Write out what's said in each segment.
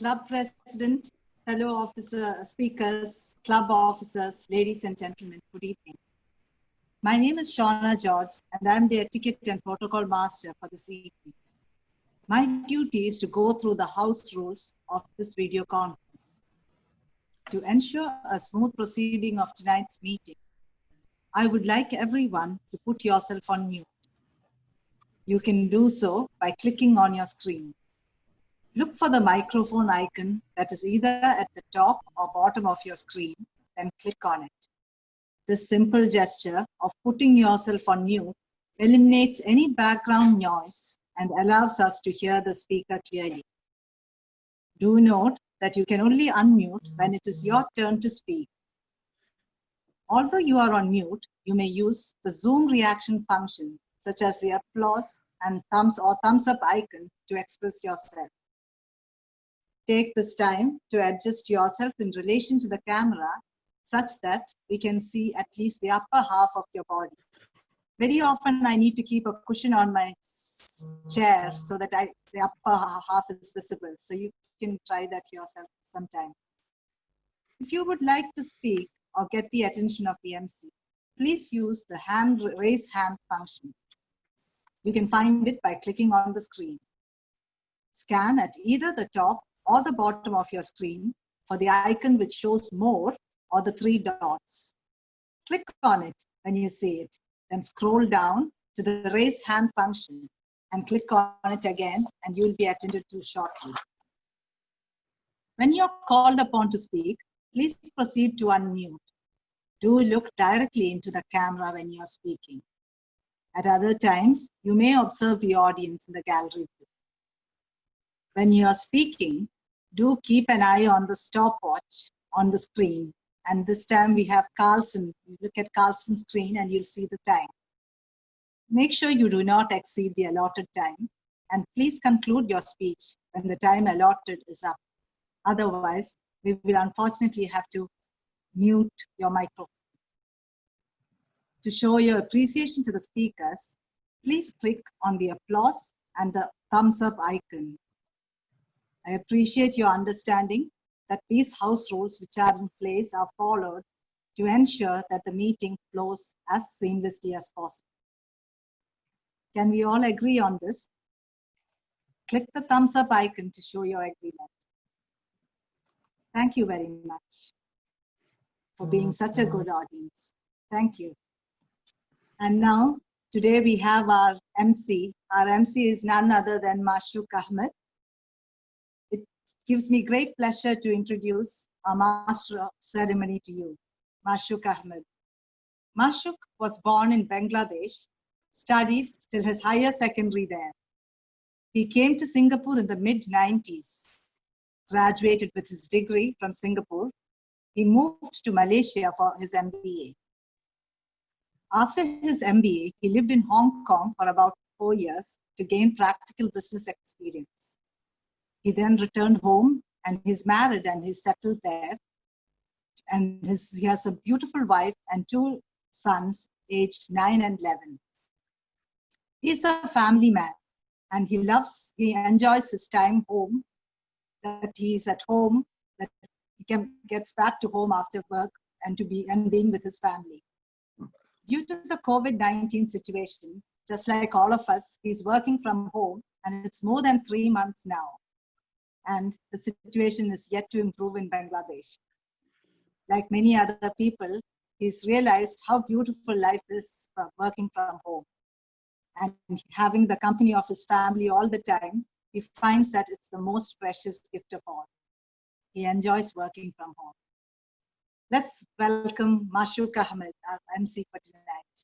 club president, fellow speakers, club officers, ladies and gentlemen, good evening. My name is Shauna George, and I'm the etiquette and protocol master for this evening. My duty is to go through the house rules of this video conference. To ensure a smooth proceeding of tonight's meeting, I would like everyone to put yourself on mute. You can do so by clicking on your screen. Look for the microphone icon that is either at the top or bottom of your screen, then click on it. This simple gesture of putting yourself on mute eliminates any background noise and allows us to hear the speaker clearly. Do note that you can only unmute when it is your turn to speak. Although you are on mute, you may use the Zoom reaction function, such as the applause and thumbs up icon to express yourself. Take this time to adjust yourself in relation to the camera such that we can see at least the upper half of your body. Very often I need to keep a cushion on my chair so that the upper half is visible. So you can try that yourself sometime. If you would like to speak or get the attention of the MC, please use the raise hand function. You can find it by clicking on the screen. Scan at either the top or the bottom of your screen for the icon which shows more or the 3 dots. Click on it when you see it, then scroll down to the raise hand function and click on it again and you will be attended to shortly. When you're called upon to speak, please proceed to unmute. Do look directly into the camera when you're speaking. At other times, you may observe the audience in the gallery view. When you are speaking, do keep an eye on the stopwatch on the screen. And this time we have Carlson. You look at Carlson's screen and you'll see the time. Make sure you do not exceed the allotted time. And please conclude your speech when the time allotted is up. Otherwise, we will unfortunately have to mute your microphone. To show your appreciation to the speakers, please click on the applause and the thumbs up icon. I appreciate your understanding that these house rules which are in place are followed to ensure that the meeting flows as seamlessly as possible. Can we all agree on this? Click the thumbs up icon to show your agreement. Thank you very much for being such a good audience. Thank you. And now, today we have our MC. Our MC is none other than Mashuk Ahmed. It gives me great pleasure to introduce our Master of Ceremony to you, Mashuk Ahmed. Mashuk was born in Bangladesh, studied till his higher secondary there. He came to Singapore in the mid-90s, graduated with his degree from Singapore. He moved to Malaysia for his MBA. After his MBA, he lived in Hong Kong for about 4 years to gain practical business experience. He then returned home and he's married and he's settled there. And he has a beautiful wife and 2 sons aged 9 and 11. He's a family man and he enjoys his time home, that he's at home, that he gets back to home after work and being with his family. Due to the COVID-19 situation, just like all of us, he's working from home and it's more than 3 months now. And the situation is yet to improve in Bangladesh. Like many other people, he's realized how beautiful life is from working from home. And having the company of his family all the time, he finds that it's the most precious gift of all. He enjoys working from home. Let's welcome Mashuk Ahmed, our MC for tonight.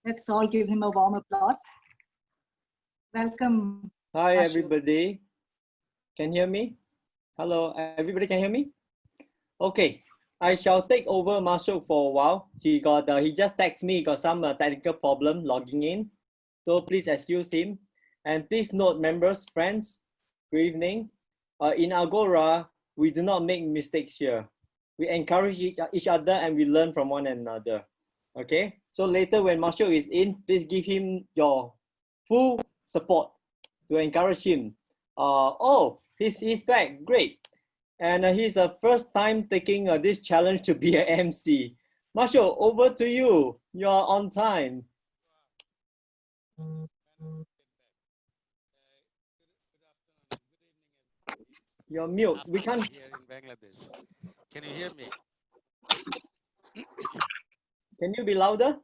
Let's all give him a warm applause. Welcome. Hi, Mashuk. everybody. Can you hear me? Hello, everybody can hear me? Okay, I shall take over Mashuk for a while. He just texted me, he got some technical problem logging in. So please excuse him. And please note, members, friends, good evening. In Agora, we do not make mistakes here. We encourage each other and we learn from one another. Okay, so later when Mashuk is in, please give him your full support to encourage him. Oh, he's back. Great. And he's the first time taking this challenge to be an MC. Marshall, over to you. You are on time. You're mute. We can't. Here in Bangladesh. Can you hear me? Can you be louder?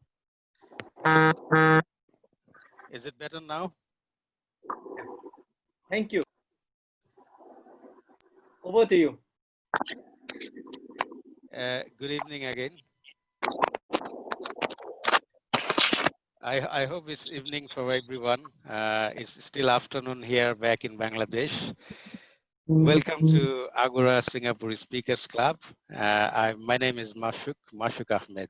Is it better now? Thank you. Over to you. Good evening again. I hope it's evening for everyone. It's still afternoon here back in Bangladesh. Welcome to Agora Singapore Speakers Club. My name is Mashuk Ahmed.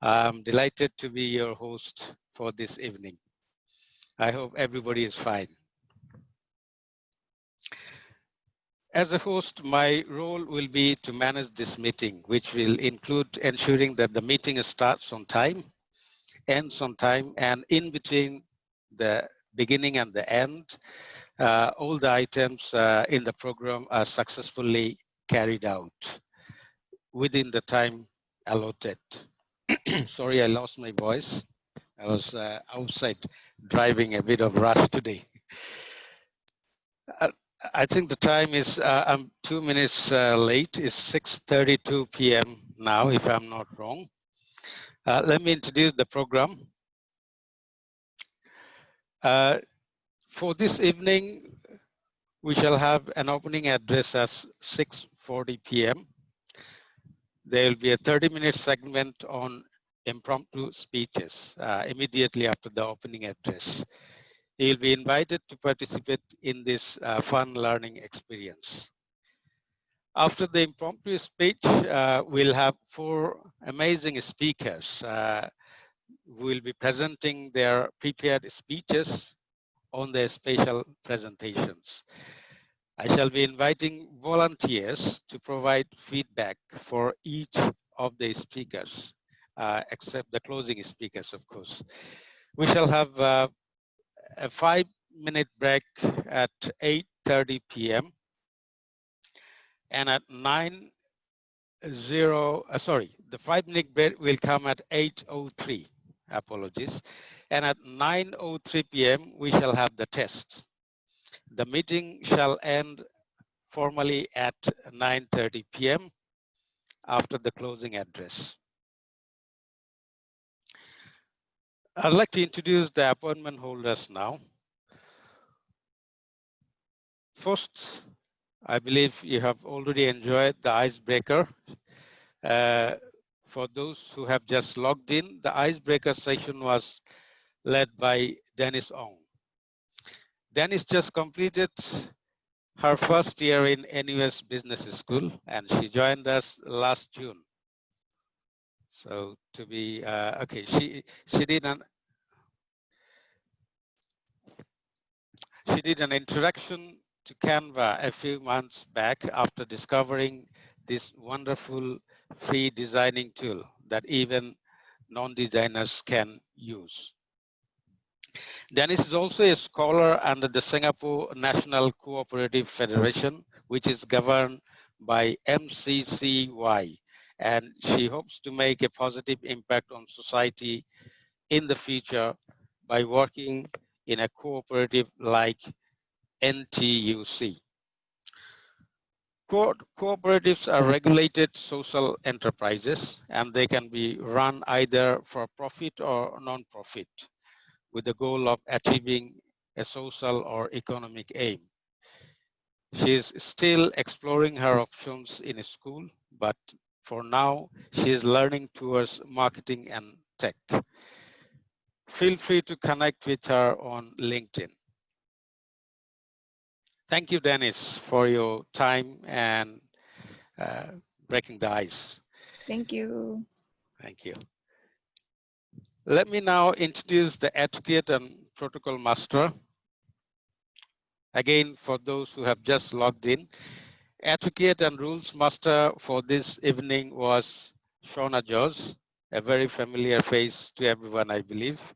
I'm delighted to be your host for this evening. I hope everybody is fine. As a host, my role will be to manage this meeting, which will include ensuring that the meeting starts on time, ends on time, and in between the beginning and the end, all the items in the program are successfully carried out within the time allotted. Sorry, I lost my voice. I was outside driving a bit of rush today. I think the time is, I'm 2 minutes late. It's 6:32 p.m. now, if I'm not wrong. Let me introduce the program. For this evening, we shall have an opening address at 6:40 p.m. There will be a 30-minute segment on impromptu speeches immediately after the opening address. You'll be invited to participate in this fun learning experience. After the impromptu speech, we'll have 4 amazing speakers who will be presenting their prepared speeches on their special presentations. I shall be inviting volunteers to provide feedback for each of the speakers, except the closing speakers, of course. We shall have a 5-minute break at 8:30 p.m. and at the 5-minute break will come at 8:03. Apologies. And at 9:03 p.m. we shall have the tests. The meeting shall end formally at 9:30 p.m. after the closing address. I'd like to introduce the appointment holders now. First, I believe you have already enjoyed the icebreaker. For those who have just logged in, the icebreaker session was led by Dennis Ong. Dennis just completed her first year in NUS Business School, and she joined us last June. So to be okay, she did an introduction to Canva a few months back after discovering this wonderful free designing tool that even non-designers can use. Dennis is also a scholar under the Singapore National Cooperative Federation, which is governed by MCCY, and she hopes to make a positive impact on society in the future by working in a cooperative like NTUC. Cooperatives are regulated social enterprises, and they can be run either for profit or non-profit, with the goal of achieving a social or economic aim. She is still exploring her options in school, but for now, she is learning towards marketing and tech. Feel free to connect with her on LinkedIn. Thank you, Dennis, for your time and breaking the ice. Thank you. Thank you. Let me now introduce the etiquette and protocol master. Again, for those who have just logged in, etiquette and rules master for this evening was Shauna George, a very familiar face to everyone, I believe.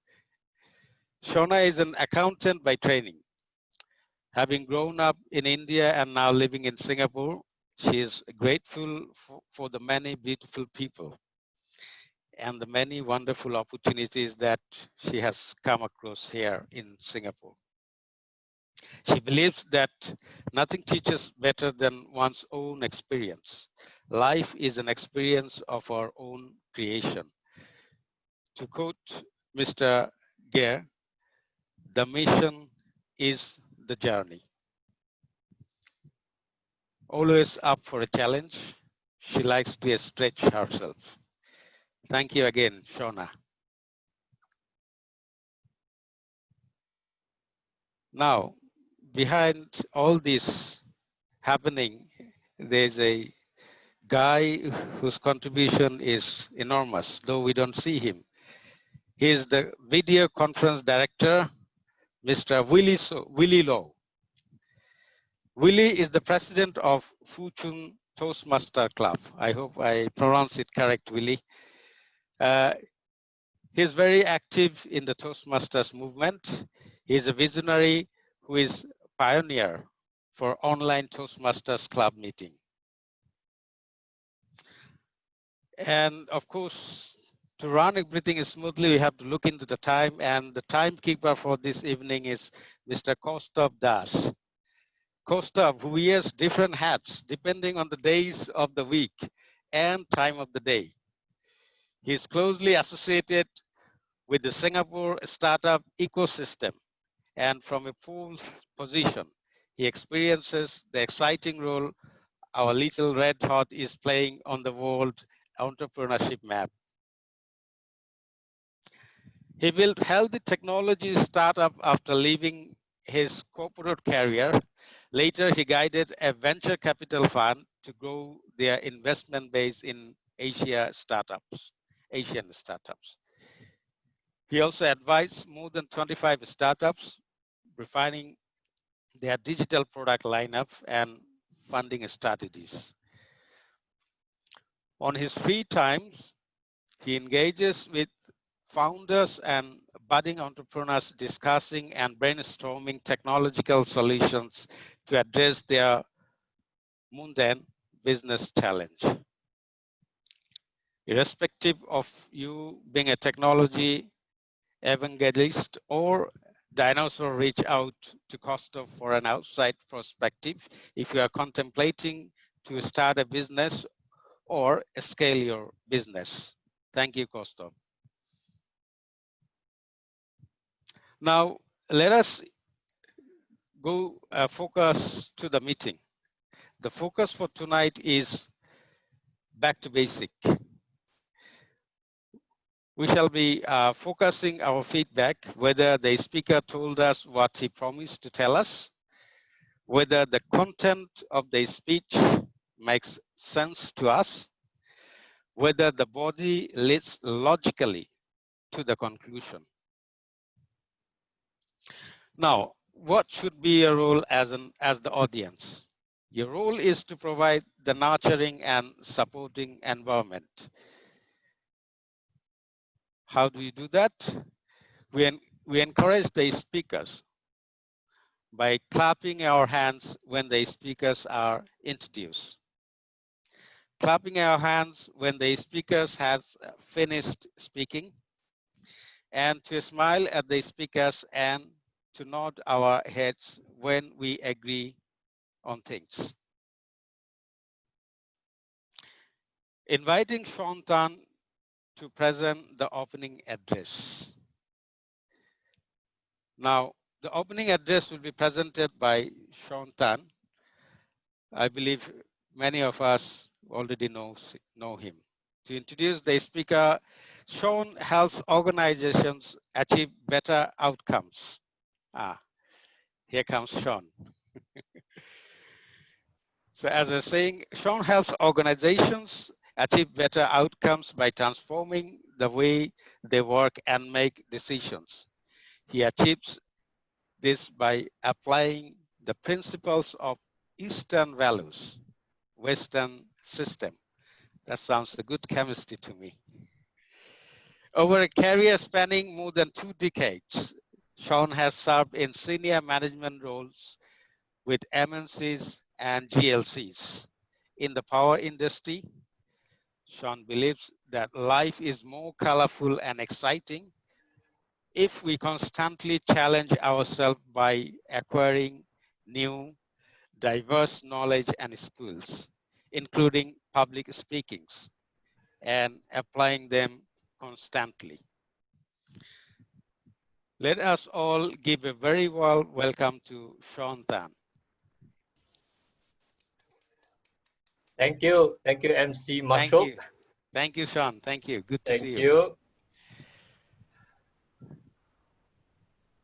Shauna is an accountant by training. Having grown up in India and now living in Singapore, she is grateful for the many beautiful people and the many wonderful opportunities that she has come across here in Singapore. She believes that nothing teaches better than one's own experience. Life is an experience of our own creation. To quote Mr. Gare, the mission is the journey. Always up for a challenge, she likes to stretch herself. Thank you again, Shona. Now, behind all this happening, there's a guy whose contribution is enormous, though we don't see him. He is the video conference director, Mr. Willie Low. Willie is the president of Fuchun Toastmaster Club. I hope I pronounce it correct, Willie. He's very active in the Toastmasters movement. He's a visionary who is pioneer for online Toastmasters Club meeting. And of course, to run everything smoothly, we have to look into the time, and the timekeeper for this evening is Mr. Kostav Das. Kostav, who wears different hats depending on the days of the week and time of the day. He's closely associated with the Singapore startup ecosystem, and from a pole position, he experiences the exciting role our little red hot is playing on the world entrepreneurship map. He built healthy technology startup after leaving his corporate career. Later, he guided a venture capital fund to grow their investment base in Asian startups. He also advised more than 25 startups, refining their digital product lineup and funding strategies. On his free times, he engages with founders and budding entrepreneurs discussing and brainstorming technological solutions to address their mundane business challenge. Irrespective of you being a technology evangelist or dinosaur, reach out to Costa for an outside perspective if you are contemplating to start a business or scale your business. Thank you, Costa. Now, let us go focus to the meeting. The focus for tonight is back to basic. We shall be focusing our feedback, whether the speaker told us what he promised to tell us, whether the content of the speech makes sense to us, whether the body leads logically to the conclusion. Now, what should be your role as the audience? Your role is to provide the nurturing and supporting environment. How do you do that? We encourage the speakers by clapping our hands when the speakers are introduced. Clapping our hands when the speakers has finished speaking, and to smile at the speakers and to nod our heads when we agree on things. Inviting Sean Tan to present the opening address. Now, the opening address will be presented by Sean Tan. I believe many of us already know him. To introduce the speaker, Sean helps organizations achieve better outcomes. Here comes Sean. So as I was saying, Sean helps organizations achieve better outcomes by transforming the way they work and make decisions. He achieves this by applying the principles of Eastern values, Western system. That sounds a good chemistry to me. Over a career spanning more than 2 decades, Sean has served in senior management roles with MNCs and GLCs. In the power industry, Sean believes that life is more colorful and exciting if we constantly challenge ourselves by acquiring new, diverse knowledge and skills, including public speaking, and applying them constantly. Let us all give a very warm welcome to Sean Tan. Thank you, MC Thank Mashok. you. Thank you, Sean. Thank you. Good to see Thank you. you.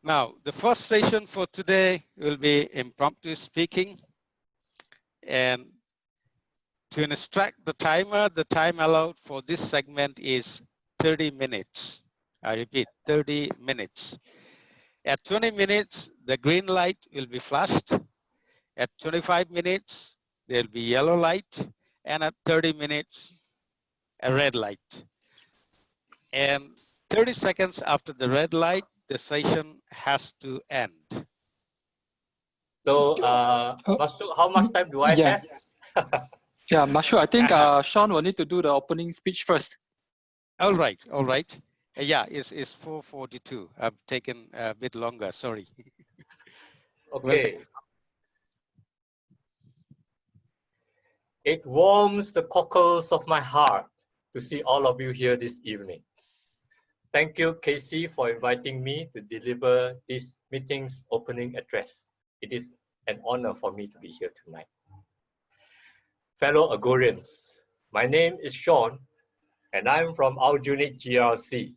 Now, the first session for today will be impromptu speaking. And to instruct the timer, the time allowed for this segment is 30 minutes. I repeat, 30 minutes. At 20 minutes, the green light will be flashed. At 25 minutes, there'll be yellow light. And at 30 minutes, a red light. And 30 seconds after the red light, the session has to end. So, Mashok, how much time do I have? Yeah, Mashu, I think Sean will need to do the opening speech first. All right, all right. Yeah, it's 4:42. I've taken a bit longer, sorry. Okay. It warms the cockles of my heart to see all of you here this evening. Thank you, Casey, for inviting me to deliver this meeting's opening address. It is an honor for me to be here tonight. Fellow Agorians, my name is Sean, and I'm from Aljunied GRC.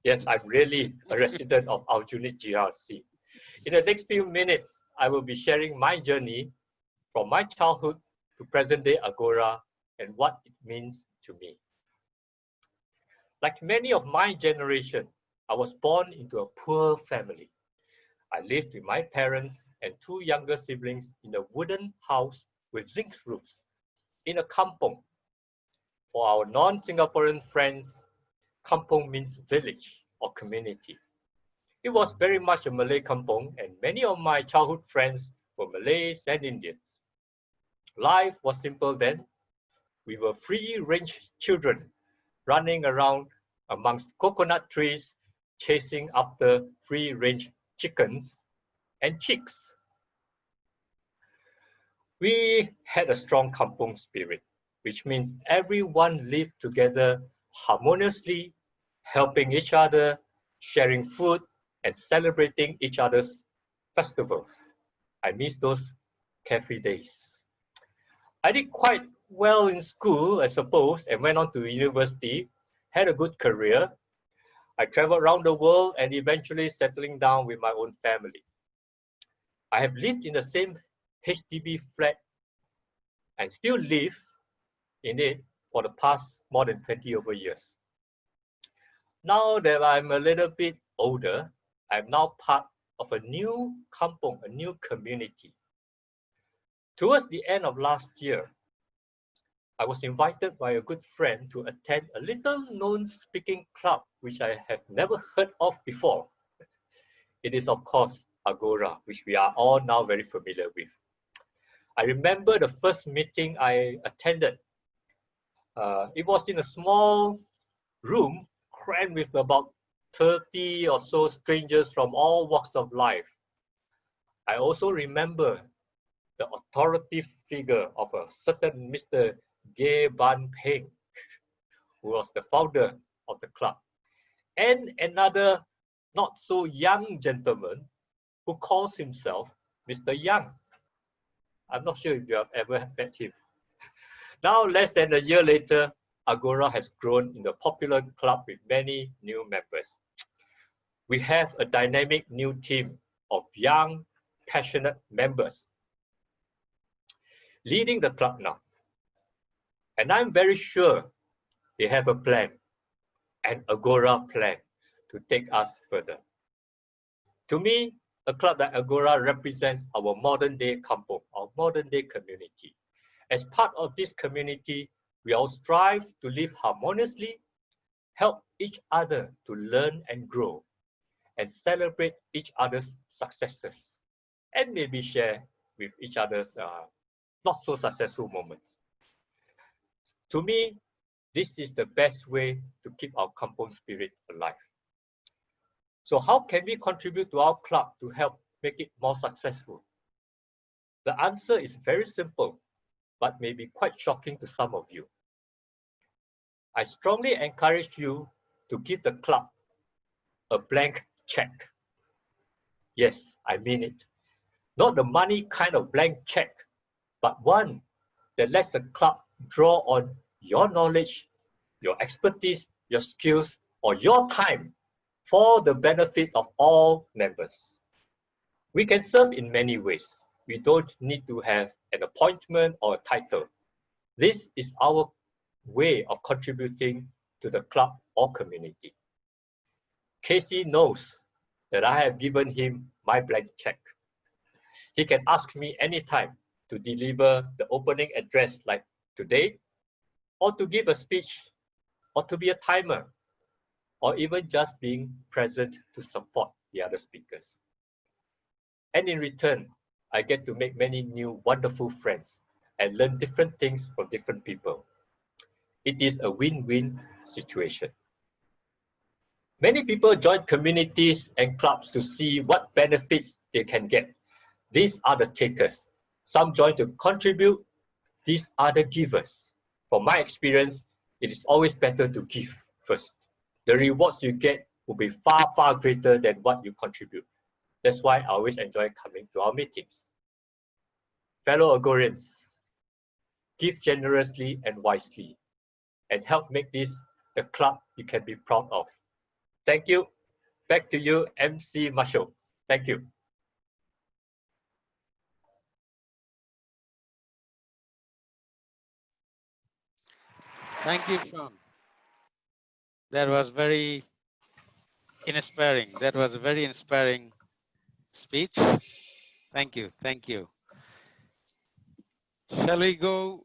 Yes, I'm really a resident of Aljunied GRC. In the next few minutes, I will be sharing my journey from my childhood to present-day Agora and what it means to me. Like many of my generation, I was born into a poor family. I lived with my parents and two younger siblings in a wooden house with zinc roofs in a kampong. For our non-Singaporean friends, kampong means village or community. It was very much a Malay kampong, and many of my childhood friends were Malays and Indians. Life was simple then. We were free-range children running around amongst coconut trees, chasing after free-range chickens and chicks. We had a strong kampong spirit, which means everyone lived together harmoniously, helping each other, sharing food, and celebrating each other's festivals. I miss those carefree days. I did quite well in school, I suppose, and went on to university, had a good career. I traveled around the world and eventually settling down with my own family. I have lived in the same HDB flat and still live in it for the past more than 20 over years. Now that I'm a little bit older, I'm now part of a new kampong, a new community. Towards the end of last year, I was invited by a good friend to attend a little-known speaking club, which I have never heard of before. It is, of course, Agora, which we are all now very familiar with. I remember the first meeting I attended. It was in a small room crammed with about 30 or so strangers from all walks of life. I also remember the authoritative figure of a certain Mr. Gay Ban Peng, who was the founder of the club, and another not so young gentleman who calls himself Mr. Young. I'm not sure if you have ever met him. Now, less than a year later, Agora has grown into a popular club with many new members. We have a dynamic new team of young, passionate members leading the club now. And I'm very sure they have a plan, an Agora plan, to take us further. To me, a club like Agora represents our modern day kampong, our modern day community. As part of this community, we all strive to live harmoniously, help each other to learn and grow, and celebrate each other's successes, and maybe share with each other's not so successful moments. To me, this is the best way to keep our kampung spirit alive. So how can we contribute to our club to help make it more successful? The answer is very simple, but may be quite shocking to some of you. I strongly encourage you to give the club a blank check. Yes, I mean it. Not the money kind of blank check, but one that lets the club draw on your knowledge, your expertise, your skills, or your time for the benefit of all members. We can serve in many ways. We don't need to have an appointment or a title. This is our way of contributing to the club or community. Casey knows that I have given him my blank check. He can ask me anytime to deliver the opening address like today, or to give a speech, or to be a timer, or even just being present to support the other speakers. And in return, I get to make many new wonderful friends and learn different things from different people. It is a win-win situation. Many people join communities and clubs to see what benefits they can get. These are the takers. Some join to contribute. These are the givers. From my experience, it is always better to give first. The rewards you get will be far, far greater than what you contribute. That's why I always enjoy coming to our meetings. Fellow Agorians, give generously and wisely, and help make this the club you can be proud of. Thank you. Back to you, MC Marshall. Thank you. Thank you, Sean. That was very inspiring. That was a very inspiring speech. Thank you. Thank you. Shall we go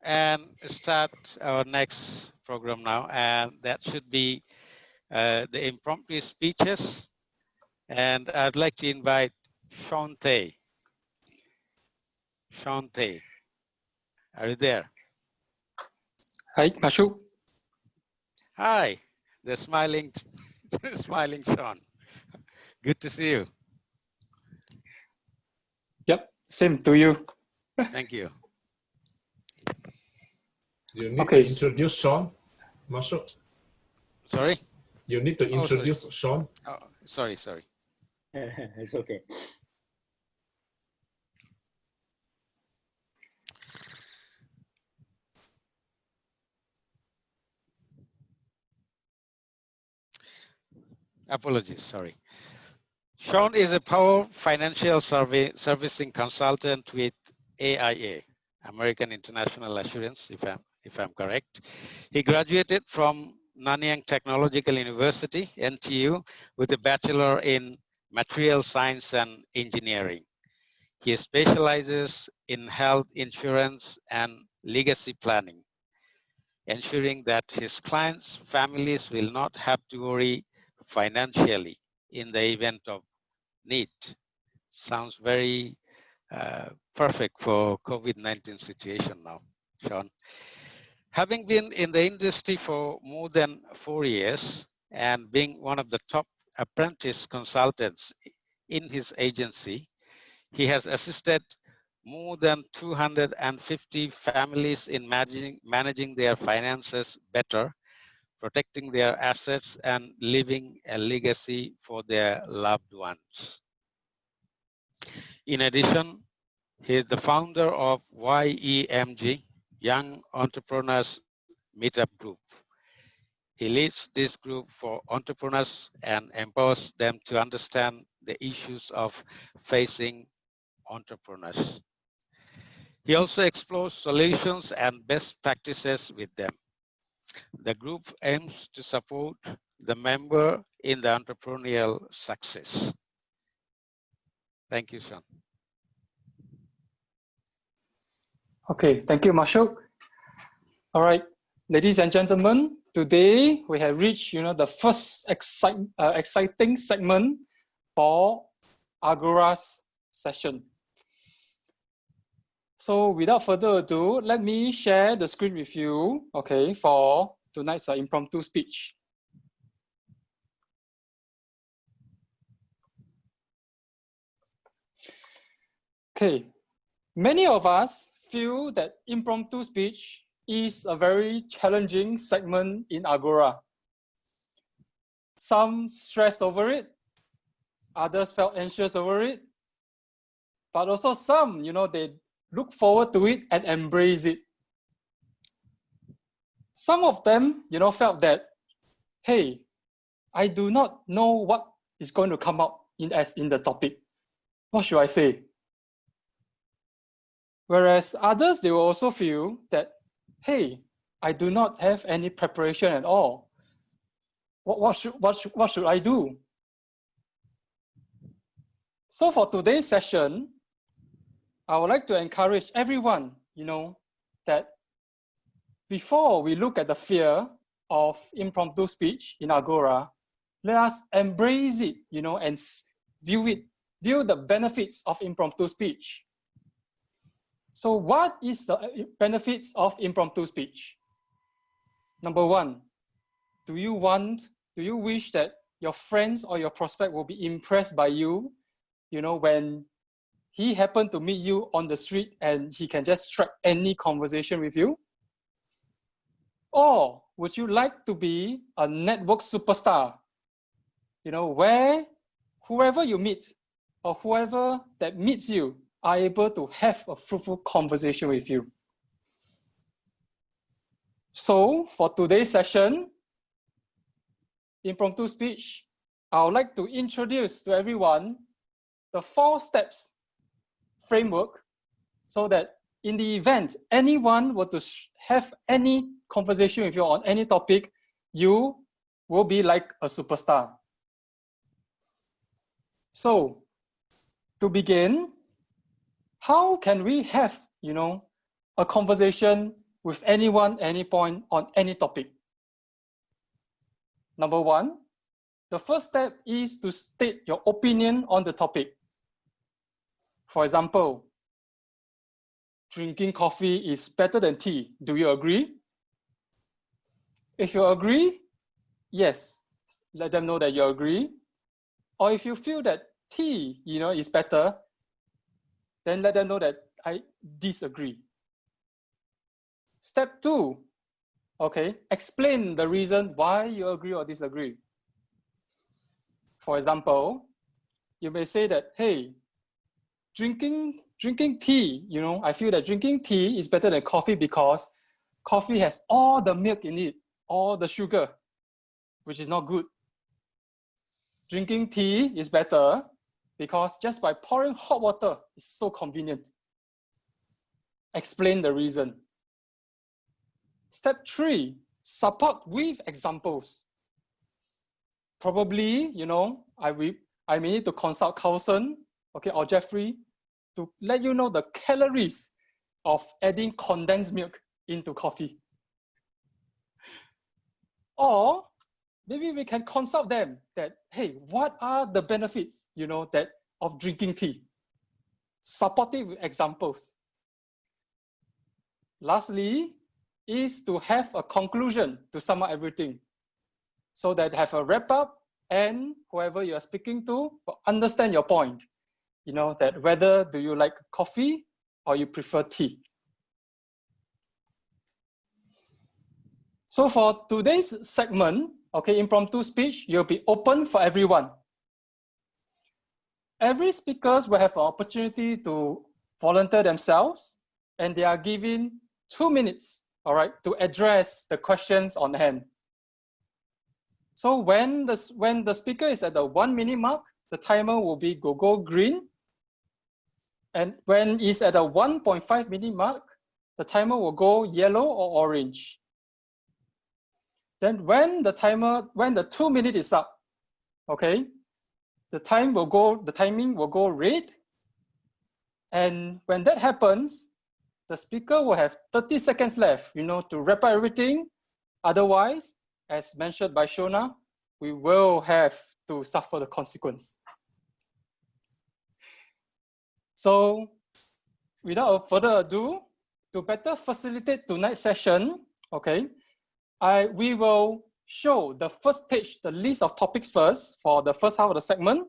and start our next program now? And that should be the impromptu speeches. And I'd like to invite Sean Tay. Sean Tay, are you there? Hi, Mashu. Hi, the smiling, smiling Sean. Good to see you. Yep, same to you. Thank you. You need Okay. to introduce Sean, Marshall. Sorry? You need to Oh, sorry. introduce Sean. Oh, sorry. It's okay. Apologies, sorry. Sean is a power financial servicing consultant with AIA, American International Assurance, if I'm correct. He graduated from Nanyang Technological University, NTU, with a bachelor in material science and engineering. He specializes in health insurance and legacy planning, ensuring that his clients' families will not have to worry financially in the event of need. Sounds very perfect for COVID-19 situation now, Sean. Having been in the industry for more than 4 years and being one of the top apprentice consultants in his agency, he has assisted more than 250 families in managing their finances better, protecting their assets, and leaving a legacy for their loved ones. In addition, he is the founder of YEMG, Young Entrepreneurs Meetup Group. He leads this group for entrepreneurs and empowers them to understand the issues of facing entrepreneurs. He also explores solutions and best practices with them. The group aims to support the member in the entrepreneurial success. Thank you, Sean. Okay, thank you, Marshall. All right, ladies and gentlemen, today we have reached, the first exciting segment for Agora's session. So without further ado, let me share the screen with you, okay, for tonight's impromptu speech. Okay, many of us feel that impromptu speech is a very challenging segment in Agora. Some stressed over it, others felt anxious over it, but also some, they look forward to it and embrace it. Some of them, felt that, hey, I do not know what is going to come out in the topic. What should I say? Whereas others, they will also feel that, hey, I do not have any preparation at all. What should I do? So for today's session, I would like to encourage everyone, that before we look at the fear of impromptu speech in Agora, let us embrace it, and view the benefits of impromptu speech. So what is the benefits of impromptu speech? Number one, do you wish that your friends or your prospect will be impressed by you, when he happened to meet you on the street and he can just strike any conversation with you? Or would you like to be a network superstar, where whoever you meet or whoever that meets you are able to have a fruitful conversation with you? So for today's session, impromptu speech, I would like to introduce to everyone the 4 steps framework, so that in the event anyone were to have any conversation with you on any topic, you will be like a superstar. So to begin, how can we have, a conversation with anyone, any point on any topic? Number one, the first step is to state your opinion on the topic. For example, drinking coffee is better than tea. Do you agree? If you agree, yes, let them know that you agree. Or if you feel that tea, is better, then let them know that I disagree. Step 2, okay, explain the reason why you agree or disagree. For example, you may say that, hey, drinking tea, I feel that drinking tea is better than coffee because coffee has all the milk in it, all the sugar, which is not good. Drinking tea is better because just by pouring hot water, it's so convenient. Explain the reason. Step 3, support with examples. Probably, I may need to consult Carlson, okay, or Jeffrey to let you know the calories of adding condensed milk into coffee. Or maybe we can consult them that, hey, what are the benefits, that of drinking tea? Support it with examples. Lastly, is to have a conclusion to sum up everything, so that have a wrap up and whoever you are speaking to will understand your point. That whether do you like coffee or you prefer tea. So for today's segment, okay, impromptu speech, you'll be open for everyone. Every speaker will have an opportunity to volunteer themselves, and they are given 2 minutes, all right, to address the questions on hand. So when the speaker is at the 1 minute mark, the timer will be go green. And when it's at a 1.5 minute mark, the timer will go yellow or orange. Then when the 2 minutes is up, okay, the timing will go red. And when that happens, the speaker will have 30 seconds left, to wrap up everything. Otherwise, as mentioned by Shona, we will have to suffer the consequence. So without further ado, to better facilitate tonight's session, okay, we will show the first page, the list of topics first for the first half of the segment.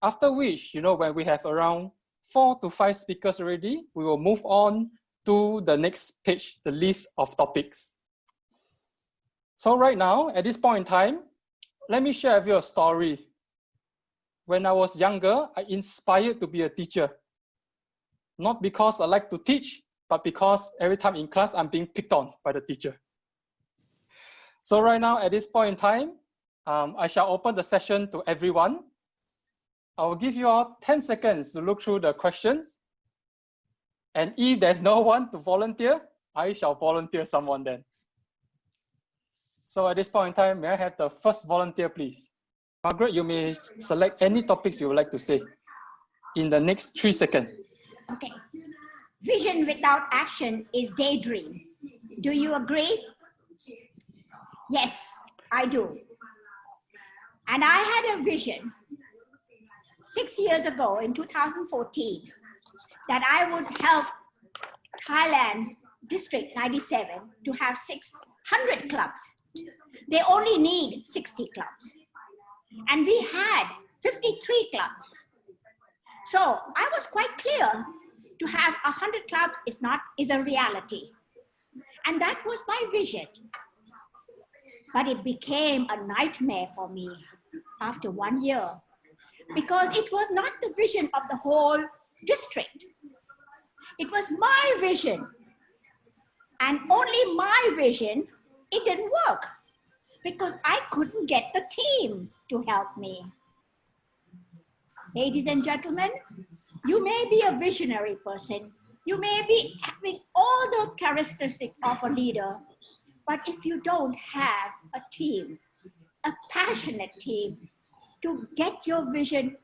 After which, when we have around 4 to 5 speakers already, we will move on to the next page, the list of topics. So right now, at this point in time, let me share with you a story. When I was younger, I inspired to be a teacher. Not because I like to teach, but because every time in class, I'm being picked on by the teacher. So right now, at this point in time, I shall open the session to everyone. I will give you all 10 seconds to look through the questions. And if there's no one to volunteer, I shall volunteer someone then. So at this point in time, may I have the first volunteer, please? Margaret, you may select any topics you would like to say in the next 3 seconds. Okay. Vision without action is daydream. Do you agree? Yes, I do. And I had a vision 6 years ago in 2014 that I would help Thailand District 97 to have 600 clubs. They only need 60 clubs. And we had 53 clubs. So I was quite clear to have 100 clubs is a reality. And that was my vision. But it became a nightmare for me after 1 year, because it was not the vision of the whole district. It was my vision. And only my vision, it didn't work because I couldn't get the team to help me. Ladies and gentlemen, you may be a visionary person. You may be having all the characteristics of a leader, but if you don't have a team, a passionate team to get your vision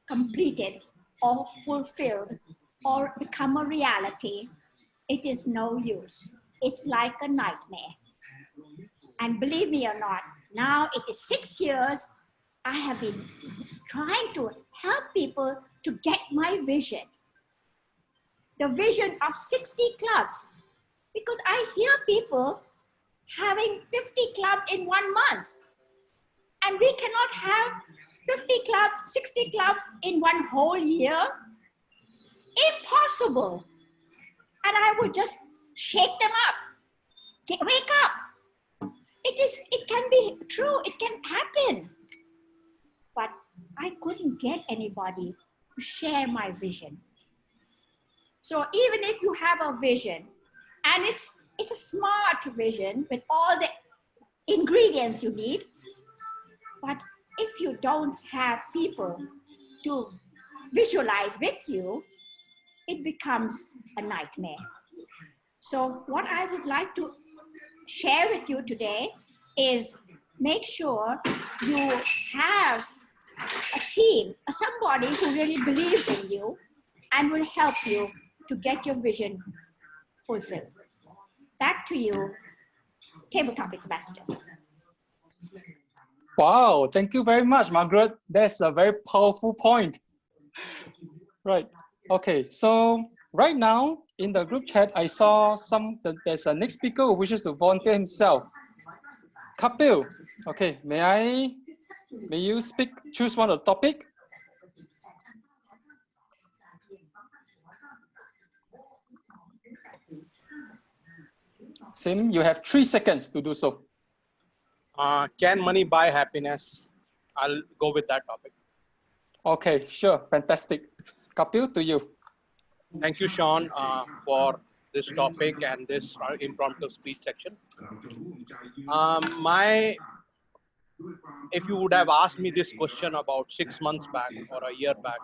completed or fulfilled or become a reality, it is no use. It's like a nightmare. And believe me or not, now it is 6 years I have been trying to help people to get my vision. The vision of 60 clubs. Because I hear people having 50 clubs in 1 month. And we cannot have 50 clubs, 60 clubs in 1 whole year. Impossible. And I would just shake them up. Wake up. It can be true. It can happen. But I couldn't get anybody to share my vision. So even if you have a vision, and it's a smart vision with all the ingredients you need, but if you don't have people to visualize with you, it becomes a nightmare. So what I would like to share with you today is make sure you have a team, somebody who really believes in you and will help you to get your vision fulfilled. Back to you, Table Topics Master. Wow, thank you very much, Margaret. That's a very powerful point. Right, okay, so right now in the group chat, I saw there's a next speaker who wishes to volunteer himself. Kapil, okay, may you choose one of the topic? Sim, you have 3 seconds to do so. Can money buy happiness? I'll go with that topic. Okay, sure, fantastic. Kapil, to you. Thank you, Sean, for this topic and this impromptu speech section. If you would have asked me this question about 6 months back or a year back,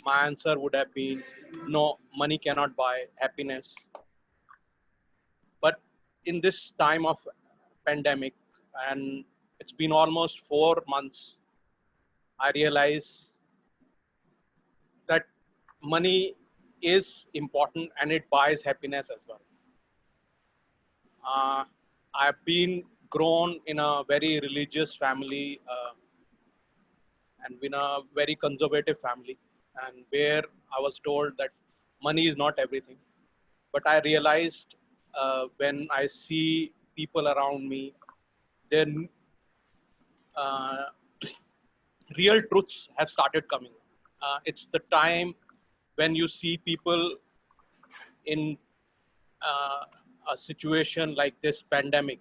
my answer would have been, no, money cannot buy happiness. But in this time of pandemic, and it's been almost 4 months, I realize that money is important and it buys happiness as well. I've been grown in a very religious family and in a very conservative family, and where I was told that money is not everything. But I realized when I see people around me, their uh, real truths have started coming. It's the time when you see people in a situation like this pandemic,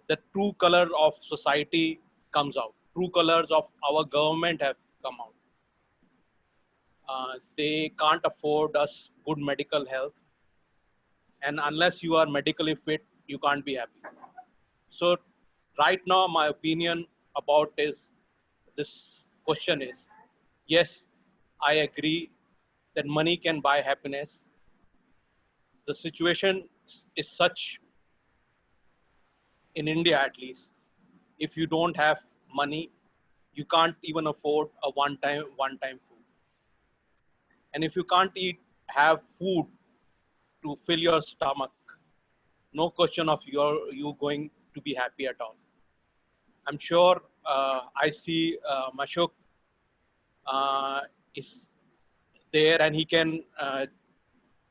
the true color of society comes out. True colors of our government have come out. They can't afford us good medical health, and unless you are medically fit, you can't be happy. So, right now, my opinion about is this question is: yes, I agree that money can buy happiness. The situation is such in India, at least. If you don't have money, you can't even afford a one-time food. And if you can't have food to fill your stomach, no question of you going to be happy at all. I'm sure I see Mashok is there, and he can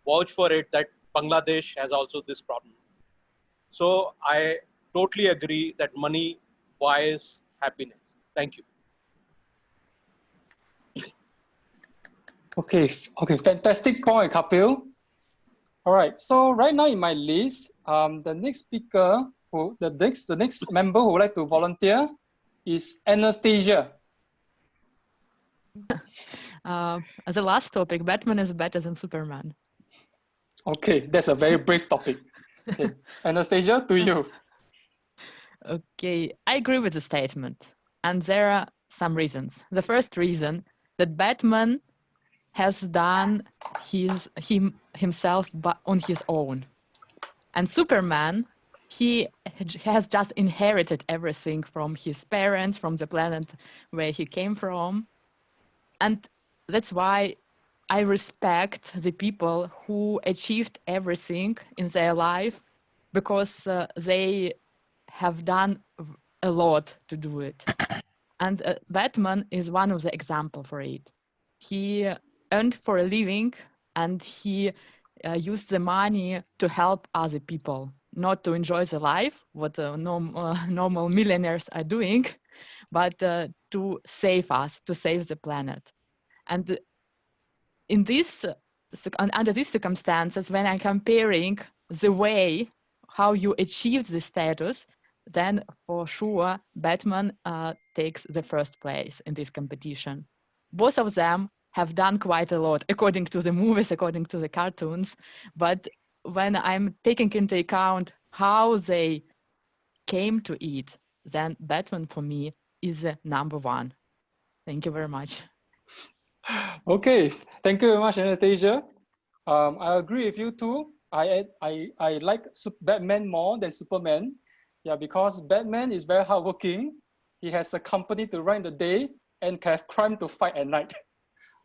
vouch for it that Bangladesh has also this problem. So I totally agree that money buys happiness. Thank you. Okay, fantastic point, Kapil. All right, so right now in my list, the next speaker, the next member who would like to volunteer is Anastasia. As a last topic, Batman is better than Superman. Okay, that's a very brave topic. Okay, Anastasia, to you. Okay, I agree with the statement, and there are some reasons. The first reason that Batman has done himself on his own, and Superman, he has just inherited everything from his parents, from the planet where he came from, and that's why I respect the people who achieved everything in their life, because they have done a lot to do it. And Batman is one of the example for it. He earned for a living, and he used the money to help other people, not to enjoy the life, what normal millionaires are doing, but to save us, to save the planet. And in this, under these circumstances, when I'm comparing the way how you achieve the status, then for sure Batman takes the first place in this competition. Both of them have done quite a lot according to the movies, according to the cartoons, but when I'm taking into account how they came to it, then Batman for me is number one. Thank you very much. Okay, thank you very much, Anastasia. I agree with you too. I like Batman more than Superman. Yeah, because Batman is very hardworking. He has a company to run the day and can have crime to fight at night.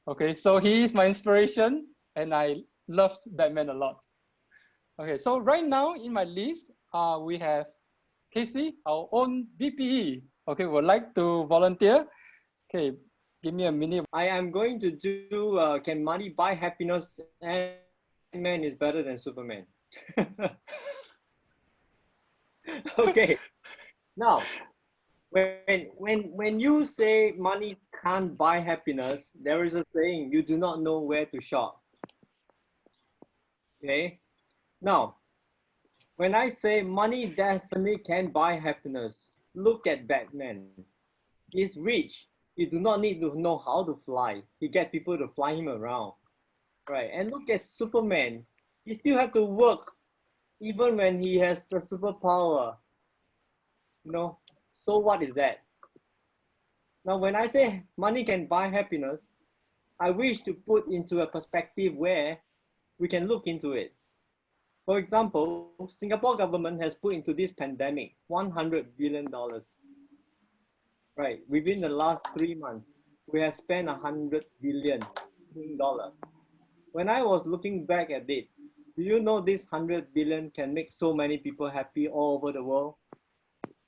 Okay, so he is my inspiration, and I love Batman a lot. Okay, so right now in my list, we have Casey, our own VPE. Okay, would like to volunteer. Okay, give me a minute. I am going to do can money buy happiness, and man is better than Superman. Okay, now when you say money can't buy happiness, there is a saying, you do not know where to shop. Okay, now when I say money definitely can buy happiness, look at Batman. He's rich. You do not need to know how to fly. He get people to fly him around, right? And look at Superman. He still have to work even when he has the superpower. You know, so what is that? Now, when I say money can buy happiness, I wish to put into a perspective where we can look into it. For example, Singapore government has put into this pandemic $100 billion. Right, within the last 3 months, we have spent $100 billion. When I was looking back at it, do you know this 100 billion can make so many people happy all over the world?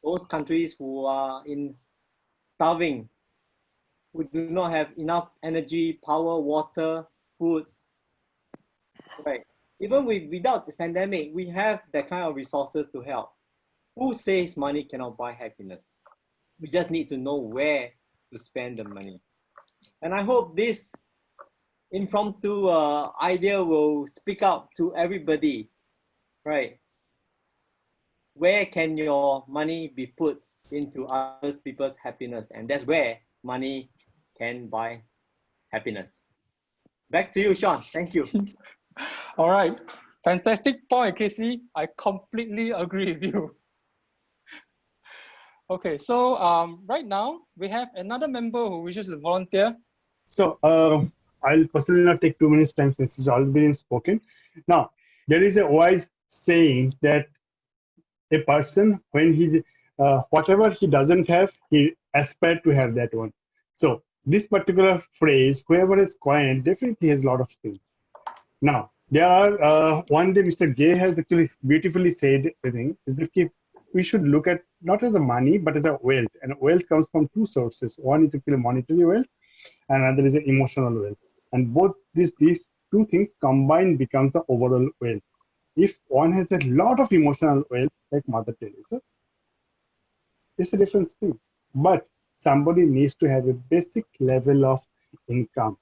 Those countries who are starving, who do not have enough energy, power, water, food, right? Even without the pandemic, we have that kind of resources to help. Who says money cannot buy happiness? We just need to know where to spend the money. And I hope this impromptu idea will speak out to everybody, right? Where can your money be put into others people's happiness? And that's where money can buy happiness. Back to you, Sean. Thank you. All right. Fantastic point, Casey. I completely agree with you. Okay, so right now we have another member who wishes to volunteer. So I'll personally not take 2 minutes time since it's already been spoken. Now, there is a wise saying that a person, when he, whatever he doesn't have, he aspires to have that one. So this particular phrase, whoever is coined, definitely has a lot of things. Now, there are, one day Mr. Gay has actually beautifully said, I think, is that we should look at not as a money, but as a wealth. And wealth comes from two sources. One is actually monetary wealth, and another is an emotional wealth. And both these two things combined becomes the overall wealth. If one has a lot of emotional wealth, like Mother Teresa, it's a different thing. But somebody needs to have a basic level of income.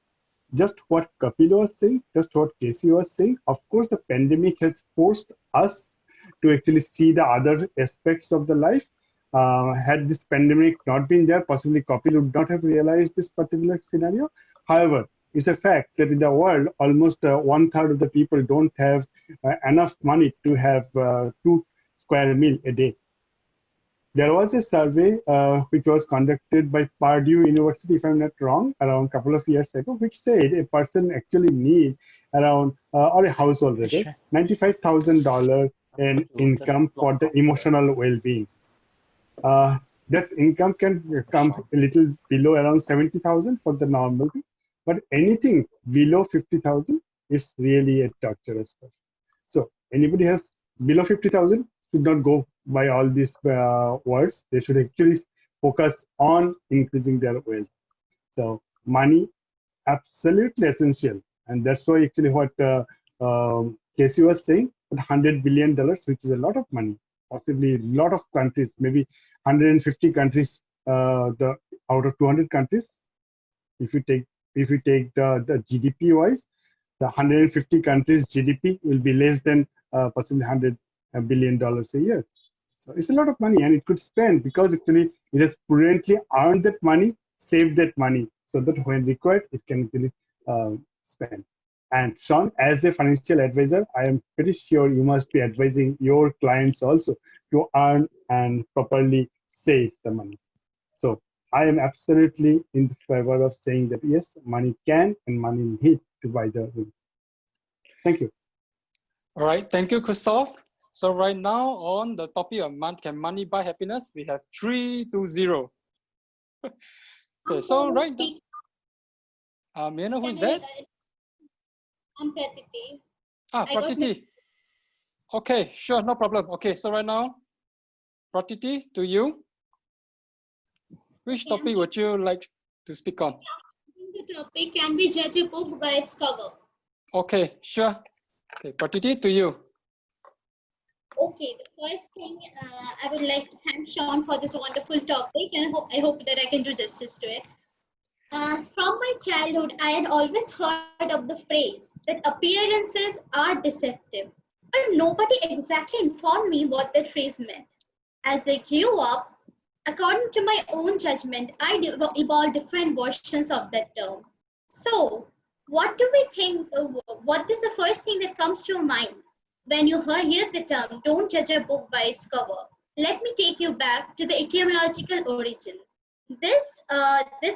Just what Kapil was saying, just what Casey was saying, of course, the pandemic has forced us to actually see the other aspects of the life. Had this pandemic not been there, possibly Kapil would not have realized this particular scenario. However, it's a fact that in the world, almost 1/3 of the people don't have enough money to have 2 square meal a day. There was a survey which was conducted by Purdue University, if I'm not wrong, around a couple of years ago, which said a person actually need around, or a household rather, $95,000 in income for the emotional well-being. That income can come a little below around 70,000 for the normal thing, but anything below 50,000 is really a torturous stuff. So anybody has below 50,000 should not go by all these words. They should actually focus on increasing their wealth. So money, absolutely essential. And that's why actually what Casey was saying, $100 billion, which is a lot of money, possibly a lot of countries, maybe 150 countries, out of 200 countries. If you take the GDP wise, the 150 countries GDP will be less than possibly $100 billion a year. So it's a lot of money, and it could spend because actually it has prudently earned that money, saved that money, so that when required, it can actually spend. And Sean, as a financial advisor, I am pretty sure you must be advising your clients also to earn and properly save the money. So I am absolutely in favor of saying that yes, money can and money need to buy the goods. Thank you. All right, thank you, Christoph. So right now on the topic of can money buy happiness, we have 3-0. Okay, so right now, may I know who's that? I'm Pratiti. Pratiti. Okay, sure, no problem. Okay, so right now, Pratiti, to you. Which topic would you like to speak on? The topic, can we judge a book by its cover? Okay, sure. Okay, Pratiti, to you. Okay, the first thing I would like to thank Sean for this wonderful topic, and I hope that I can do justice to it. From my childhood, I had always heard of the phrase that appearances are deceptive, but nobody exactly informed me what that phrase meant. As I grew up, according to my own judgment, I evolved different versions of that term. So, what do we think? What is the first thing that comes to your mind when you hear the term, don't judge a book by its cover? Let me take you back to the etymological origin. This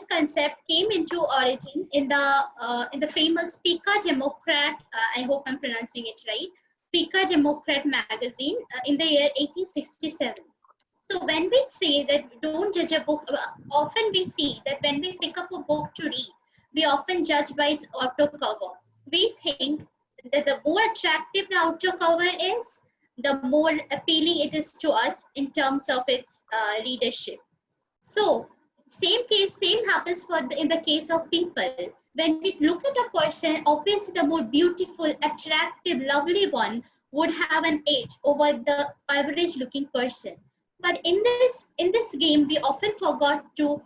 concept came into origin in the famous Pica Democrat, I hope I'm pronouncing it right, Pica Democrat magazine in the year 1867. So when we say that don't judge a book, often we see that when we pick up a book to read, we often judge by its outer cover. We think that the more attractive the outer cover is, the more appealing it is to us in terms of its readership. So same happens in the case of people. when we look at a person, obviously the more beautiful, attractive, lovely one would have an edge over the average looking person. But in this game, we often forget to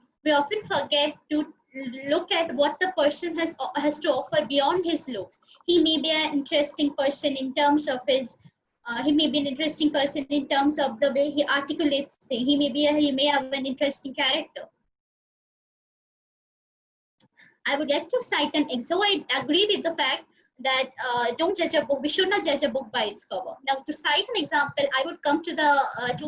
look at what the person has to offer beyond his looks. He may be an interesting person in terms of his he may be an interesting person in terms of the way he articulates things. He may have an interesting character. I would like to cite an example. I agree with the fact that don't judge a book. We should not judge a book by its cover. Now, to cite an example, I would come to the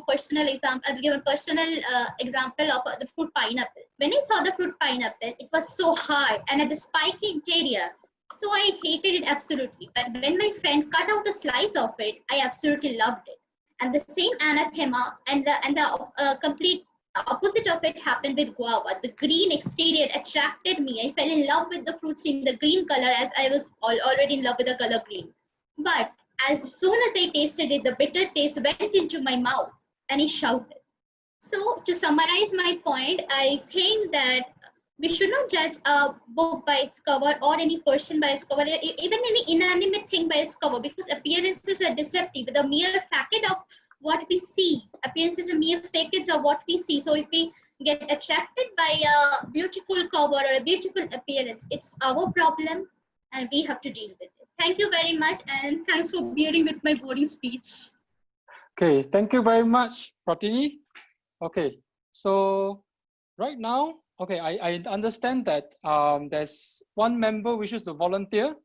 personal example. I'll give a personal example of the fruit pineapple. When I saw the fruit pineapple, it was so hard and had a spiky interior. So I hated it absolutely. But when my friend cut out a slice of it, I absolutely loved it. And the same anathema and the complete opposite of it happened with guava. The green exterior attracted me. I fell in love with the fruits in the green color as I was already in love with the color green. But as soon as I tasted it, the bitter taste went into my mouth and I shouted. So to summarize my point, I think that we should not judge a book by its cover or any person by its cover, even any inanimate thing by its cover, because appearances are deceptive. The mere facade of what we see, appearances are mere facades of what we see. So if we get attracted by a beautiful cover or a beautiful appearance, it's our problem and we have to deal with it. Thank you very much, and thanks for bearing with my boring speech. Okay, thank you very much, Pratini. Okay, so right now, okay, I understand that there's one member wishes to volunteer,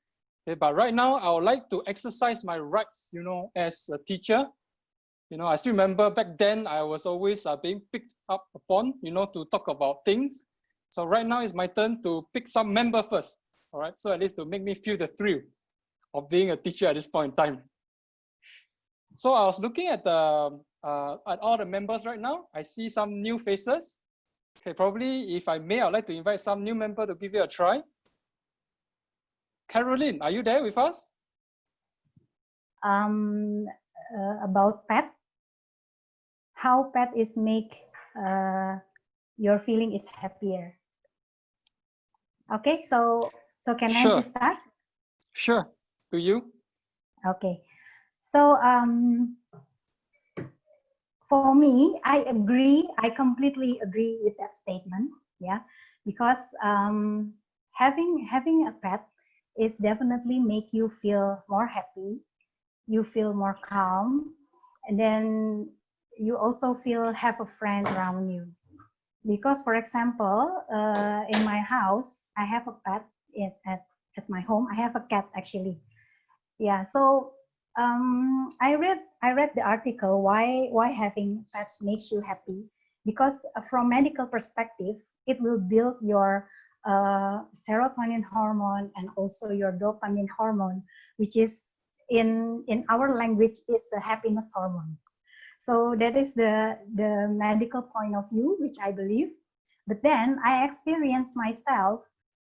okay, but right now I would like to exercise my rights, as a teacher. I still remember back then I was always being picked up upon, to talk about things. So right now it's my turn to pick some member first, all right? So at least to make me feel the thrill of being a teacher at this point in time. So I was looking at at all the members right now. I see some new faces. Okay, probably if I may, I'd like to invite some new member to give it a try. Caroline, are you there with us? About pet, how pet is make your feeling is happier. Okay, so can I just start? Sure, to you. Okay, so for me, I completely agree with that statement. Yeah, because having a pet is definitely make you feel more happy. You feel more calm, and then you also have a friend around you. Because, for example, in my house, I have a pet. At my home, I have a cat actually. Yeah, so I read the article why having pets makes you happy, because from medical perspective, it will build your serotonin hormone and also your dopamine hormone, which is in our language is the happiness hormone. So that is the medical point of view, which I believe. But then I experienced myself,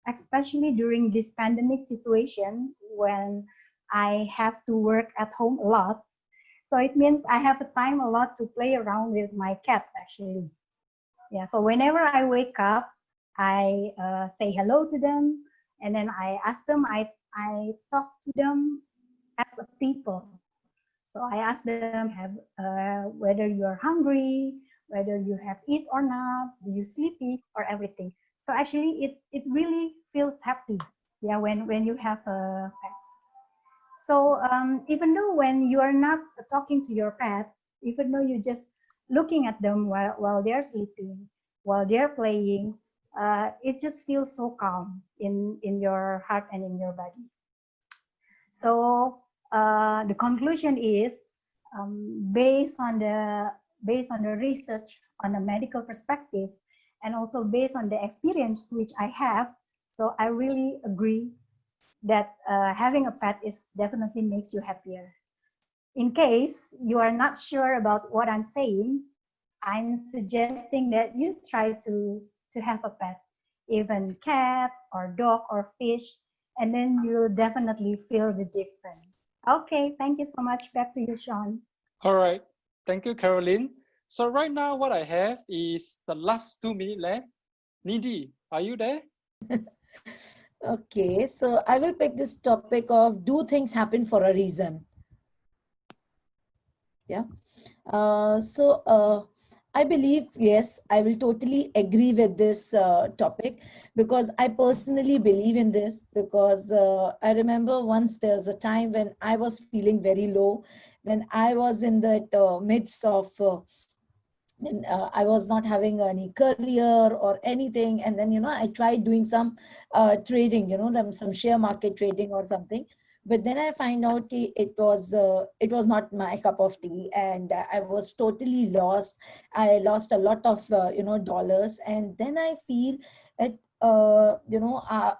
especially during this pandemic situation when I have to work at home a lot. So it means I have a time a lot to play around with my cat actually. Yeah, so whenever I wake up, I say hello to them, and then I ask them, I talk to them as a people. So I ask them whether you're hungry, whether you have eat or not, do you sleepy or everything. So actually it really feels happy, yeah, when you have a pet. So even though when you are not talking to your pet, even though you're just looking at them while they're sleeping, while they're playing, it just feels so calm in your heart and in your body. So the conclusion is based on the research on a medical perspective, and also based on the experience which I have. So I really agree that having a pet is definitely makes you happier. In case you are not sure about what I'm saying, I'm suggesting that you try to have a pet, even cat or dog or fish, and then you'll definitely feel the difference. Okay, thank you so much. Back to you, Sean. All right, thank you, Caroline. So right now what I have is the last 2 minutes left. Nidhi, are you there? Okay, so I will pick this topic of do things happen for a reason? Yeah. I believe, yes, I will totally agree with this topic because I personally believe in this because I remember once there was a time when I was feeling very low, when I was in the midst of and I was not having any career or anything. And then, I tried doing some trading, some share market trading or something. But then I find out it was not my cup of tea, and I was totally lost. I lost a lot of dollars, and then I feel that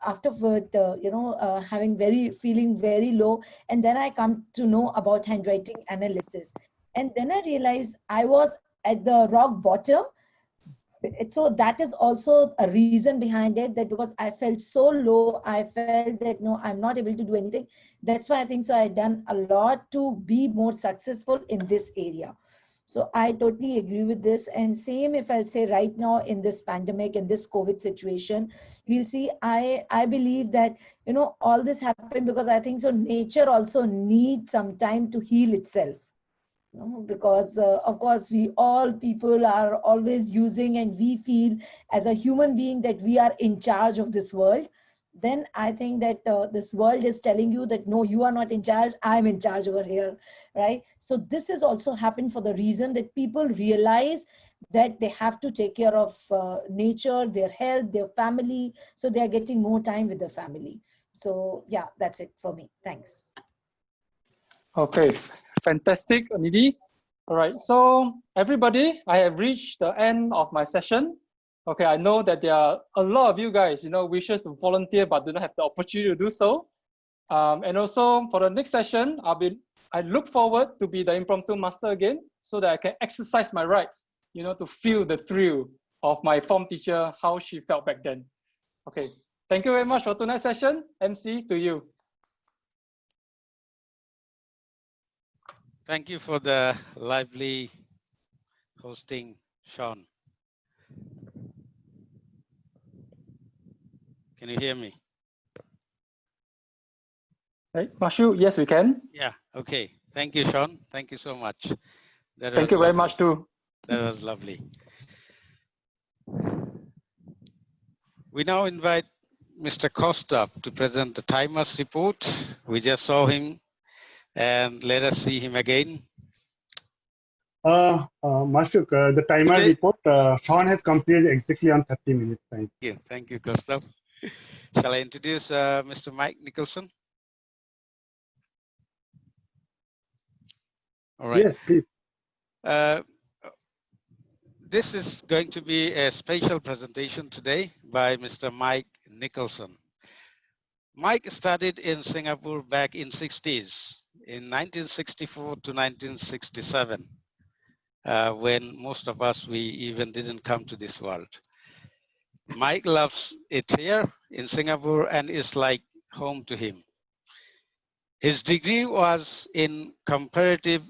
afterward, feeling very low, and then I come to know about handwriting analysis, and then I realized I was at the rock bottom. So that is also a reason behind it, that because I felt so low, I felt that no, I'm not able to do anything. That's why I think so I done a lot to be more successful in this area. So I totally agree with this. And same if I'll say right now in this pandemic, in this COVID situation, we'll see, I believe that, all this happened because I think so nature also needs some time to heal itself. Because of course we all people are always using, and we feel as a human being that we are in charge of this world. Then I think that this world is telling you that no, you are not in charge, I'm in charge over here, right? So this has also happened for the reason that people realize that they have to take care of nature, their health, their family, so they are getting more time with their family. So yeah, that's it for me. Thanks. Okay, fantastic, Nidhi. All right, so everybody, I have reached the end of my session. Okay, I know that there are a lot of you guys, wishes to volunteer but do not have the opportunity to do so. And also for the next session, I look forward to be the impromptu master again, so that I can exercise my rights, to feel the thrill of my form teacher, how she felt back then. Okay, thank you very much for tonight's session. MC, to you. Thank you for the lively hosting, Sean. Can you hear me? Right, Mashu, yes, we can. Yeah, okay. Thank you, Sean. Thank you so much. Thank you very much too. That was lovely. We now invite Mr. Costa to present the timers report. We just saw him, and let us see him again. Mashuk, the timer report, Sean has completed exactly on 30 minutes time. Thank you, Costa. Shall I introduce Mr. Mike Nicholson? All right. Yes, please. This is going to be a special presentation today by Mr. Mike Nicholson. Mike studied in Singapore back in 60s, in 1964 to 1967, when most of us, we even didn't come to this world. Mike loves it here in Singapore and is like home to him. His degree was in comparative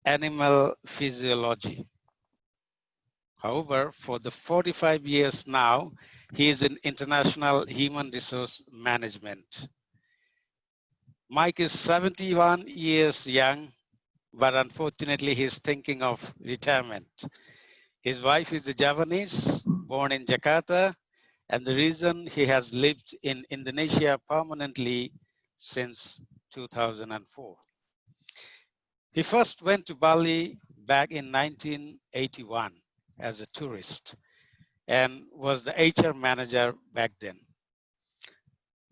animal physiology. However, for the 45 years now, he is in international human resource management. Mike is 71 years young, but unfortunately he's thinking of retirement. His wife is a Javanese, born in Jakarta, and the reason he has lived in Indonesia permanently since 2004. He first went to Bali back in 1981 as a tourist and was the HR manager back then.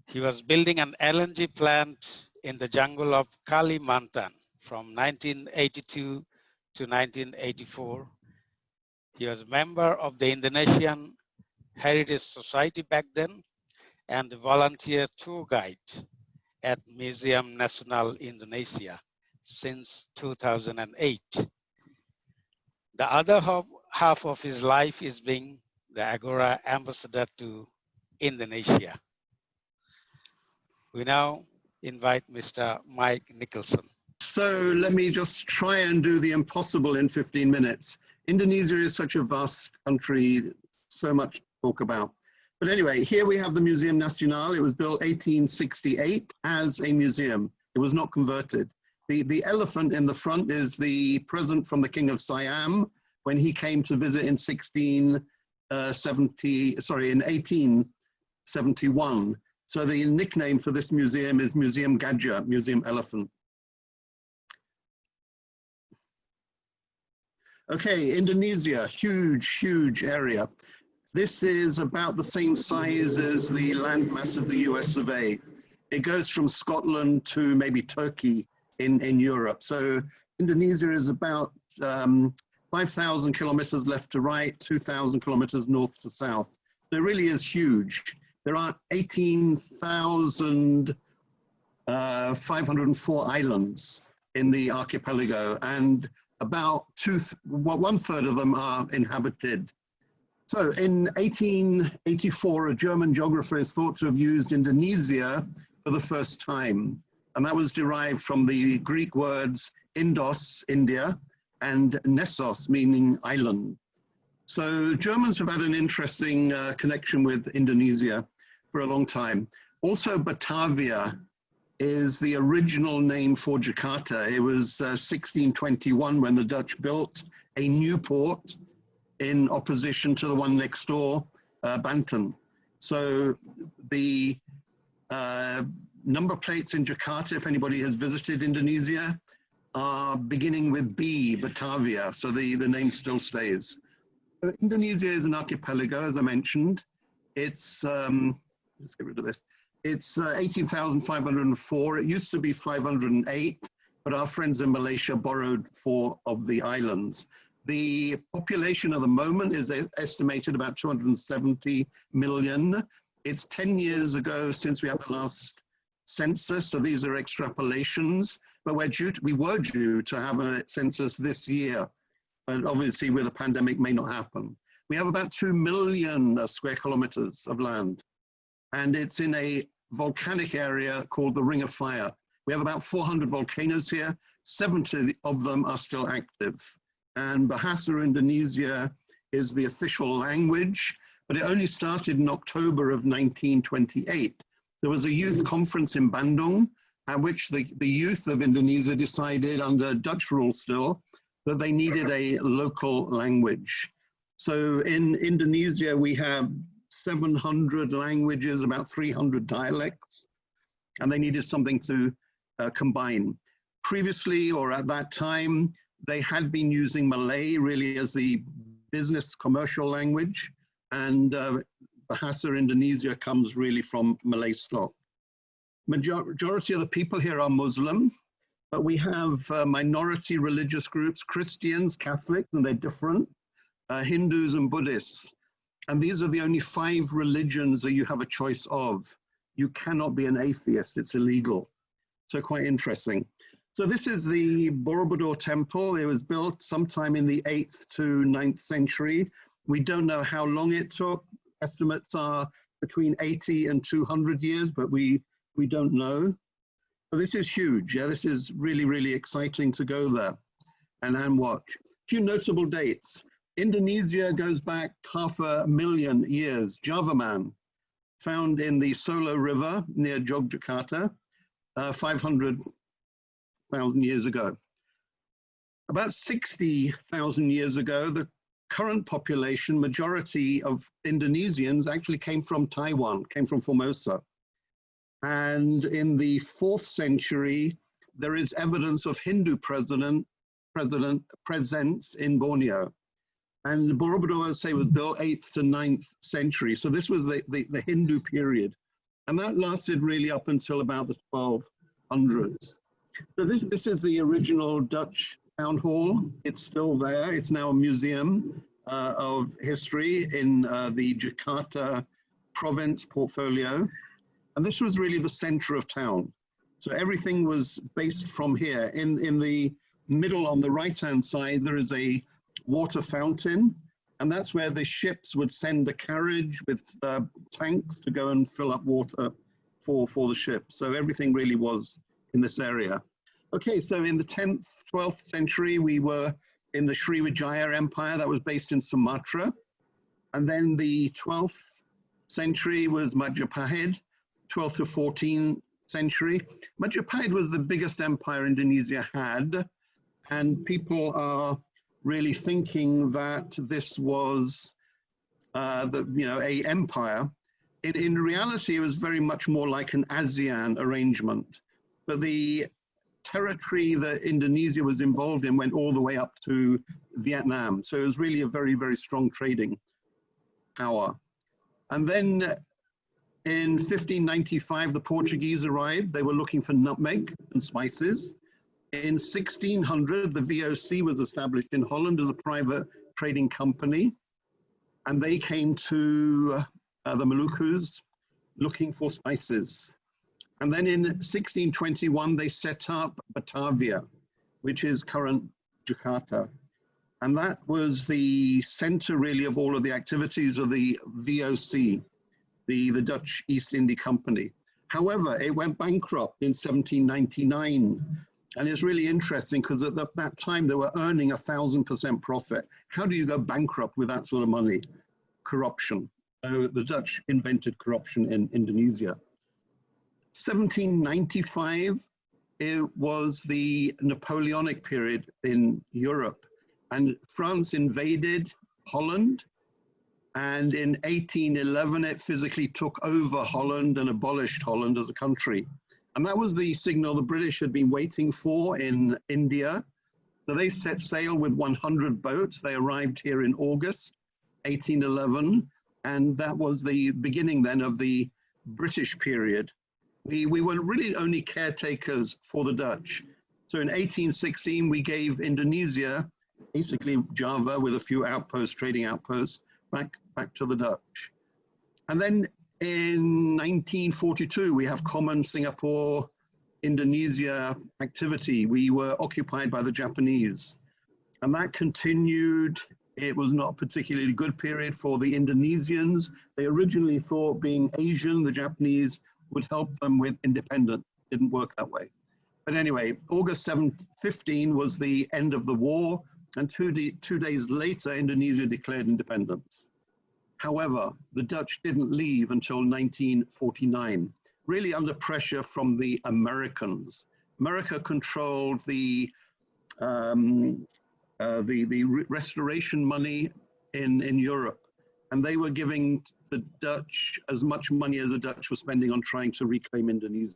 He was building an LNG plant in the jungle of Kalimantan from 1982 to 1984. He was a member of the Indonesian Heritage Society back then and a volunteer tour guide at Museum Nasional Indonesia since 2008. The other half of his life is being the Agora ambassador to Indonesia. We now invite Mr. Mike Nicholson. So let me just try and do the impossible in 15 minutes. Indonesia is such a vast country, so much to talk about. But anyway, here we have the Museum Nacional. It was built 1868 as a museum. It was not converted. The elephant in the front is the present from the King of Siam when he came to visit in 1871. So the nickname for this museum is Museum Gajah, Museum Elephant. Okay, Indonesia, huge area. This is about the same size as the landmass of the US of A. It goes from Scotland to maybe Turkey in Europe. So Indonesia is about 5,000 kilometers left to right, 2,000 kilometers north to south. So it really is huge. There are 18,504 islands in the archipelago, and about 1/3 of them are inhabited. So in 1884, a German geographer is thought to have used Indonesia for the first time. And that was derived from the Greek words Indos, India, and Nessos, meaning island. So Germans have had an interesting connection with Indonesia for a long time. Also, Batavia is the original name for Jakarta. It was 1621 when the Dutch built a new port in opposition to the one next door, Banten. So the number plates in Jakarta, if anybody has visited Indonesia, are beginning with B, Batavia, so the name still stays. Indonesia is an archipelago, as I mentioned. It's, let's get rid of this. It's 18,504. It used to be 508, but our friends in Malaysia borrowed 4 of the islands. The population at the moment is estimated about 270 million. It's 10 years ago since we had the last census, so these are extrapolations, but we were due to have a census this year, but obviously with a pandemic may not happen. We have about 2 million square kilometers of land, and it's in a volcanic area called the Ring of Fire. We have about 400 volcanoes here, 70 of them are still active. And Bahasa Indonesia is the official language, but it only started in October of 1928. There was a youth conference in Bandung at which the youth of Indonesia decided, under Dutch rule still, that they needed a local language. So in Indonesia, we have 700 languages, about 300 dialects, and they needed something to combine. Previously, or at that time, they had been using Malay really as the business commercial language, and Bahasa Indonesia comes really from Malay stock. Majority of the people here are Muslim, but we have minority religious groups, Christians, Catholics, and they're different, Hindus and Buddhists. And these are the only 5 religions that you have a choice of. You cannot be an atheist, it's illegal. So quite interesting. So this is the Borobudur temple. It was built sometime in the 8th to 9th century. We don't know how long it took. Estimates are between 80 and 200 years, but we don't know. But this is huge. Yeah, this is really, really exciting to go there and watch. A few notable dates. Indonesia goes back 500,000 years. Java man, found in the Solo River near Yogyakarta, 500,000 years ago. About 60,000 years ago, the current population, majority of Indonesians actually came from Taiwan, came from Formosa. And in the 4th century, there is evidence of Hindu presence in Borneo. And Borobudur, I say, was built 8th to 9th century. So this was the Hindu period. And that lasted really up until about the 1200s. So this is the original Dutch town hall. It's still there. It's now a museum of history in the Jakarta province portfolio. And this was really the center of town. So everything was based from here. In the middle on the right-hand side, there is a water fountain, and that's where the ships would send a carriage with tanks to go and fill up water for the ship. So everything really was in this area. Okay, so in the 10th, 12th century, we were in the Sriwijaya Empire that was based in Sumatra. And then the 12th century was Majapahit, 12th to 14th century. Majapahit was the biggest empire Indonesia had, and people are really thinking that this was a empire. In reality, it was very much more like an ASEAN arrangement. But the territory that Indonesia was involved in went all the way up to Vietnam. So it was really a very, very strong trading power. And then in 1595, the Portuguese arrived. They were looking for nutmeg and spices. In 1600, the VOC was established in Holland as a private trading company. And they came to the Malukus looking for spices. And then in 1621, they set up Batavia, which is current Jakarta. And that was the center really of all of the activities of the VOC, the Dutch East India Company. However, it went bankrupt in 1799. And it's really interesting because at that time they were earning 1,000% profit. How do you go bankrupt with that sort of money? Corruption. So the Dutch invented corruption in Indonesia. 1795, it was the Napoleonic period in Europe, and France invaded Holland, and in 1811 it physically took over Holland and abolished Holland as a country. And that was the signal the British had been waiting for in India. So they set sail with 100 boats. They arrived here in August 1811, and that was the beginning then of the British period. We were really only caretakers for the Dutch. So in 1816, we gave Indonesia, basically Java with a few outposts, trading outposts, back to the Dutch. And then in 1942, we have common Singapore-Indonesia activity. We were occupied by the Japanese, and that continued. It was not a particularly good period for the Indonesians. They originally thought being Asian, the Japanese would help them with independence. Didn't work that way. But anyway, August 15 was the end of the war, and 2 days later, Indonesia declared independence. However, the Dutch didn't leave until 1949, really under pressure from the Americans. America controlled the restoration money in Europe, and they were giving the Dutch as much money as the Dutch were spending on trying to reclaim Indonesia.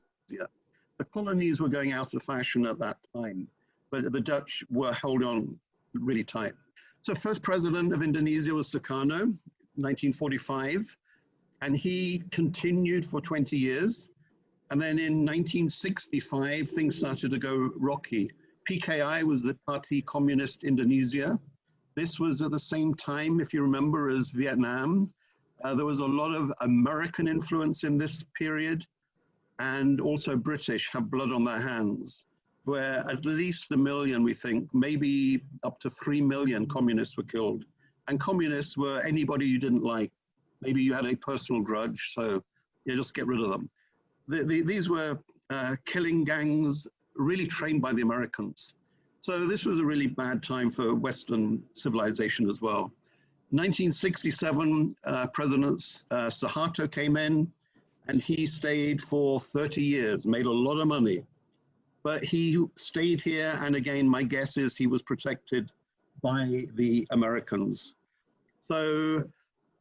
The colonies were going out of fashion at that time, but the Dutch were held on really tight. So first president of Indonesia was Sukarno, 1945, and he continued for 20 years. And then in 1965, things started to go rocky. PKI was the Party Communist Indonesia. This was at the same time, if you remember, as Vietnam. There was a lot of American influence in this period, and also British have blood on their hands, where at least 1 million, we think, maybe up to 3 million communists were killed. And communists were anybody you didn't like. Maybe you had a personal grudge, so you just get rid of them. These were killing gangs really trained by the Americans. So this was a really bad time for Western civilization as well. 1967, President Suharto came in, and he stayed for 30 years, made a lot of money. But he stayed here, and again, my guess is he was protected by the Americans. So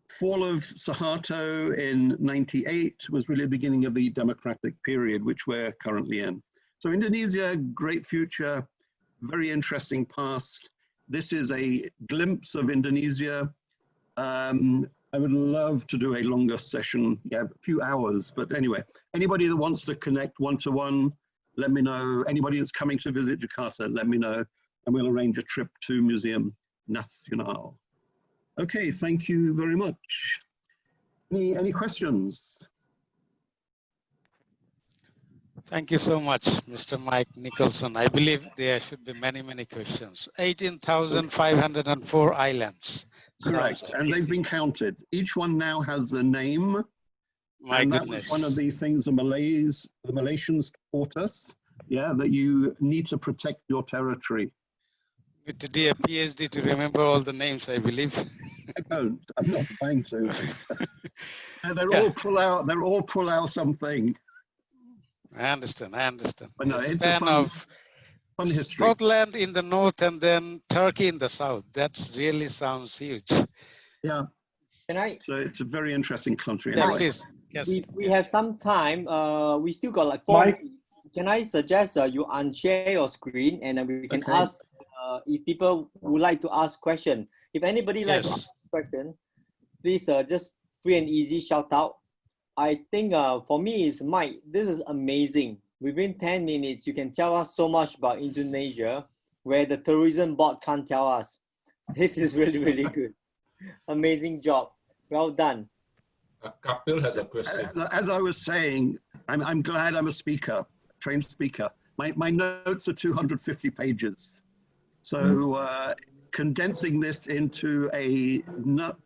fall of Suharto in 98 was really the beginning of the democratic period, which we're currently in. So Indonesia, great future, very interesting past. This is a glimpse of Indonesia. I would love to do a longer session, a few hours, but anyway, anybody that wants to connect one-to-one, let me know. Anybody that's coming to visit Jakarta, let me know, and we'll arrange a trip to Museum Nasional. Okay, thank you very much. Any questions? Thank you so much, Mr. Mike Nicholson. I believe there should be many, many questions. 18,504 islands. Correct, and they've been counted. Each one now has a name. My and goodness. That was one of the things the Malaysians taught us, that you need to protect your territory. Need to do a PhD to remember all the names, I believe. I don't. I'm not trying to. They're Yeah. all pull out. They're all pull out something. I understand. I understand. But no, A it's a span fun history. Scotland in the north and then Turkey in the south. That really sounds huge. Yeah. Can I? So it's a very interesting country. Yeah, Anyway. please. Yes. We have some time. We still got like 4 Mike? minutes. Can I suggest you unshare your screen and then we can Okay. ask if people would like to ask question. If anybody like to Yes. ask a question, please just free and easy shout out. I think for me is Mike. This is amazing. Within 10 minutes, you can tell us so much about Indonesia, where the tourism board can't tell us. This is really, really good. Amazing job. Well done. Kapil has a question. As I was saying, I'm glad I'm a speaker, trained speaker. My notes are 250 pages. So condensing this into a nut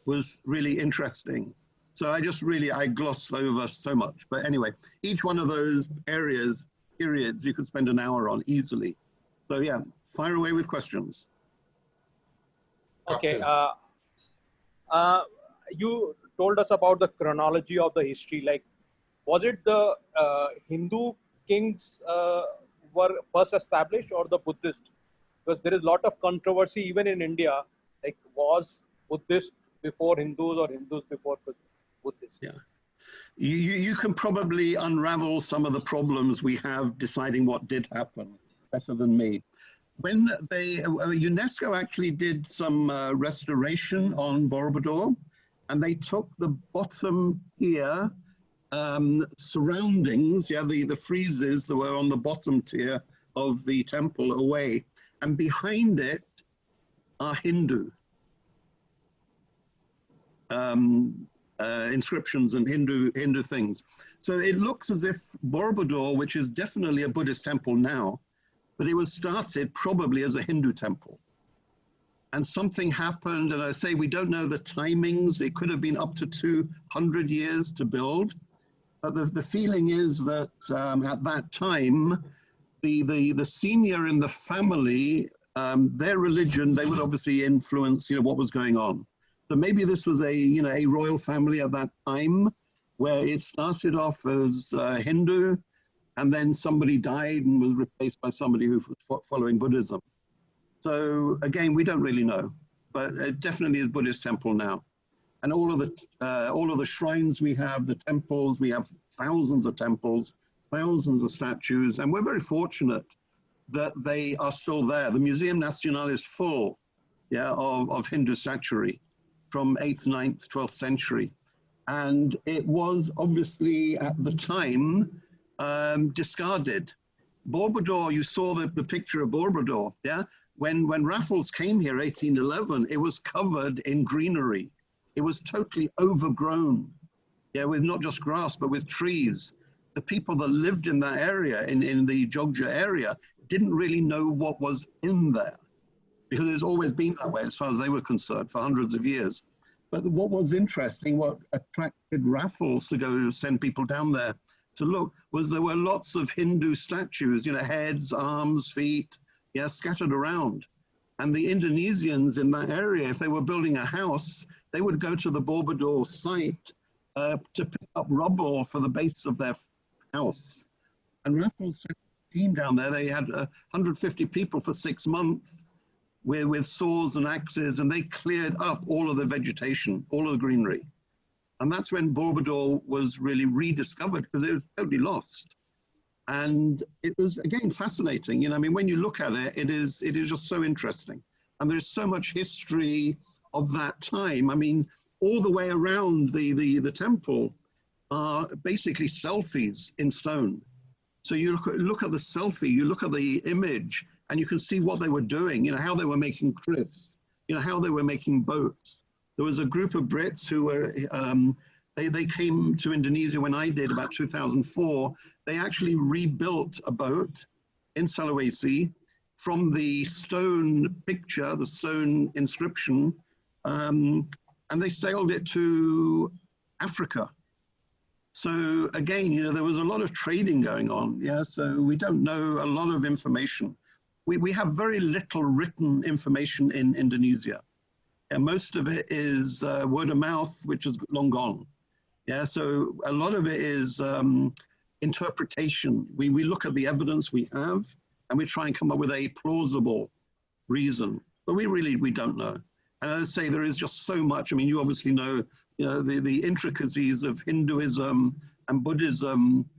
was really interesting. So I glossed over so much. But anyway, each one of those periods, you could spend an hour on easily. So yeah, fire away with questions. Okay. You told us about the chronology of the history. Like, was it the Hindu kings were first established or the Buddhist? Because there is a lot of controversy even in India. Like, was Buddhist before Hindus or Hindus before Buddhists? Yeah. You can probably unravel some of the problems we have deciding what did happen better than me. When UNESCO actually did some restoration on Borobudur, and they took the bottom here, surroundings, the friezes that were on the bottom tier of the temple away, and behind it are Hindu inscriptions and Hindu things. So it looks as if Borobudur, which is definitely a Buddhist temple now, but it was started probably as a Hindu temple. And something happened, and I say we don't know the timings. It could have been up to 200 years to build. But the feeling is that at that time, the senior in the family, their religion, they would obviously influence what was going on. So maybe this was a royal family at that time where it started off as Hindu, and then somebody died and was replaced by somebody who was following Buddhism. So again, we don't really know, but it definitely is Buddhist temple now. And all of the shrines we have, the temples, we have thousands of temples, thousands of statues, and we're very fortunate that they are still there. The Museum Nacional is full, of Hindu statuary from 8th, 9th, 12th century. And it was obviously at the time discarded. Borobudur, you saw the picture of Borobudur, When Raffles came here, 1811, it was covered in greenery. It was totally overgrown, with not just grass, but with trees. The people that lived in that area, in the Jogja area, didn't really know what was in there, because it's always been that way as far as they were concerned for hundreds of years. But what was interesting, what attracted Raffles to go send people down there to look, was there were lots of Hindu statues, heads, arms, feet, scattered around. And the Indonesians in that area, if they were building a house, they would go to the Borobudur site to pick up rubble for the base of their house. And Raffles sent a team down there. They had 150 people for 6 months with saws and axes, and they cleared up all of the vegetation, all of the greenery. And that's when Borobudur was really rediscovered, because it was totally lost. And it was, again, fascinating. When you look at it, it is just so interesting. And there's so much history of that time. All the way around the temple are basically selfies in stone. So you look at the selfie, you look at the image, and you can see what they were doing, how they were making cliffs, how they were making boats. There was a group of Brits who were, they came to Indonesia when I did, about 2004. They actually rebuilt a boat in Sulawesi from the stone picture, the stone inscription, and they sailed it to Africa. So again, there was a lot of trading going on, so we don't know a lot of information. We have very little written information in Indonesia. And most of it is word of mouth, which is long gone. Yeah, so a lot of it is interpretation. We look at the evidence we have and we try and come up with a plausible reason, but we don't know. And as I say, there is just so much. I mean, you obviously know, the intricacies of Hinduism and Buddhism,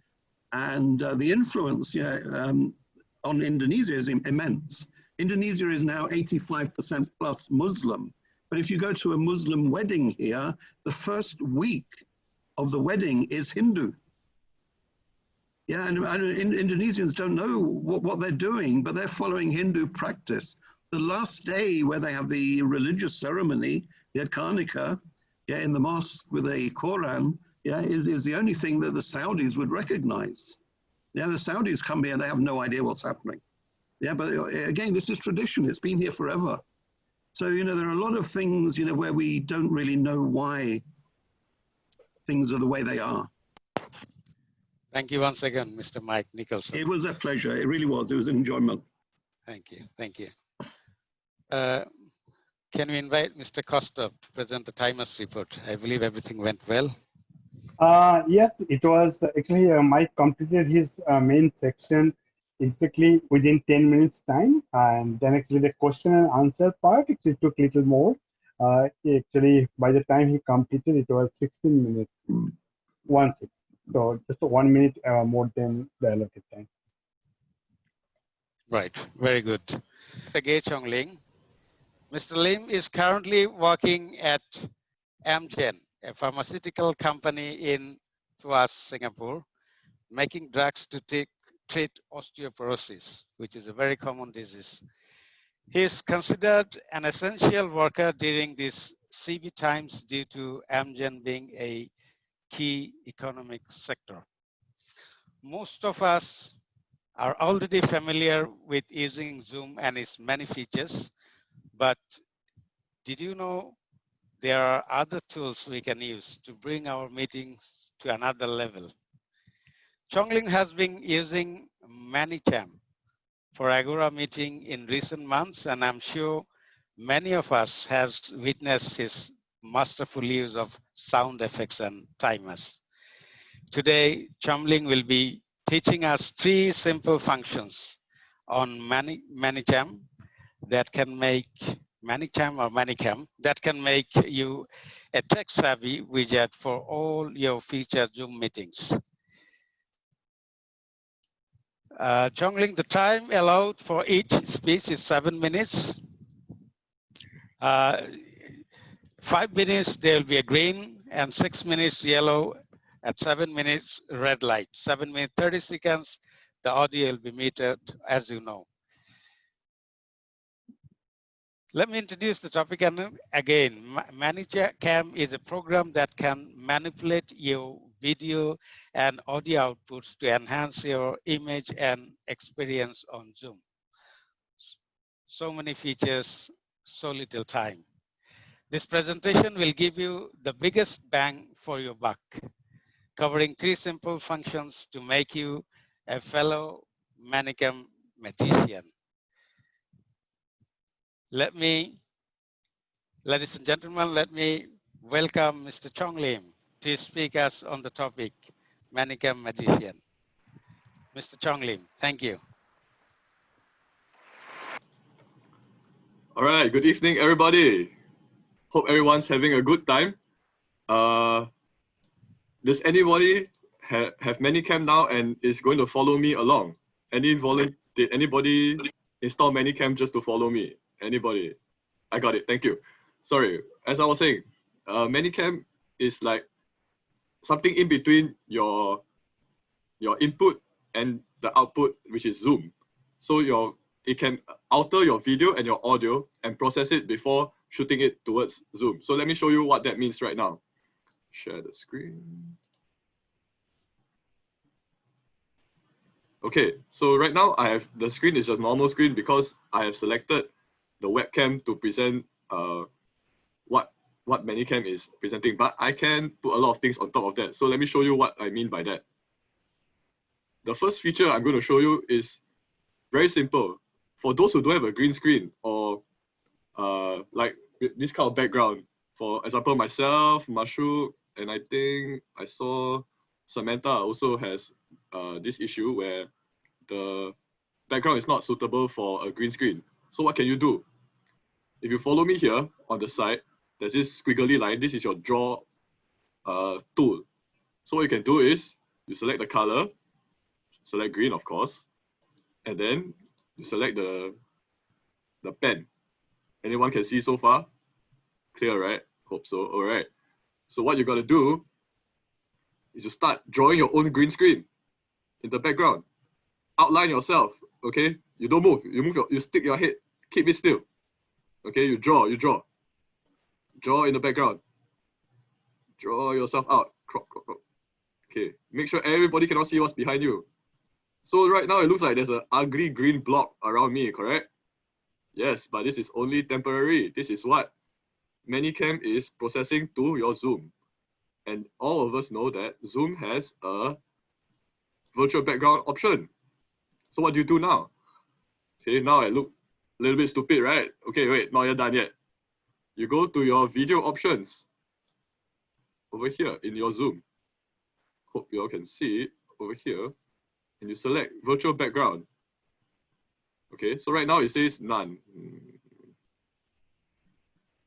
and the influence on Indonesia is immense. Indonesia is now 85% plus Muslim. But if you go to a Muslim wedding here, the first week of the wedding is Hindu. Yeah, and Indonesians don't know what they're doing, but they're following Hindu practice. The last day where they have the religious ceremony, the Karnika, in the mosque with a Quran, is the only thing that the Saudis would recognize. Yeah, the Saudis come here and they have no idea what's happening. Yeah, but again, this is tradition. It's been here forever. So, there are a lot of things, where we don't really know why things are the way they are. Thank you once again, Mr. Mike Nicholson. It was a pleasure. It really was. It was an enjoyment. Thank you. Thank you. Can we invite Mr. Costa to present the timers report? I believe everything went well. Yes, it was actually Mike completed his main section exactly within 10 minutes time, and then actually the question and answer part actually took a little more. Actually, by the time he completed, it was 16 minutes, 1/6. So just 1 minute more than the allotted time. Right, very good. Mr. Gay Chong Ling. Mr. Lim is currently working at Amgen, a pharmaceutical company in Tuas, Singapore, making drugs to treat osteoporosis, which is a very common disease. He is considered an essential worker during these CV times due to Amgen being a key economic sector. Most of us are already familiar with using Zoom and its many features, but did you know there are other tools we can use to bring our meetings to another level? Chongling has been using ManyCam for Agora meeting in recent months, and I'm sure many of us has witnessed his masterful use of sound effects and timers. Today, Chongling will be teaching us 3 simple functions on ManyCam that can make ManyCam that can make you a tech-savvy widget for all your future Zoom meetings. Chongling, the time allowed for each speech is 7 minutes. 5 minutes, there will be a green, and 6 minutes yellow. At 7 minutes, red light. 7 minutes, 30 seconds, the audio will be metered, as you know. Let me introduce the topic again. ManyCam is a program that can manipulate your video and audio outputs to enhance your image and experience on Zoom. So many features, so little time. This presentation will give you the biggest bang for your buck, covering 3 simple functions to make you a fellow ManyCam magician. Ladies and gentlemen, let me welcome Mr. Chong Lim to speak us on the topic, ManyCam magician. Mr. Chong Lim, thank you. All right, good evening, everybody. Hope everyone's having a good time. Does anybody have ManyCam now and is going to follow me along? Did anybody install ManyCam just to follow me? Anybody? I got it, thank you. Sorry, as I was saying, ManyCam is like something in between your input and the output, which is Zoom. So it can alter your video and your audio and process it before shooting it towards Zoom. So let me show you what that means right now. Share the screen. Okay, so right now the screen is a normal screen because I have selected the webcam to present what ManyCam is presenting, but I can put a lot of things on top of that. So let me show you what I mean by that. The first feature I'm going to show you is very simple. For those who don't have a green screen or like this kind of background. For example, myself, Mashu, and I think I saw Samantha also has this issue where the background is not suitable for a green screen. So what can you do? If you follow me here on the side, there's this squiggly line. This is your draw tool. So what you can do is you select the color, select green, of course, and then you select the pen. Anyone can see so far? Clear, right? Hope so. All right. So what you got to do is you start drawing your own green screen in the background. Outline yourself, okay? You don't move. You stick your head. Keep it still. Okay, you draw. Draw in the background. Draw yourself out. Crop. Okay, make sure everybody cannot see what's behind you. So right now it looks like there's an ugly green block around me, correct? Yes, but this is only temporary. This is what Manicam is processing to your Zoom. And all of us know that Zoom has a virtual background option. So what do you do now? Okay, now I look a little bit stupid, right? Okay, wait, not yet done yet. You go to your video options over here in your Zoom. Hope you all can see it over here. And you select virtual background. Okay, so right now it says none.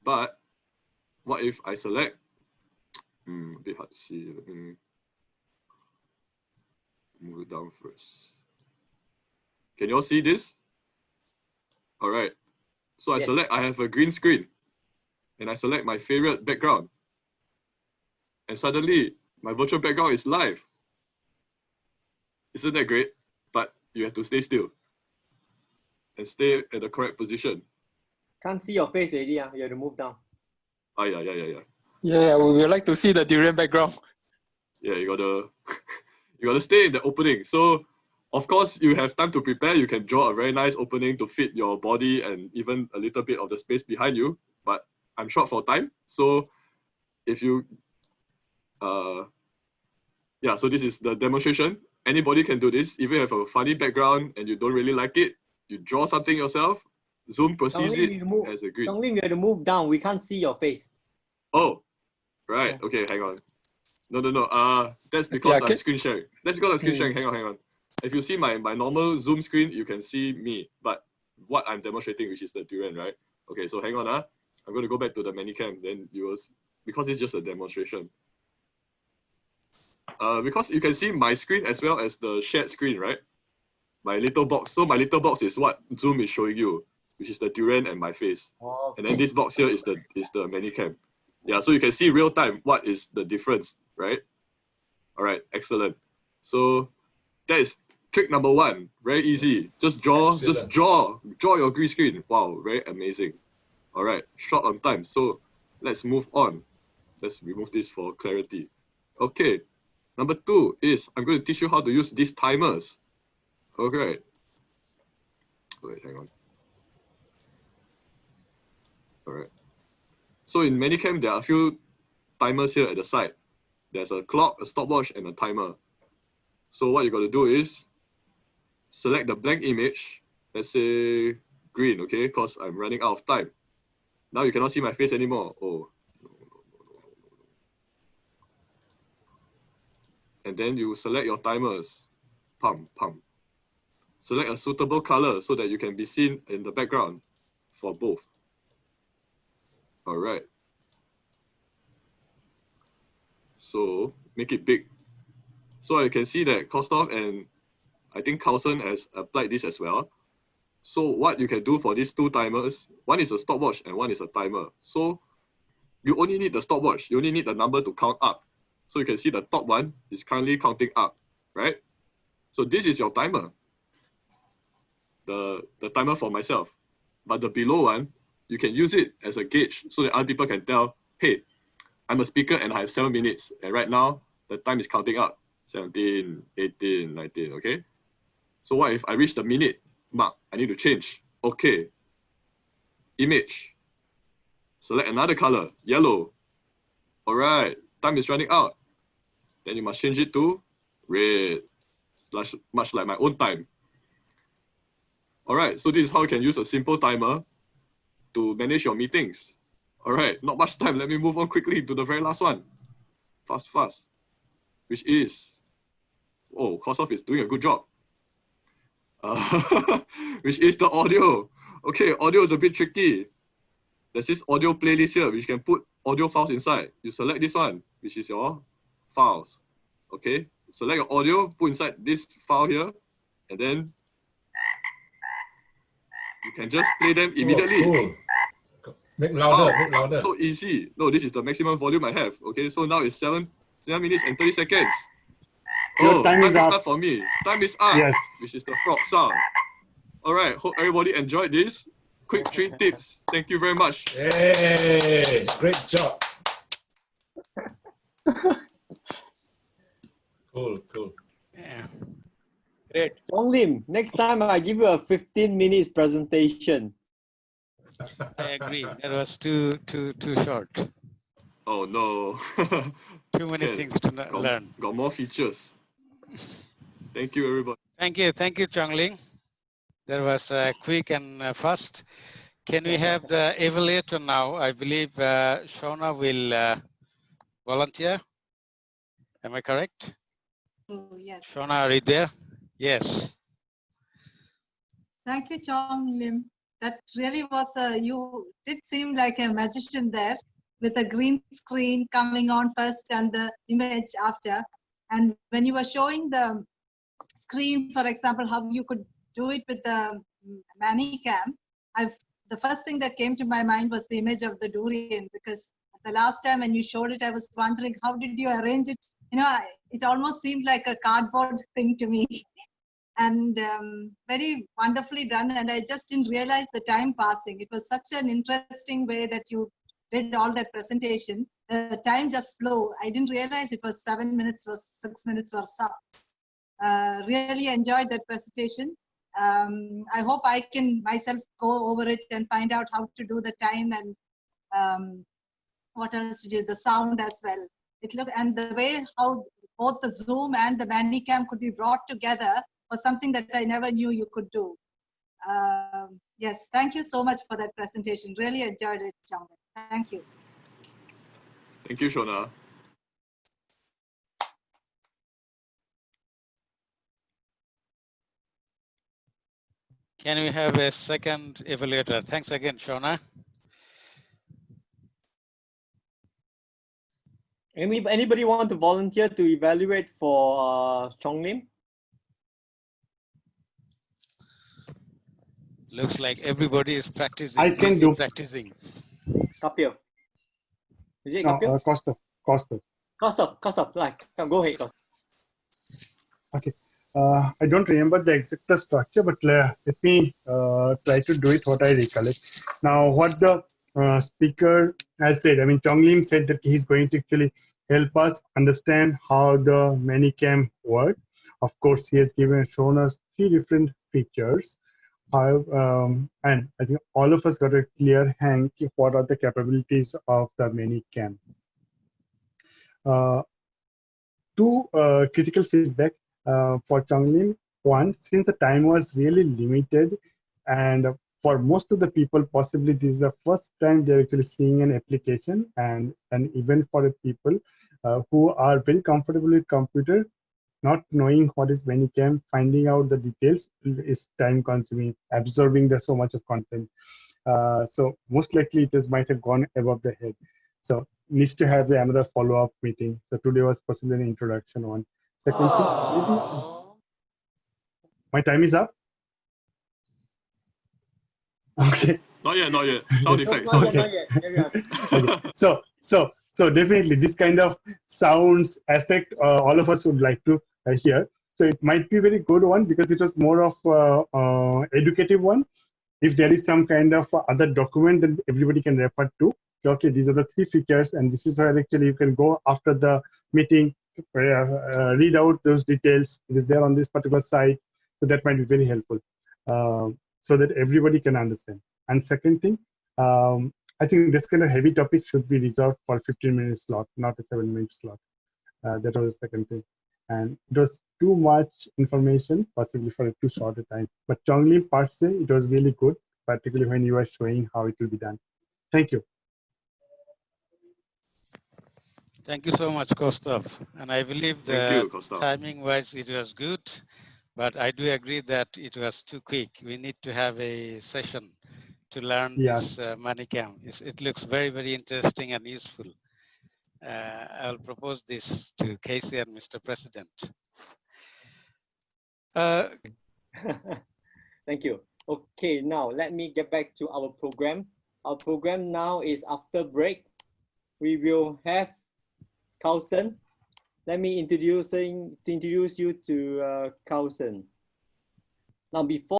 But what if I select, a bit hard to see. Let me move it down first. Can you all see this? All right. So I select, I have a green screen and I select my favorite background. And suddenly my virtual background is live. Isn't that great? But you have to stay still and stay at the correct position. Can't see your face already. You have to move down. Ah, yeah. Yeah, we would like to see the durian background. Yeah, you gotta stay in the opening. So of course you have time to prepare. You can draw a very nice opening to fit your body and even a little bit of the space behind you. But I'm short for time. So if you so this is the demonstration. Anybody can do this. If you have a funny background and you don't really like it, you draw something yourself. Zoom perceives it as a green. Only we have to move down. We can't see your face. Oh, right. Okay, hang on. No. That's because I'm screen sharing. Hang on. If you see my normal Zoom screen, you can see me. But what I'm demonstrating, which is the durian, right? Okay, so hang on. I'm going to go back to the Manicam. Then you will, because it's just a demonstration. Because you can see my screen as well as the shared screen, right? My little box. So my little box is what Zoom is showing you, which is the durian and my face. Oh. And then this box here is the Manicam. Yeah, so you can see real time what is the difference, right? All right, excellent. So that is trick number one. Very easy. Just draw your green screen. Wow, very amazing. All right, short on time. So let's move on. Let's remove this for clarity. Okay. Number two is I'm going to teach you how to use these timers. Okay. Wait, hang on. All right. So in Manicam, there are a few timers here at the side. There's a clock, a stopwatch, and a timer. So what you got to do is select the blank image. Let's say green, okay? Because I'm running out of time. Now you cannot see my face anymore. Oh. And then you select your timers. Pump. Select a suitable color so that you can be seen in the background for both. All right. So make it big. So you can see that Kostov and I think Carlson has applied this as well. So what you can do for these two timers, one is a stopwatch and one is a timer. So you only need the stopwatch. You only need the number to count up. So you can see the top one is currently counting up, right? So this is your timer, the timer for myself. But the below one, you can use it as a gauge so that other people can tell, hey, I'm a speaker and I have 7 minutes. And right now, the time is counting up. 17, 18, 19, okay? So what if I reach the minute mark? I need to change. Okay. Image. Select another color, yellow. All right, time is running out. Then you must change it to red, much like my own time. All right, so this is how you can use a simple timer to manage your meetings. All right, not much time. Let me move on quickly to the very last one. Fast. Which is, oh, Kosov is doing a good job. Which is the audio. Okay, audio is a bit tricky. There's this audio playlist here, which you can put audio files inside. You select this one, which is your files. Okay, select your audio, put inside this file here, and then you can just play them immediately. Oh, cool. Make louder, make louder. So easy. No, this is the maximum volume I have. Okay, so now it's 7 minutes and 30 seconds. Your time is up. For me. Time is up. Yes. Which is the frog sound. All right, hope everybody enjoyed this. Quick 3 tips. Thank you very much. Hey, great job. Cool. Yeah. Great. Chong Lim, next time I give you a 15 minutes presentation. I agree. That was too short. Oh no. Too many things to learn. Got more features. Thank you, everybody. Thank you, Chong Ling. That was quick and fast. Can we have the evaluator now? I believe Shona will volunteer. Am I correct? Oh, yes. Shona, are you there? Yes. Thank you, Chong Lim. That really was you did seem like a magician there with a green screen coming on first and the image after. And when you were showing the screen, for example, how you could do it with the Manicam, the first thing that came to my mind was the image of the durian, because the last time when you showed it, I was wondering how did you arrange it? You know, it almost seemed like a cardboard thing to me. And very wonderfully done. And I just didn't realize the time passing. It was such an interesting way that you did all that presentation. The time just flew. I didn't realize it was 7 minutes or 6 minutes or so. Really enjoyed that presentation. I hope I can myself go over it and find out how to do the time and what else to do, the sound as well. And the way how both the Zoom and the Manicam could be brought together was something that I never knew you could do. Yes, thank you so much for that presentation. Really enjoyed it, Chong. Thank you. Thank you, Shona. Can we have a second evaluator? Thanks again, Shona. Anybody want to volunteer to evaluate for Chong Lim? Looks like everybody is practicing. I can do. Practicing. Kapil. Is it No, Kapil? Kostov. Like, go ahead, Kostov. Okay. I don't remember the exact structure, but let me try to do it what I recollect. Now, what the speaker has said, I mean, Chong Lim said that he's going to actually help us understand how the Manicam works. Of course, he has shown us 3 different features. And I think all of us got a clear hang what are the capabilities of the Manicam. 2 critical feedback for Chong Lim. One, since the time was really limited, and for most of the people, possibly this is the first time they're actually seeing an application, and even for the people who are very comfortable with computer, not knowing what is Manicam, finding out the details is time consuming, absorbing so much of content. So most likely it might have gone above the head. So needs to have another follow-up meeting. So today was possibly an introduction one. Second thing, maybe my time is up. Okay. Not yet. Sound effects. Okay. So definitely this kind of sounds effect all of us would like to hear. So it might be a very good one because it was more of educative one. If there is some kind of other document that everybody can refer to, okay, these are the 3 features, and this is where actually you can go after the meeting, read out those details. It is there on this particular site, so that might be very helpful, so that everybody can understand. And second thing, I think this kind of heavy topic should be reserved for a 15-minute slot, not a 7-minute slot. That was the second thing. And it was too much information, possibly for a too short a time. But Chong Lim per se, it was really good, particularly when you were showing how it will be done. Thank you. Thank you so much, Kostov. And I believe Thank that you, Kostov. timing-wise it was good, but I do agree that it was too quick. We need to have a session to learn Yes. this MoneyCam. It looks very, very interesting and useful. I'll propose this to Casey and Mr. President. Thank you. Okay, now let me get back to our program. Our program now is after break. We will have Carlson. Let me introduce you to Carlson. Now before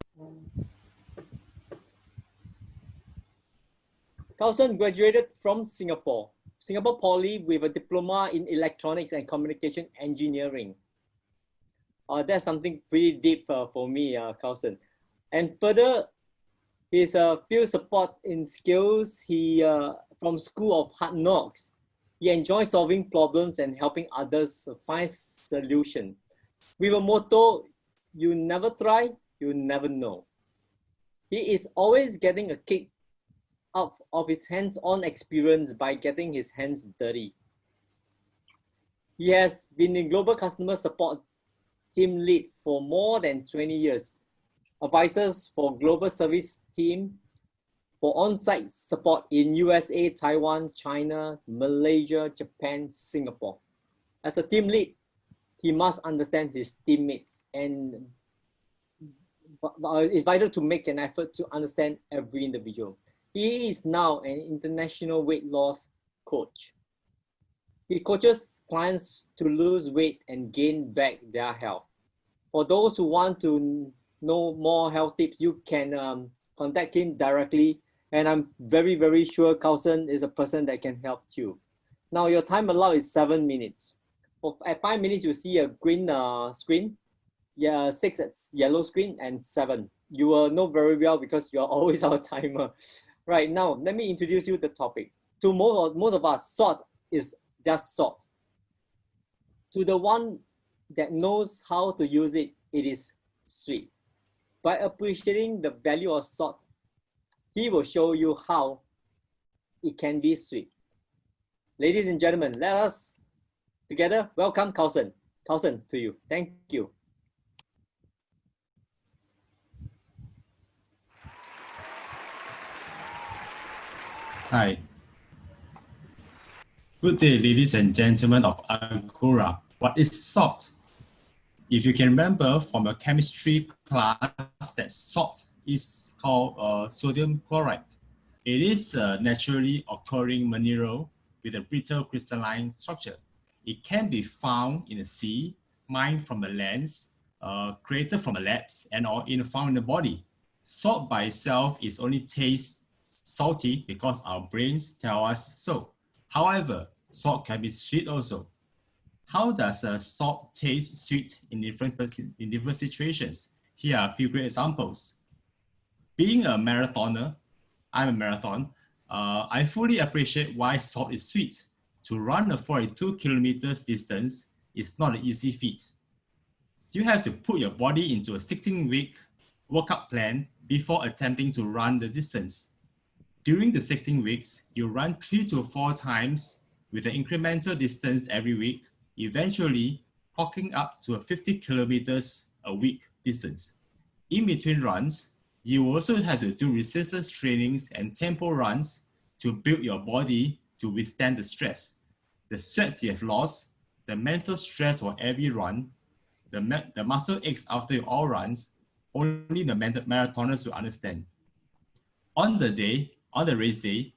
Carlson graduated from Singapore Poly with a diploma in electronics and communication engineering. That's something pretty deep for me, Carlson. And further, his field support in skills, he from School of Hard Knocks. He enjoys solving problems and helping others find solutions. With a motto, you never try, you never know. He is always getting a kick out of his hands-on experience by getting his hands dirty. He has been in global customer support team lead for more than 20 years, advisors for global service team for on-site support in USA, Taiwan, China, Malaysia, Japan, Singapore. As a team lead, he must understand his teammates, and it's vital to make an effort to understand every individual. He is now an international weight loss coach. He coaches clients to lose weight and gain back their health. For those who want to know more health tips, you can contact him directly. And I'm very, very sure Carlson is a person that can help you. Now your time allowed is 7 minutes. At 5 minutes, you see a green screen. Yeah, 6 at yellow screen and 7. You will know very well because you're always our timer. Right, now let me introduce you the topic. To most of us, salt is just salt. To the one that knows how to use it, it is sweet. By appreciating the value of salt, he will show you how it can be sweet. Ladies and gentlemen, let us together welcome Carlson. Carlson, to you. Thank you. Hi. Good day, ladies and gentlemen of Agora. What is salt? If you can remember from your chemistry class that salt is called sodium chloride. It is a naturally occurring mineral with a brittle crystalline structure. It can be found in the sea, mined from the lands, created from the labs, and or found in the body. Salt by itself is only taste salty because our brains tell us so. However, salt can be sweet also. How does salt taste sweet in different situations? Here are a few great examples. Being a marathoner, I'm a marathon, I fully appreciate why salt is sweet. To run a 42 kilometers distance is not an easy feat. You have to put your body into a 16-week workout plan before attempting to run the distance. During the 16 weeks, you run 3 to 4 times with an incremental distance every week, eventually clocking up to a 50 kilometers a week distance. In between runs, you also have to do resistance trainings and tempo runs to build your body to withstand the stress. The sweat you have lost, the mental stress for every run, the muscle aches after all runs, only the marathoners will understand. On the race day,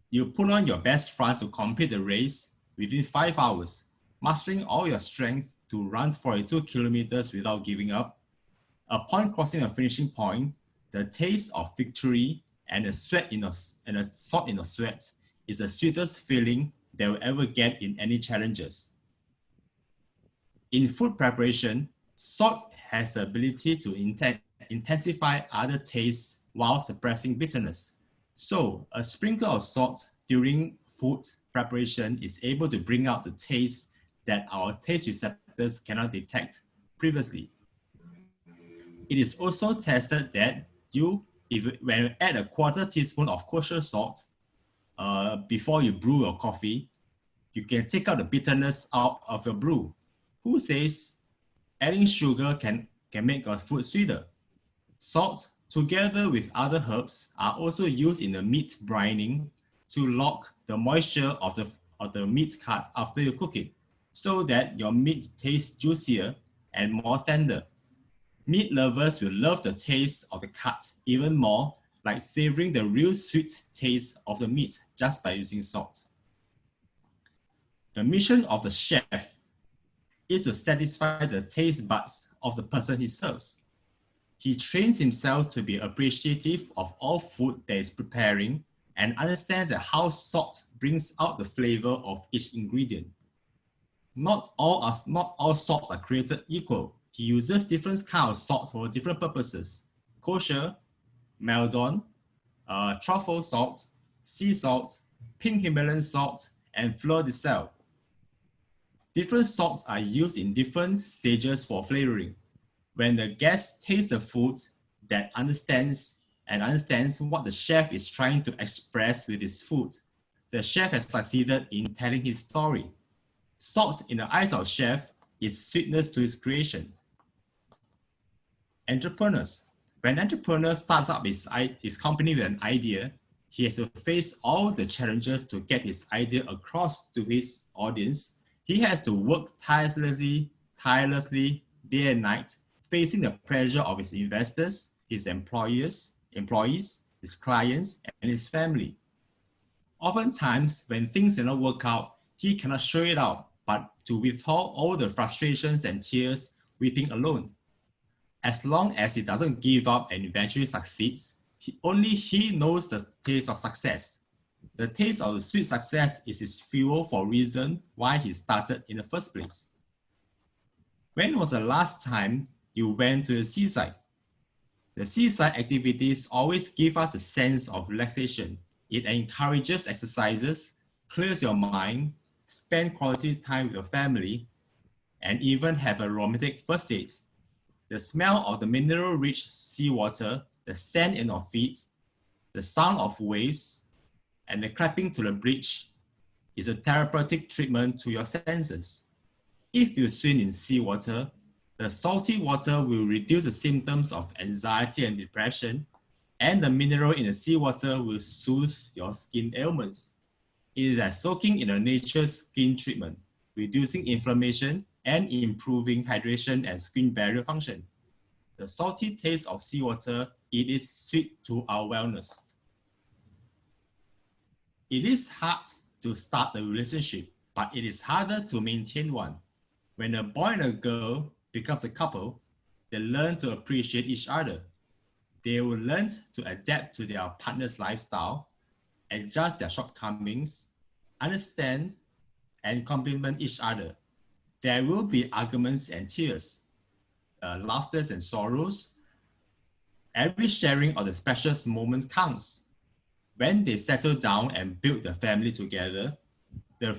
you put on your best front to complete the race within 5 hours, mastering all your strength to run 42 kilometers without giving up. Upon crossing a finishing point, the taste of victory and the salt in your sweat is the sweetest feeling they will ever get in any challenges. In food preparation, salt has the ability to intensify other tastes while suppressing bitterness. So a sprinkle of salt during food preparation is able to bring out the taste that our taste receptors cannot detect previously. It is also tested that when you add a 1/4 teaspoon of kosher salt before you brew your coffee, You can take out the bitterness out of your brew. Who says adding sugar can make your food sweeter? Salt, together with other herbs, are also used in the meat brining to lock the moisture of the meat cut after you cook it, so that your meat tastes juicier and more tender. Meat lovers will love the taste of the cut even more, like savoring the real sweet taste of the meat just by using salt. The mission of the chef is to satisfy the taste buds of the person he serves. He trains himself to be appreciative of all food that is preparing and understands that how salt brings out the flavor of each ingredient. Not all salts are created equal. He uses different kinds of salts for different purposes. Kosher, Maldon, truffle salt, sea salt, pink Himalayan salt, and fleur de sel. Different salts are used in different stages for flavoring. When the guest tastes the food that understands what the chef is trying to express with his food, the chef has succeeded in telling his story. Salt in the eyes of chef is sweetness to his creation. Entrepreneurs. When an entrepreneur starts up his company with an idea, he has to face all the challenges to get his idea across to his audience. He has to work tirelessly, day and night, facing the pressure of his investors, his employees, his clients, and his family. Oftentimes, when things do not work out, he cannot show it out, but to withhold all the frustrations and tears, weeping alone. As long as he doesn't give up and eventually succeeds, only he knows the taste of success. The taste of the sweet success is his fuel for reason why he started in the first place. When was the last time you went to the seaside? The seaside activities always give us a sense of relaxation. It encourages exercises, clears your mind, spend quality time with your family, and even have a romantic first date. The smell of the mineral-rich seawater, the sand in your feet, the sound of waves, and the clapping to the bridge is a therapeutic treatment to your senses. If you swim in seawater, the salty water will reduce the symptoms of anxiety and depression, and the mineral in the seawater will soothe your skin ailments. It is like soaking in a nature's skin treatment, reducing inflammation and improving hydration and skin barrier function. The salty taste of seawater, it is sweet to our wellness. It is hard to start a relationship, but it is harder to maintain one. When a boy and a girl becomes a couple, they learn to appreciate each other. They will learn to adapt to their partner's lifestyle, adjust their shortcomings, understand and complement each other. There will be arguments and tears, laughter and sorrows. Every sharing of the precious moments counts. When they settle down and build the family together, the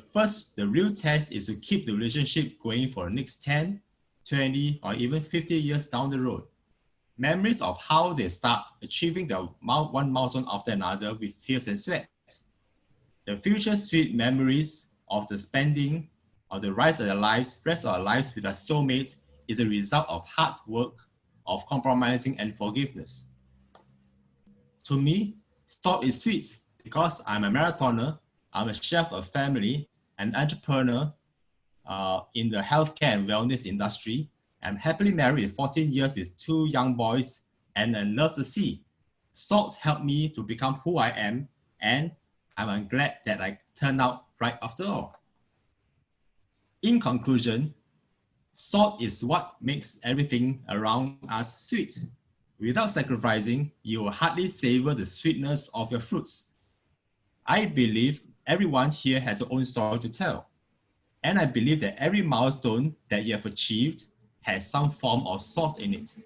real test is to keep the relationship going for the next 10, 20, or even 50 years down the road. Memories of how they start achieving one milestone after another with tears and sweat. The future sweet memories of the spending of the rest of our lives with our soulmates is a result of hard work, of compromising and forgiveness. To me, salt is sweet because I'm a marathoner, I'm a chef of family, an entrepreneur in the healthcare and wellness industry. I'm happily married with 14 years with 2 young boys, and I love the sea. Salt helped me to become who I am, and I'm glad that I turned out right after all. In conclusion, salt is what makes everything around us sweet. Without sacrificing, you will hardly savor the sweetness of your fruits. I believe everyone here has their own story to tell. And I believe that every milestone that you have achieved has some form of salt in it.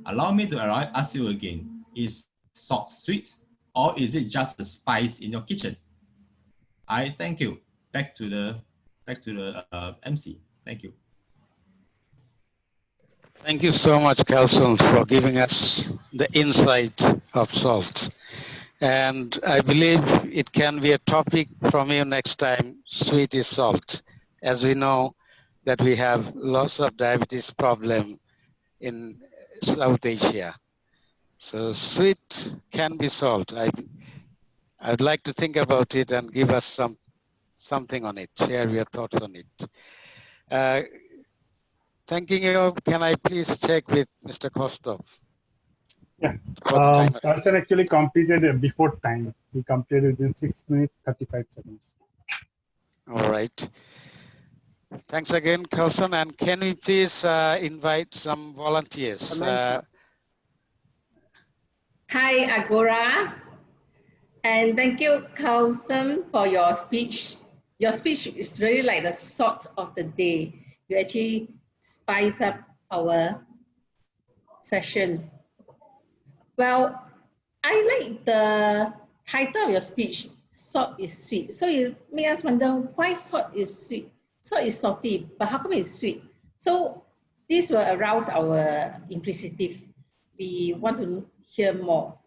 Allow me to ask you again, is salt sweet, or is it just a spice in your kitchen? I thank you. Back to the MC. Thank you. Thank you so much, Kelson, for giving us the insight of salt. And I believe it can be a topic from you next time, sweet is salt. As we know that we have lots of diabetes problem in South Asia. So sweet can be salt. I'd like to think about it and give us something on it, share your thoughts on it. Thanking you, can I please check with Mr. Kostov? Yeah, For the timer. Carlson actually completed before time. He completed in 6 minutes, 35 seconds. All right. Thanks again, Carlson. And can we please invite some volunteers? Hi, Agora. And thank you, Carlson, for your speech. Your speech is really like the salt of the day. You actually spice up our session. Well, I like the title of your speech, Salt is Sweet. So you make us wonder why salt is sweet. Salt is salty, but how come it's sweet? So this will arouse our inquisitive. We want to hear more.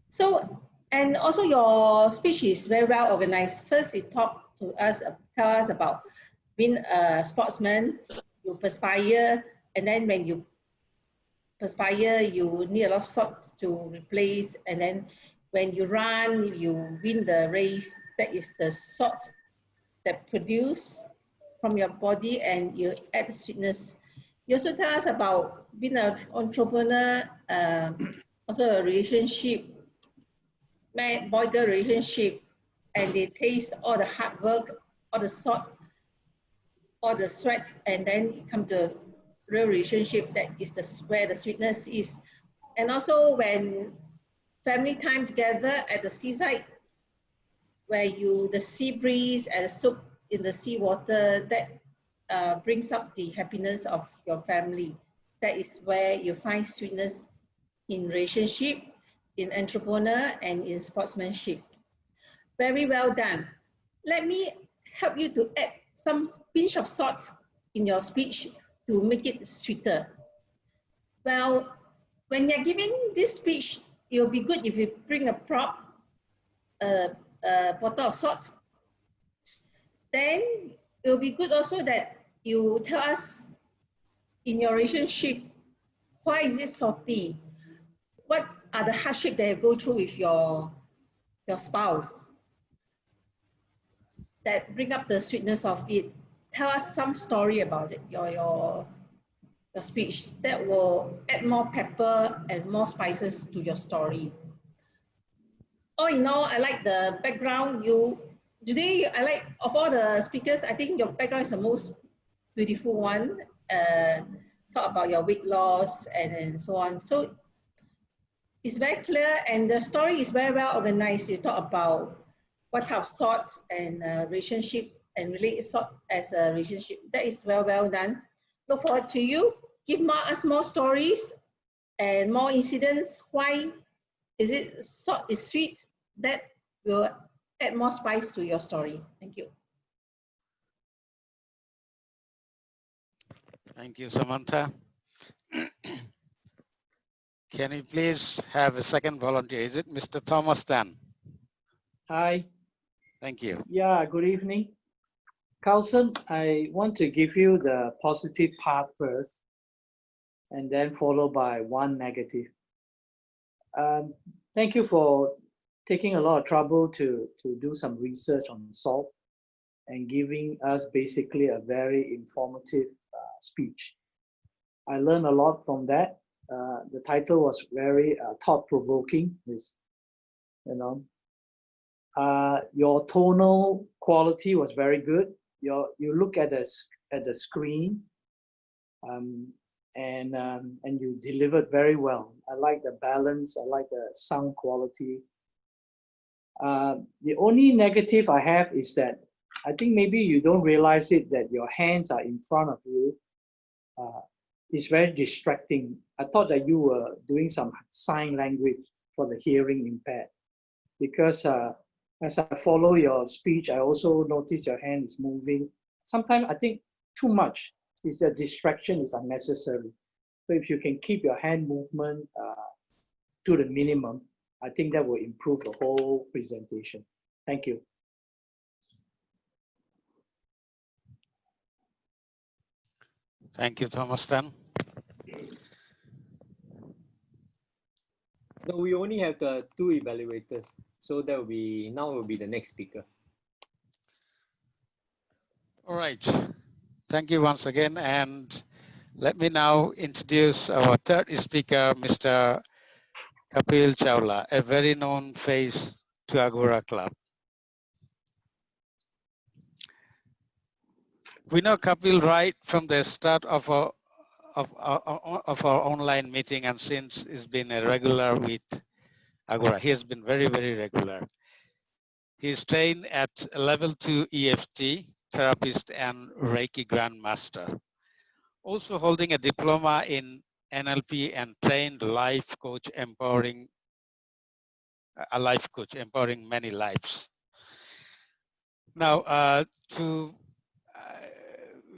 So, and also your speech is very well organized. First, you tell us about being a sportsman, you perspire, and then when you perspire, you need a lot of salt to replace, and then when you run, you win the race. That is the salt that produce from your body, and you add sweetness. You also tell us about being an entrepreneur, also a relationship, man-boy-girl relationship, and they taste all the hard work, all the salt, all the sweat, and then it come to real relationship. That is where the sweetness is. And also when family time together at the seaside, where the sea breeze and soak in the sea water, that brings up the happiness of your family. That is where you find sweetness in relationship, in entrepreneur, and in sportsmanship. Very well done. Let me help you to add some pinch of salt in your speech to make it sweeter. Well, when you're giving this speech, it will be good if you bring a prop, a bottle of salt. Then it will be good also that you tell us in your relationship, why is it salty? What are the hardship that you go through with your spouse that bring up the sweetness of it? Tell us some story about it, your speech. That will add more pepper and more spices to your story. All in all, I like the background. Today, I like, of all the speakers, I think your background is the most beautiful one. Talk about your weight loss and so on. So it's very clear, and the story is very well organized. You talk about what type of salt and relationship, and relate salt as a relationship. That is well done. Look forward to you. Give us more stories and more incidents. Why is it salt is sweet? That will add more spice to your story. Thank you. Thank you, Samantha. Can we please have a second volunteer? Is it Mr. Thomas Tan? Hi. Thank you. Yeah, good evening. Carlson, I want to give you the positive part first, and then followed by one negative. Thank you for taking a lot of trouble to do some research on salt and giving us basically a very informative speech. I learned a lot from that. The title was very thought-provoking. Your tonal quality was very good. You look at the screen, and you delivered very well. I like the balance. I like the sound quality. The only negative I have is that I think maybe you don't realize it, that your hands are in front of you. It's very distracting. I thought that you were doing some sign language for the hearing impaired, because as I follow your speech, I also notice your hand is moving. Sometimes I think too much is the distraction is unnecessary. So if you can keep your hand movement to the minimum, I think that will improve the whole presentation. Thank you. Thank you, Thomas Tan. No, we only have the 2 evaluators. So that will be, now will be the next speaker. All right. Thank you once again. And let me now introduce our third speaker, Mr. Kapil Chawla, a very known face to Agora Club. We know Kapil right from the start of our online meeting, and since he's been a regular with Agora. He has been very, very regular. He's trained at level 2 EFT therapist and Reiki Grandmaster. Also holding a diploma in NLP and trained life coach empowering many lives. Now, to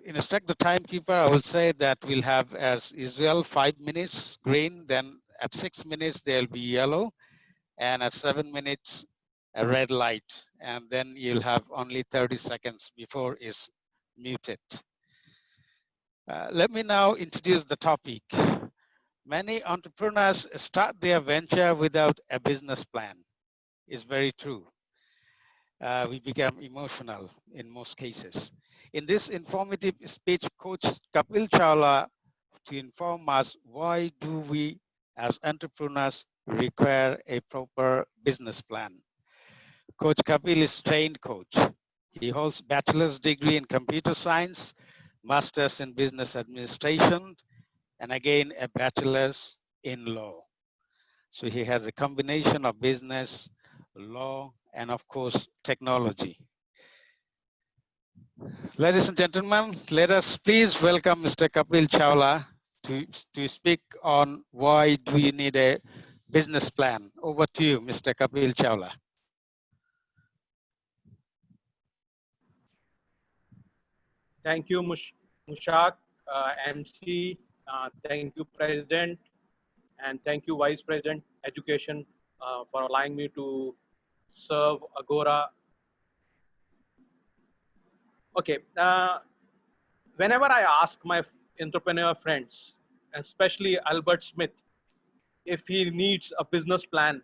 instruct the timekeeper, I will say that we'll have as usual 5 minutes green, then at 6 minutes there'll be yellow, and at 7 minutes a red light, and then you'll have only 30 seconds before it's muted. Let me now introduce the topic. Many entrepreneurs start their venture without a business plan. It's very true. We become emotional in most cases. In this informative speech, Coach Kapil Chawla to inform us why do we as entrepreneurs require a proper business plan. Coach Kapil is trained coach. He holds bachelor's degree in computer science, master's in business administration, and again a bachelor's in law. So he has a combination of business, law, and of course, technology. Ladies and gentlemen, let us please welcome Mr. Kapil Chawla to speak on why do you need a business plan. Over to you, Mr. Kapil Chawla. Thank you, Mushak, MC. Thank you, President. And thank you, Vice President, Education, for allowing me to serve Agora. Okay. Whenever I ask my entrepreneur friends, especially Albert Smith, if he needs a business plan,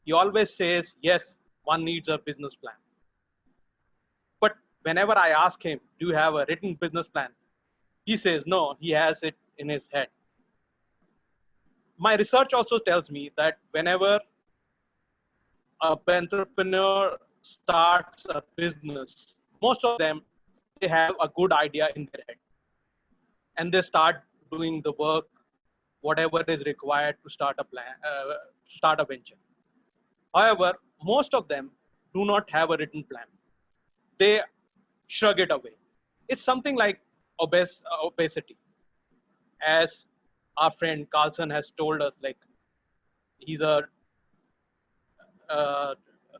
he always says, yes, one needs a business plan. But whenever I ask him, do you have a written business plan? He says, no, he has it in his head. My research also tells me that whenever an entrepreneur starts a business, most of them, they have a good idea in their head. And they start doing the work, whatever is required to start a plan, start a venture. However, most of them do not have a written plan. They shrug it away. It's something like obesity. As our friend Carlson has told us, like he's a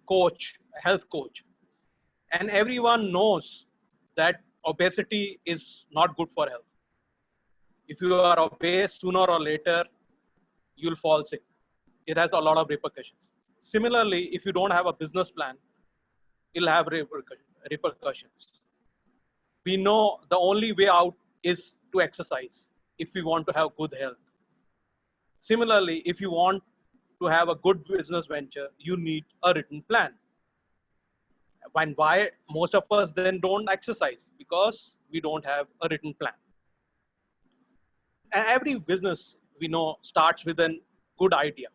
coach, a health coach, and everyone knows that obesity is not good for health. If you are obese, sooner or later, you'll fall sick. It has a lot of repercussions. Similarly, if you don't have a business plan, it'll have repercussions. We know the only way out is to exercise if we want to have good health. Similarly, if you want to have a good business venture, you need a written plan. And why most of us then don't exercise? Because we don't have a written plan. And every business we know starts with a good idea.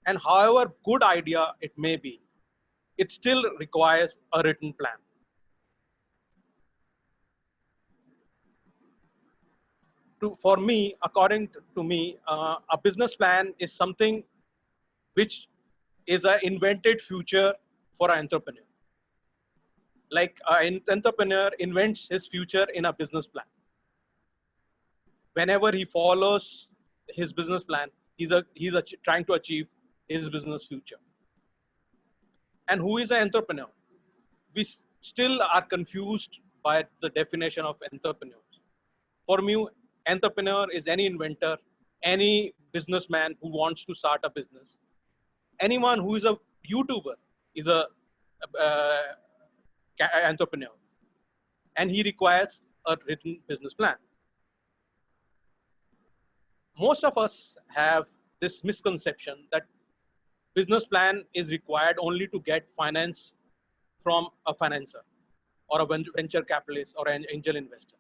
And however good idea it may be, it still requires a written plan. For me, according to me, a business plan is something which is an invented future for an entrepreneur. Like an entrepreneur invents his future in a business plan. Whenever he follows his business plan, he's trying to achieve his business future. And who is an entrepreneur? We still are confused by the definition of entrepreneurs. For me, entrepreneur is any inventor, any businessman who wants to start a business. Anyone who is a YouTuber is a entrepreneur, and he requires a written business plan. Most of us have this misconception that business plan is required only to get finance from a financer or a venture capitalist or an angel investor.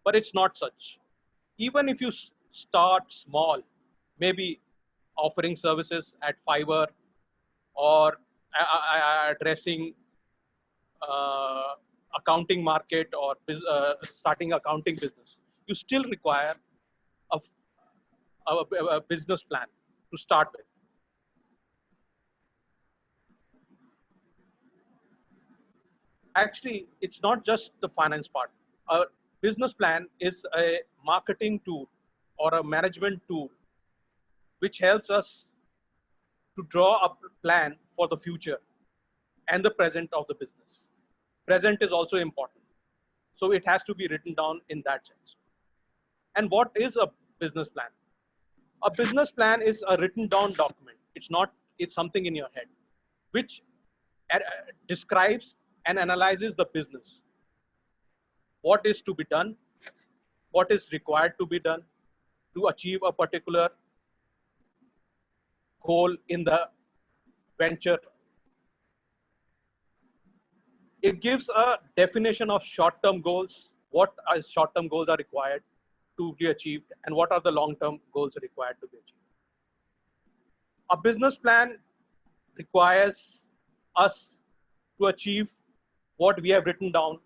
But it's not such. Even if you start small, maybe offering services at Fiverr or addressing accounting market or starting accounting business, you still require a business plan to start with. Actually, it's not just the finance part. A business plan is a marketing tool or a management tool which helps us to draw a plan for the future and the present of the business. Present is also important. So it has to be written down in that sense. And what is a business plan? A business plan is a written down document. It's something in your head, which describes and analyzes the business. What is to be done? What is required to be done to achieve a particular goal in the venture? It gives a definition of short-term goals, what short-term goals are required to be achieved, and what are the long-term goals required to be achieved. A business plan requires us to achieve what we have written down,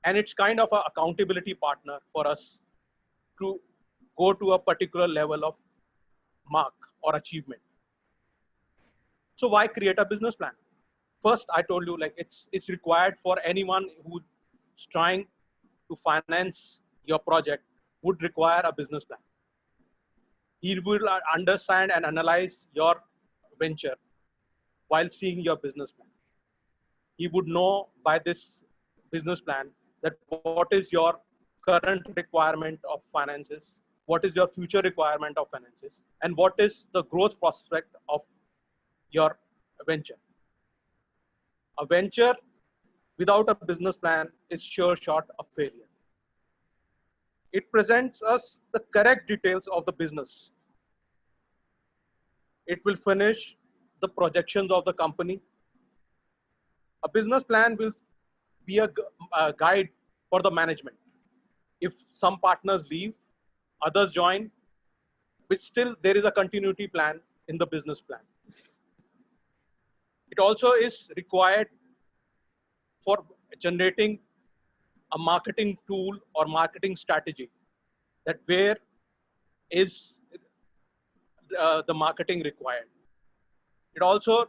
and it's kind of an accountability partner for us to go to a particular level of mark or achievement. So why create a business plan? First, I told you, like, it's required for anyone who's trying to finance your project would require a business plan. He will understand and analyze your venture while seeing your business plan. He would know by this business plan that what is your current requirement of finances, what is your future requirement of finances, and what is the growth prospect of your venture. A venture without a business plan is sure shot of failure. It presents us the correct details of the business. It will furnish the projections of the company. A business plan will be a guide for the management. If some partners leave, others join, but still there is a continuity plan in the business plan. It also is required for generating a marketing tool or marketing strategy, that where is the marketing required. It also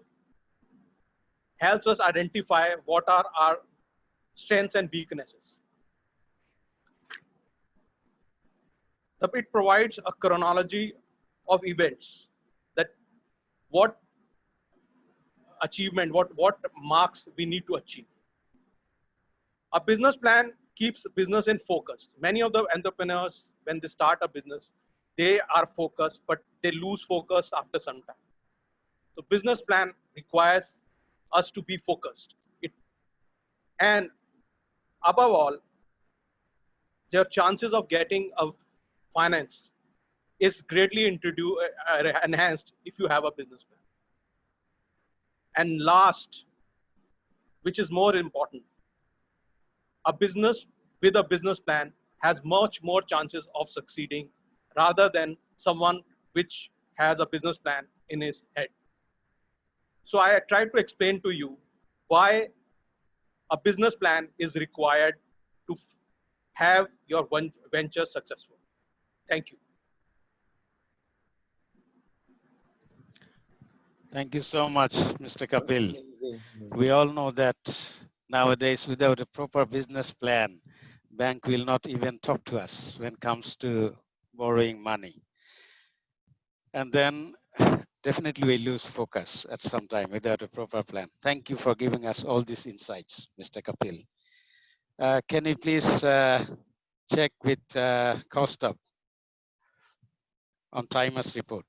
helps us identify what are our strengths and weaknesses. It provides a chronology of events, that what achievement, what marks we need to achieve. A business plan keeps business in focus. Many of the entrepreneurs, when they start a business, they are focused, but they lose focus after some time. So business plan requires us to be focused. And above all, your chances of getting a finance is greatly enhanced if you have a business plan. And last, which is more important, a business with a business plan has much more chances of succeeding rather than someone which has a business plan in his head. So I tried to explain to you why a business plan is required to have your venture successful. Thank you. Thank you so much, Mr. Kapil. We all know that nowadays, without a proper business plan, bank will not even talk to us when it comes to borrowing money. And then definitely we lose focus at some time without a proper plan. Thank you for giving us all these insights, Mr. Kapil. Can you please check with Kaustubh on timer's report?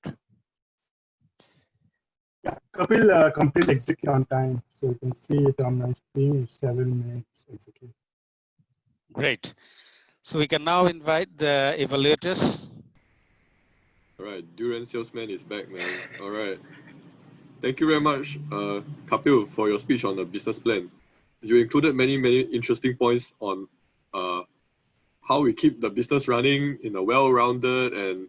Yeah, Kapil completed exactly on time. So you can see it on my screen. It's 7 minutes exactly. Great. So we can now invite the evaluators. All right, Durian Salesman is back, man. All right. Thank you very much, Kapil, for your speech on the business plan. You included many interesting points on how we keep the business running in a well-rounded and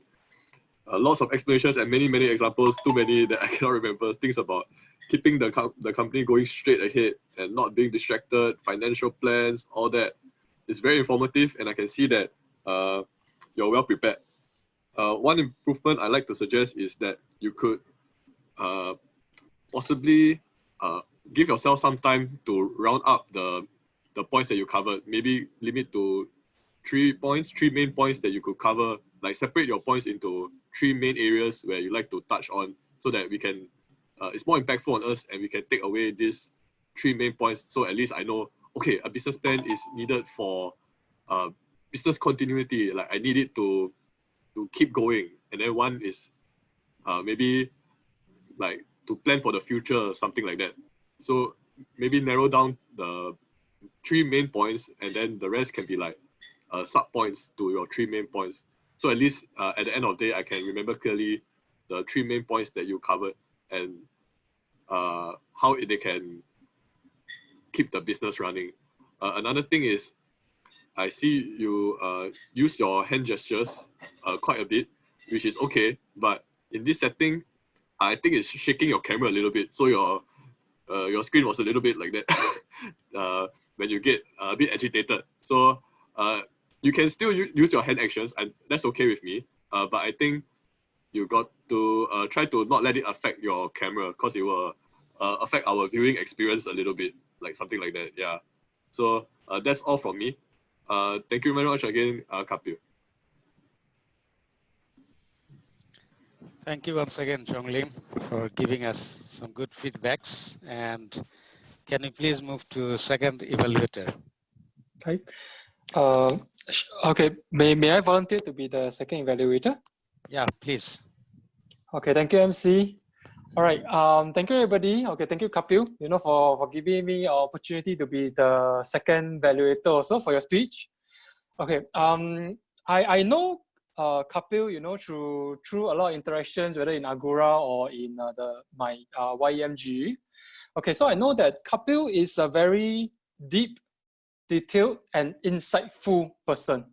lots of explanations and many examples, too many that I cannot remember, things about keeping the company going straight ahead and not being distracted, financial plans, all that. It's very informative, and I can see that you're well prepared. One improvement I like to suggest is that you could possibly give yourself some time to round up the points that you covered. Maybe limit to 3 main points that you could cover. Like separate your points into 3 main areas where you like to touch on, so that we can it's more impactful on us and we can take away these 3 main points. So at least I know, okay, a business plan is needed for business continuity. Like I need it to keep going. And then one is maybe like to plan for the future, something like that. So maybe narrow down the 3 main points, and then the rest can be like sub points to your 3 main points. So at least at the end of the day, I can remember clearly the 3 main points that you covered and how they can keep the business running. Another thing is, I see you use your hand gestures quite a bit, which is okay. But in this setting, I think it's shaking your camera a little bit. So your screen was a little bit like that when you get a bit agitated. So you can still use your hand actions, and that's okay with me. But I think you got to try to not let it affect your camera, because it will affect our viewing experience a little bit, like something like that. Yeah. So that's all from me. Thank you very much again, Kapil. Thank you once again, Chong Lim, for giving us some good feedbacks. And can you please move to second evaluator? Okay. Okay. May I volunteer to be the second evaluator? Yeah, please. Okay. Thank you, MC. All right. Thank you, everybody. Okay. Thank you, Kapil. For giving me an opportunity to be the second evaluator also for your speech. Okay. I know Kapil, through a lot of interactions, whether in Agora or in my YEMG. Okay. So I know that Kapil is a very deep, detailed, and insightful person.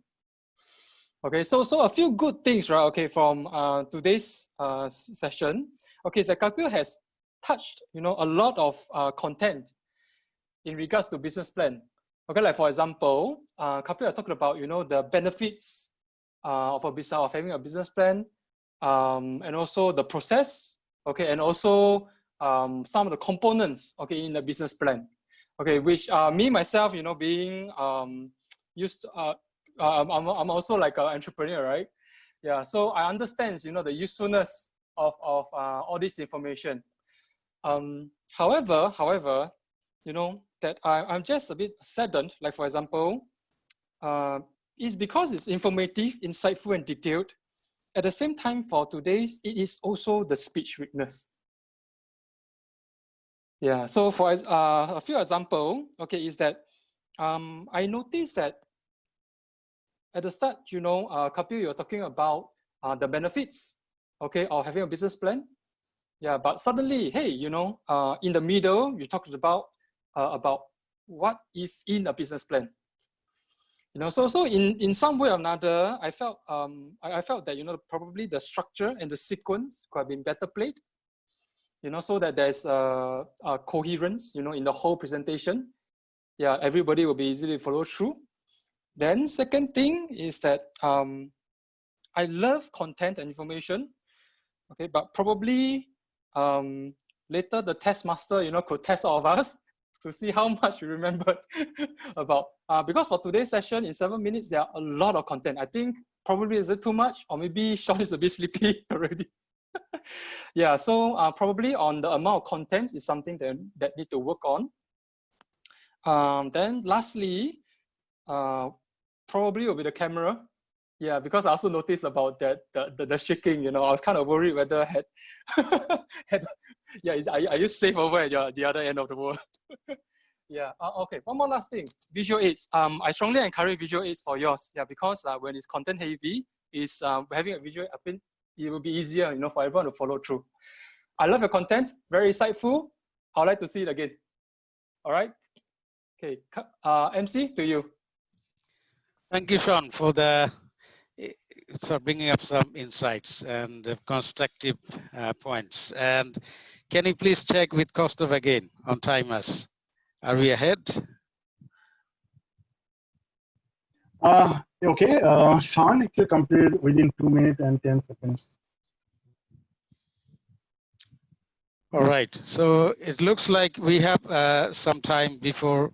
Okay, so a few good things, right? Okay, from today's session. Okay, so Kapil has touched, a lot of content in regards to business plan. Okay, like for example, Kapil has talked about, the benefits of having a business plan, and also the process. Okay, and also some of the components. Okay, in the business plan. Okay, which me myself, being used. I'm also like an entrepreneur, right? Yeah, so I understand, the usefulness of all this information. However, that I'm just a bit saddened. Like for example, it's because it's informative, insightful, and detailed. At the same time, for today's, it is also the speech weakness. Yeah. So for a few example, okay, is that I noticed that at the start, Kapil, you're talking about the benefits, okay, of having a business plan. Yeah, but suddenly, hey, in the middle, you talked about what is in a business plan. So in some way or another, I felt that probably the structure and the sequence could have been better played. So that there's a coherence, in the whole presentation. Yeah, everybody will be easily follow through. Then second thing is that I love content and information, okay, but probably later the test master, could test all of us to see how much we remembered about. Because for today's session, in 7 minutes, there are a lot of content. I think probably is it too much, or maybe Sean is a bit sleepy already. Yeah, so probably on the amount of content is something that need to work on. Then lastly, probably will be the camera. Yeah, because I also noticed about that the shaking. You know, I was kind of worried whether I had, yeah, are you safe over at the other end of the world? Yeah. Okay. One more last thing. Visual aids. I strongly encourage visual aids for yours. Yeah, because when it's content heavy, is having a visual aid, it will be easier, you know, for everyone to follow through. I love your content. Very insightful. I'd like to see it again. All right. Okay. MC, to you. Thank you, Sean, for bringing up some insights and constructive points. And can you please check with Kostov again on timers? Are we ahead? Okay, Sean actually completed within 2 minutes and 10 seconds. All right, so it looks like we have some time before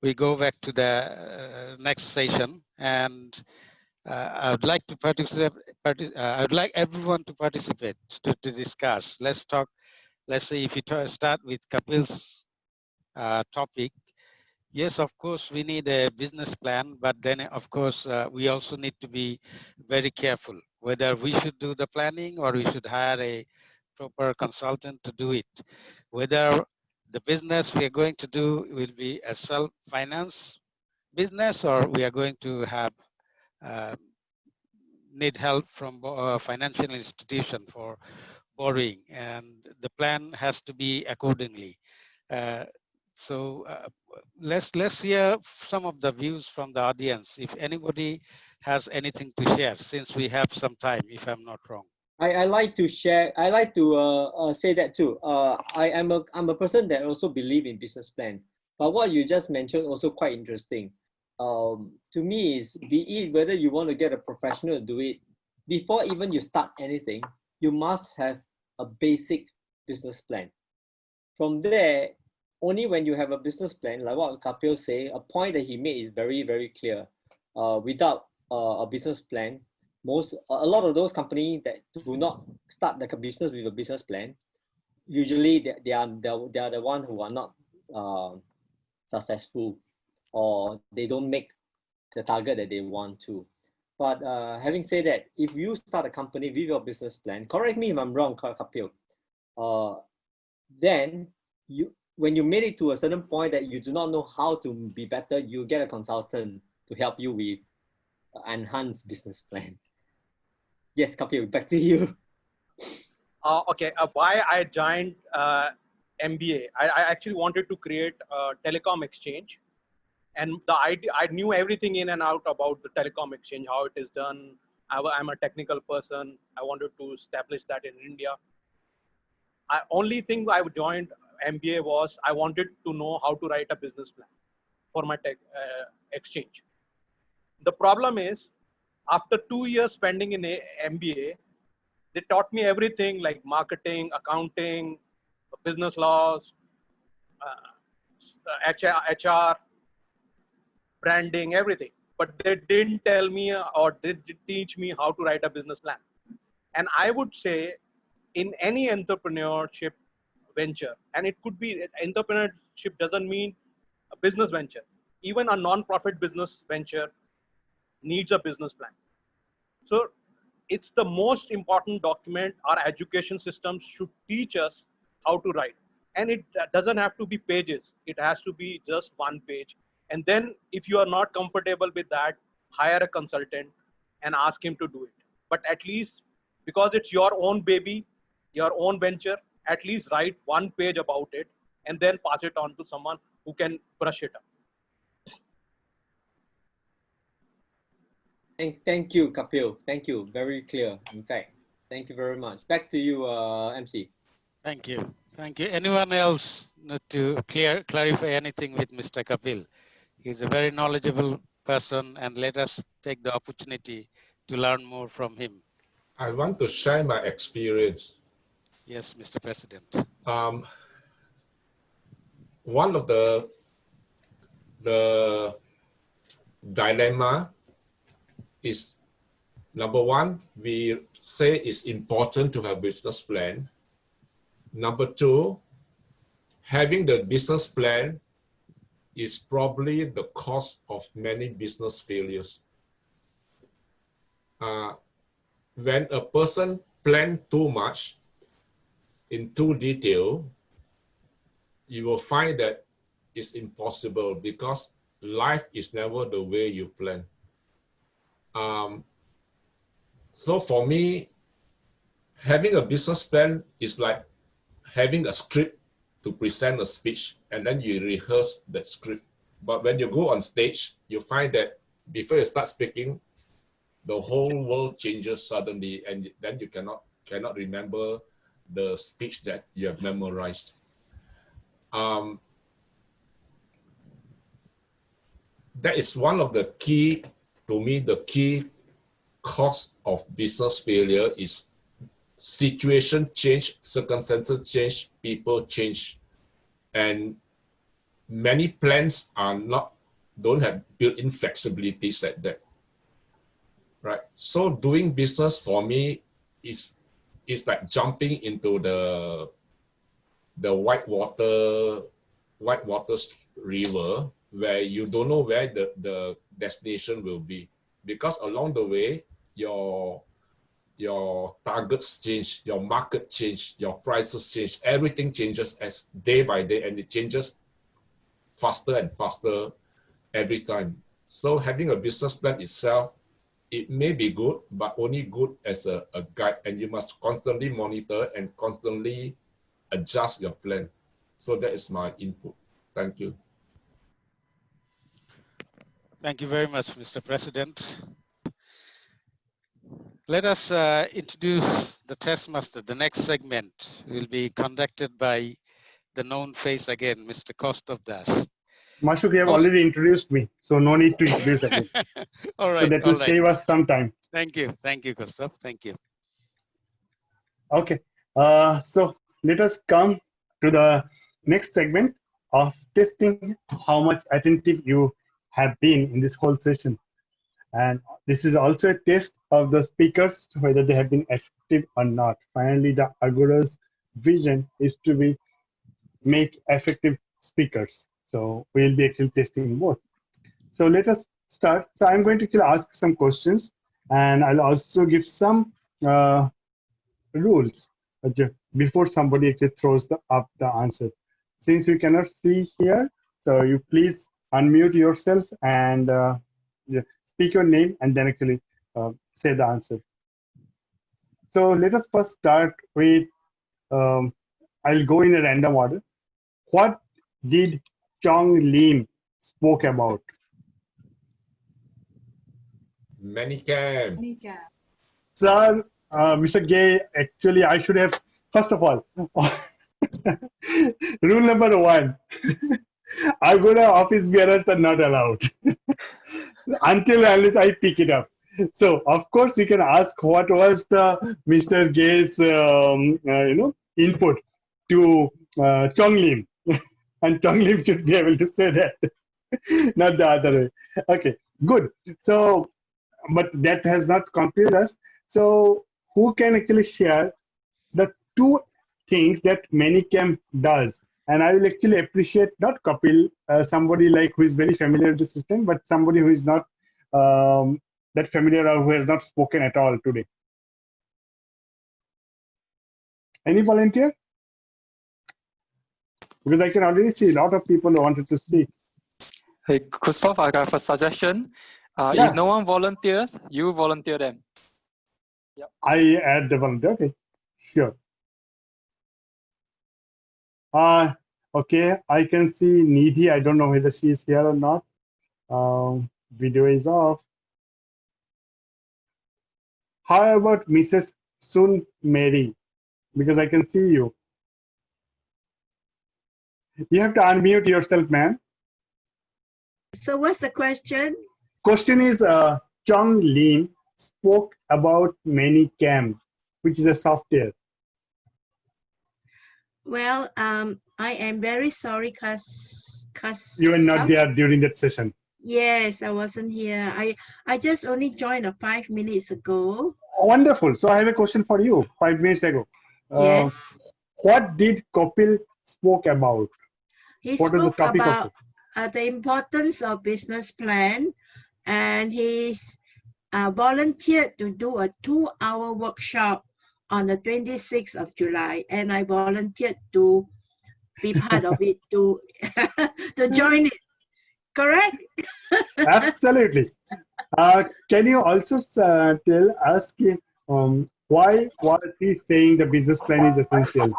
we go back to the next session, and I would like to participate. I would like everyone to participate to discuss. Let's talk. Let's say if you start with Kapil's topic. Yes, of course, we need a business plan, but then of course, we also need to be very careful whether we should do the planning or we should hire a proper consultant to do it. Whether the business we are going to do will be a self-finance business or we are going to have need help from a financial institution for borrowing, and the plan has to be accordingly. Let's hear some of the views from the audience. If anybody has anything to share, since we have some time, if I'm not wrong. I like to share. I like to say that too. I'm a person that also believe in business plan. But what you just mentioned also quite interesting. To me is be it whether you want to get a professional to do it, before even you start anything, you must have a basic business plan. From there, only when you have a business plan, like what Kapil say, a point that he made is very, very clear. Without a business plan, a lot of those companies that do not start the business with a business plan, usually they are the one who are not successful, or they don't make the target that they want to. But having said that, if you start a company with your business plan, correct me if I'm wrong, Kapil, then when you made it to a certain point that you do not know how to be better, you get a consultant to help you with enhanced business plan. Yes, Kapil, back to you. Okay, why I joined MBA? I actually wanted to create a telecom exchange, and the idea, I knew everything in and out about the telecom exchange, how it is done. I'm a technical person. I wanted to establish that in India. Only thing I joined MBA was I wanted to know how to write a business plan for my tech exchange. The problem is, after 2 years spending in MBA, they taught me everything like marketing, accounting, business laws, HR, branding, everything. But they didn't tell me or they didn't teach me how to write a business plan. And I would say in any entrepreneurship venture, and it could be entrepreneurship doesn't mean a business venture. Even a non-profit business venture needs a business plan. So it's the most important document our education systems should teach us how to write. And it doesn't have to be pages. It has to be just one page. And then if you are not comfortable with that, hire a consultant and ask him to do it. But at least, because it's your own baby, your own venture, at least write one page about it and then pass it on to someone who can brush it up. Thank you, Kapil. Thank you. Very clear, in fact. Thank you very much. Back to you, MC. Thank you. Thank you. Anyone else need to clarify anything with Mr. Kapil? He's a very knowledgeable person, and let us take the opportunity to learn more from him. I want to share my experience. Yes, Mr. President. One of the dilemma is, number one, we say it's important to have business plan. Number two, having the business plan is probably the cause of many business failures. when a person plans too much in too detail, you will find that it's impossible because life is never the way you plan. So for me, having a business plan is like having a script to present a speech, and then you rehearse that script. But when you go on stage, you find that before you start speaking, the whole world changes suddenly, and then you cannot remember the speech that you have memorized. That is one of the key, to me, the key cause of business failure is situation change, circumstances change, people change. And many plans don't have built-in flexibilities like that. Right? So doing business for me is like jumping into the whitewater river where you don't know where the destination will be, because along the way your targets change, your market change, your prices change, everything changes as day by day, and it changes faster and faster every time. So having a business plan itself, it may be good, but only good as a guide, and you must constantly monitor and constantly adjust your plan. So that is my input. Thank you. Thank you very much, Mr. President. Let us introduce the test master. The next segment will be conducted by the known face again, Mr. Kostov Das. Mashuk, you have already introduced me, so no need to introduce again. All right. So that will save us some time. Thank you, Kostov. Thank you. Okay, so let us come to the next segment of testing how much attentive you have been in this whole session. And this is also a test of the speakers, whether they have been effective or not. Finally, the Agora's vision is to make effective speakers. So we'll be actually testing both. So let us start. So I'm going to ask some questions, and I'll also give some rules before somebody actually throws up the answer. Since you cannot see here, so you please unmute yourself and speak your name and then actually say the answer. So let us first start with, I'll go in a random order. What did Chong Lim spoke about? Manicam. Sir, Mr. Gay, actually, I should have, first of all, rule number 1, Agora office bearers are not allowed until unless I pick it up. So, of course, you can ask what was the Mr. Gay's, input to Chong Lim, and Chong Lim should be able to say that, not the other way. Okay, good. So, but that has not confused us. So, who can actually share the 2 things that Manicam does? And I will actually appreciate not Kapil, somebody like who is very familiar with the system, but somebody who is not that familiar or who has not spoken at all today. Any volunteer? Because I can already see a lot of people who wanted to speak. Hey, Kostov, I have a suggestion. Yeah. If no one volunteers, you volunteer them. Yep. I add the volunteer. Okay, sure. Okay, I can see Nidhi. I don't know whether she is here or not. Video is off. How about Mrs. Sun Mary? Because I can see you. You have to unmute yourself, ma'am. So what's the question? Question is, Chong Lim spoke about Manicam, which is a software. Well, I am very sorry because You were not there during that session. Yes, I wasn't here. I just only joined 5 minutes ago. Oh, wonderful. So I have a question for you. 5 minutes ago. Yes. What did Kapil spoke about? He What was the spoke topic about of it? the importance of business plan, and he volunteered to do a 2-hour workshop on the 26th of July, and I volunteered to be part of it, to join it. Correct? Absolutely. Can you also tell us why was he saying the business plan is essential?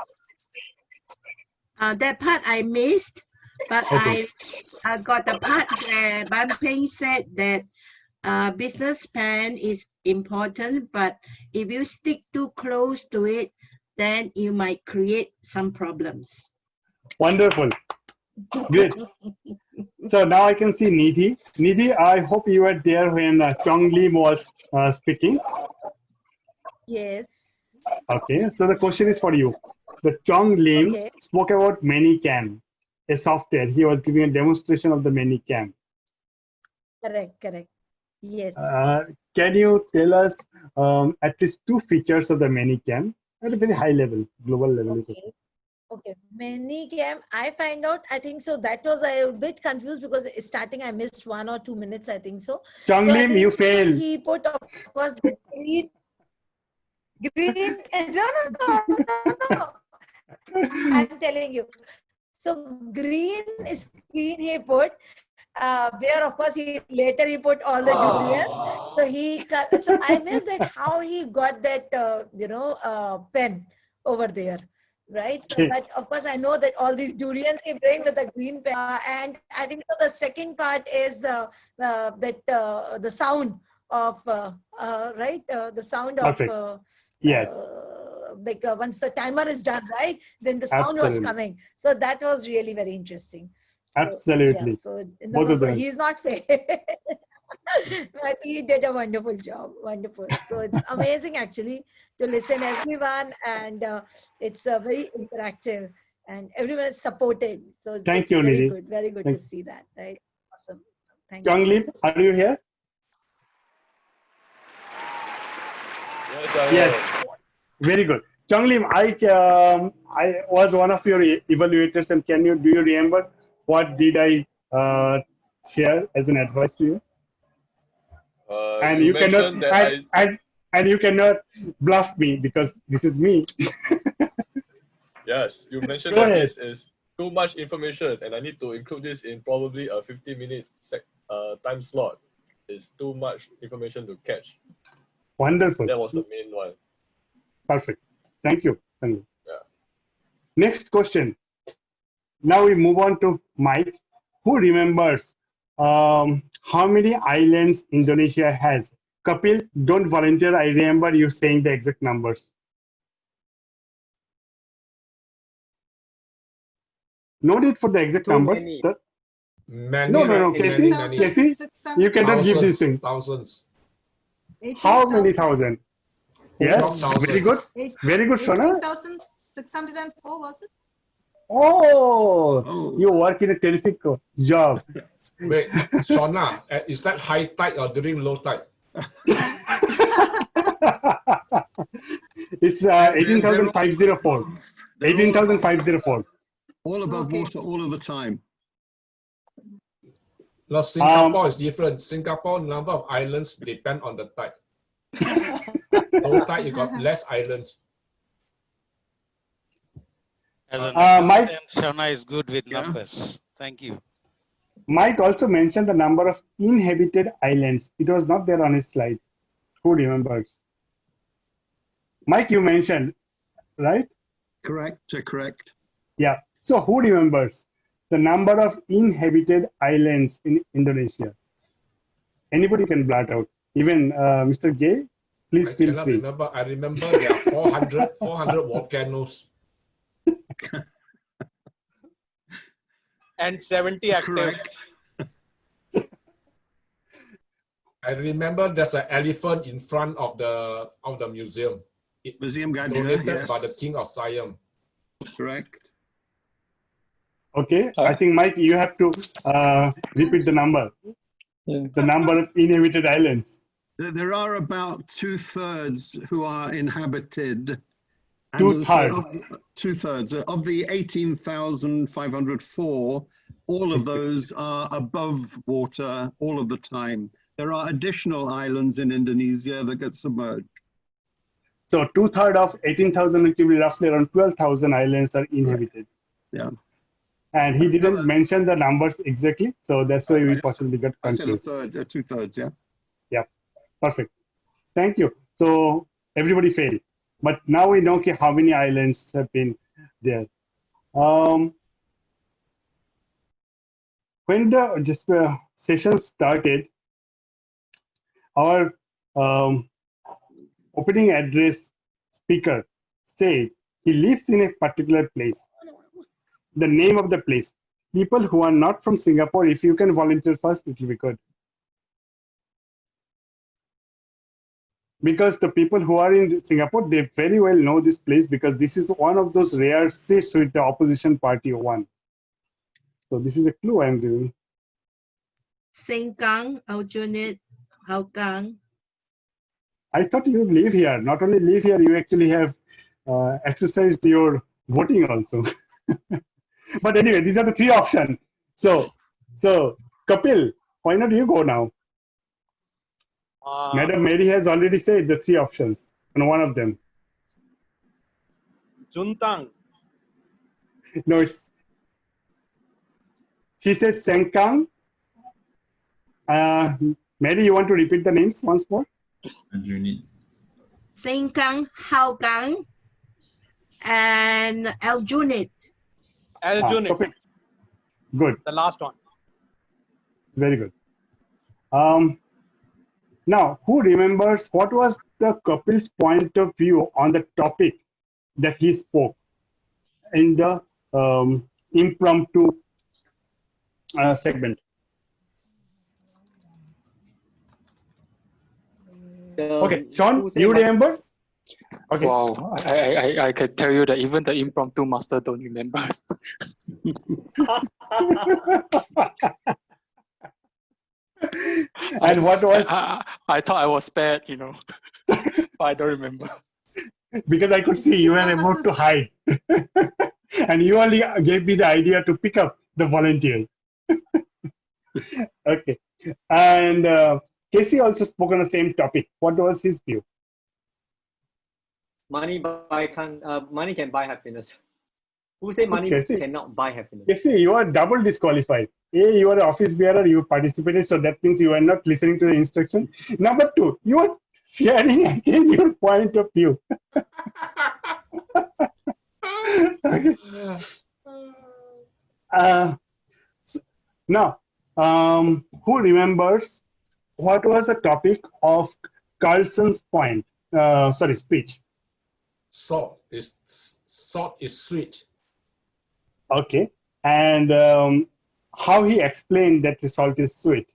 That part I missed, but Okay. I got the part where Ban Ping said that business plan is important, but if you stick too close to it, then you might create some problems. Wonderful. Great. So now I can see Nidhi. Nidhi, I hope you were there when Chong Lim was speaking. Yes. Okay, so the question is for you. The Chong Lim Okay. spoke about ManyCam, a software. He was giving a demonstration of the ManyCam. Correct, correct. Yes. Can you tell us at least 2 features of the ManyCam at a very high level, global level? Okay. Okay, ManyCam, I find out, I think so, that was a bit confused because starting I missed 1 or 2 minutes, I think so. Chong So I Lim, think you failed. he put, of course, the green, no. I'm telling you. So green screen he put, where of course he put all the durians. So I missed that how he got that pen over there, right? So, but of course I know that all these durians he bring with the green pen, and I think so the second part is the sound of right, the sound Perfect. of Yes. like once the timer is done, right, then the sound was Absolutely. coming. So that was really very interesting. So, Absolutely. yeah, so Both of them. he's not fair, but he did a wonderful job. Wonderful. So it's amazing actually to listen everyone, and it's very interactive, and everyone is supported. So it's Thank you, very Nidhi. good. Very good Thank to see that. Right. Awesome. Thanks. Chong Lim, are you here? Yes. Very good. Chong Lim, I was one of your evaluators, and do you remember what did I share as an advice to you? And you cannot and you cannot bluff me because this is me. Yes, you mentioned Go that ahead. this is too much information and I need to include this in probably a 50-minute time slot. It's too much information to catch. Wonderful. That was the main one. Perfect. Thank you. Thank you. Yeah. Next question. Now we move on to Mike. Who remembers how many islands Indonesia has? Kapil, don't volunteer. I remember you saying the exact numbers. No need for the exact Too numbers. many. Many, No. many, Casey, you cannot give this thing. Thousands. How many thousand? Yes, 12,000. very good. Very good, Shona. 18,604 was it? Oh, you work in a terrific job. Wait, Shona, is that high tide or during low tide? It's 18,504. 18,504. All above water all of the time. No, Singapore is different. Singapore number of islands depend on the tide. Low tide, you got less islands. As an Mike, Shana is good with numbers. Thank you. Mike also mentioned the number of inhabited islands. It was not there on his slide. Who remembers? Mike, you mentioned, right? Correct. Correct. Yeah. So who remembers the number of inhabited islands in Indonesia? Anybody can blurt out. Even Mr. Gay, please feel cannot free. remember. I remember there are 400 volcanoes. And 70 active. Correct. I remember there's an elephant in front of the museum. Museum Gajah, donated by the yes. King of Siam. Correct. Okay, I think Mike, you have to repeat the number. The number of inhabited islands. There are about 2/3 who are inhabited. And 2/3. 2/3 of the 18,504. All of those are above water all of the time. There are additional islands in Indonesia that get submerged. So 2/3 of 18,000, which will be roughly around 12,000 islands are inhabited. Yeah. And he didn't mention the numbers exactly, so that's why we possibly got I said a confused. third, 2/3, yeah. Yeah, perfect. Thank you. So everybody failed, but now we know okay, how many islands have been there. When the session started, our opening address speaker said he lives in a particular place. The name of the place. People who are not from Singapore, if you can volunteer first, it will be good. Because the people who are in Singapore, they very well know this place because this is one of those rare seats with the opposition party won. So this is a clue I'm giving. Sengkang, Aljunied, Hougang. I thought you live here. Not only live here, you actually have exercised your voting also. But anyway, these are the three options. So Kapil, why not you go now? Madam Mary has already said the three options, and one of them. Juntang. No, she says Sengkang. Mary, you want to repeat the names once more? Sengkang, Hougang, and Aljunied. Aljunied. Good. The last one. Very good. Now, who remembers what was the Kapil's point of view on the topic that he spoke in the impromptu segment? Okay, Sean, you remember? Okay. Wow, I can tell you that even the impromptu master don't remember. And what was? I thought I was spared, but I don't remember. Because I could see you were about to hide. And you only gave me the idea to pick up the volunteer. Okay. And Casey also spoke on the same topic. What was his view? Money can buy happiness. Who say money cannot buy happiness? Casey, you are double disqualified. A, you are an office bearer, you participated, so that means you are not listening to the instruction. Number two, you are sharing again your point of view. Okay. Now, who remembers what was the topic of Carlson's speech? Salt is sweet. Okay, and how he explained that the salt is sweet?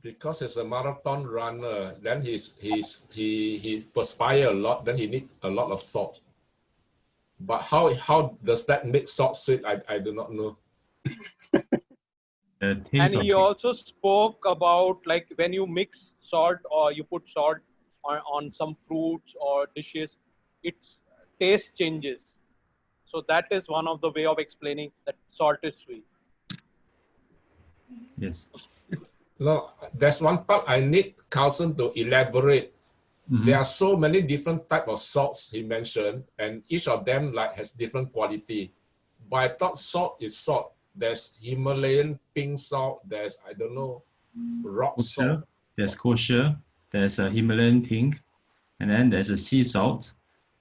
Because he's a marathon runner, then he perspire a lot, then he need a lot of salt. But how does that make salt sweet? I do not know. And he also spoke about like when you mix salt or you put salt on some fruits or dishes, its taste changes. So that is one of the way of explaining that salt is sweet. Yes. No, there's one part I need Carlson to elaborate. Mm-hmm. There are so many different types of salts he mentioned, and each of them has different quality. But I thought salt is salt. There's Himalayan pink salt. There's, I don't know, rock salt. There's kosher. There's a Himalayan pink, and then there's a sea salt,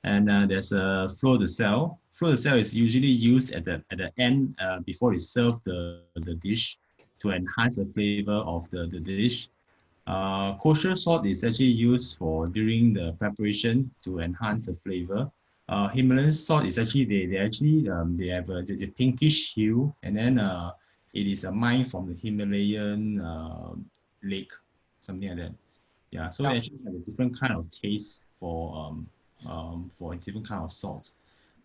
and there's a fleur de sel. Fleur de sel is usually used at the end before you serve the dish to enhance the flavor of the dish. Kosher salt is actually used for during the preparation to enhance the flavor. Himalayan salt is actually they have a pinkish hue, and then it is a mine from the Himalayan lake, something like that. Yeah, so it actually has a different kind of taste for a different kind of salt.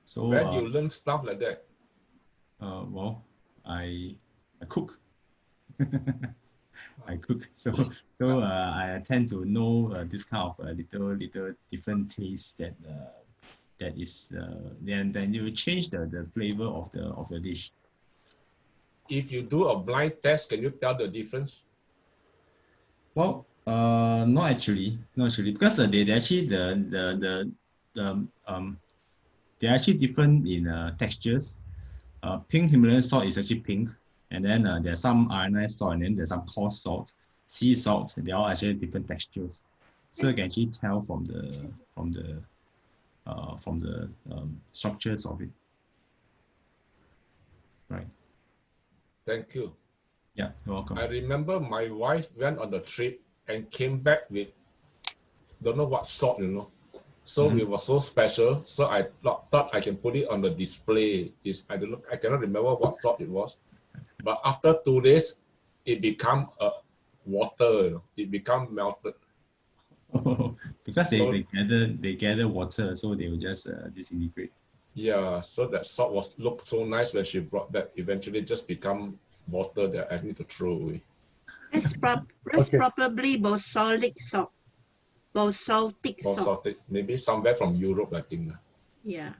So where do you learn stuff like that? Well, I cook. I cook, so I tend to know this kind of little different taste that is then you change the flavor of the dish. If you do a blind test, can you tell the difference? Well, Not actually, because they actually they're actually different in textures. Pink Himalayan salt is actually pink, and then there's some ionized salt, and then there's some coarse salt, sea salt. They're all actually different textures, so you can actually tell from the structures of it. Right. Thank you. Yeah, you're welcome. I remember my wife went on the trip and came back with don't know what salt, you know. So it was so special. So I thought I can put it on the display. I cannot remember what salt it was. But after 2 days, it became water, you know. It became melted. Because they gather water, so they will just disintegrate. Yeah, so that salt looked so nice when she brought that. Eventually, just become water that I need to throw away. That's probably basaltic salt. Basaltic salt. Basaltic, maybe somewhere from Europe, I think. Yeah.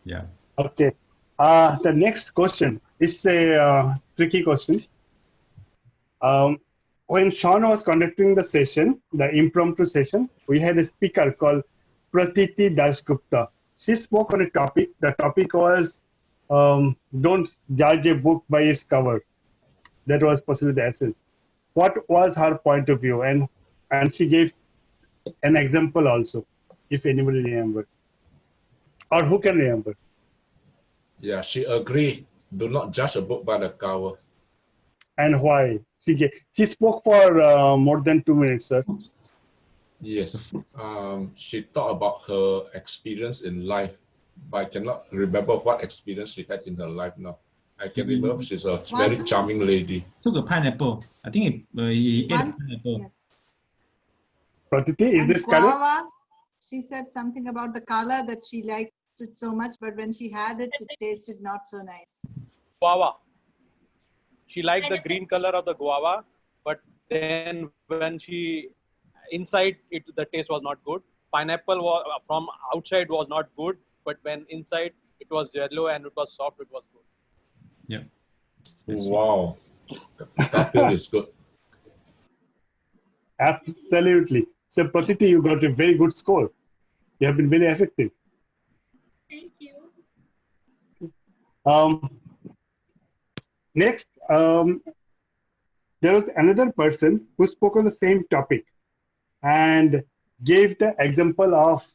Yeah. Okay. The next question is a tricky question. When Sean was conducting the session, the impromptu session, we had a speaker called Pratiti Dasgupta. She spoke on a topic. The topic was don't judge a book by its cover. That was possibly the essence. What was her point of view? And she gave an example also, if anybody remembers. Or who can remember? Yeah, she agreed. Do not judge a book by the cover. And why? She spoke for more than 2 minutes, sir. Yes. She talked about her experience in life, but I cannot remember what experience she had in her life now. I can remember she's a very charming lady. Took a pineapple. I think he ate a pineapple. Yes. Pratiti, is And this correct? guava, she said something about the color that she liked it so much, but when she had it, it tasted not so nice. Guava. She liked the green color of the guava, but then when she inside it, the taste was not good. Pineapple was from outside was not good, but when inside it was yellow and it was soft, it was good. Yeah. Wow. That feel is good. Absolutely. So, Pratiti, you got a very good score. You have been very effective. Thank you. Next, there was another person who spoke on the same topic and gave the example of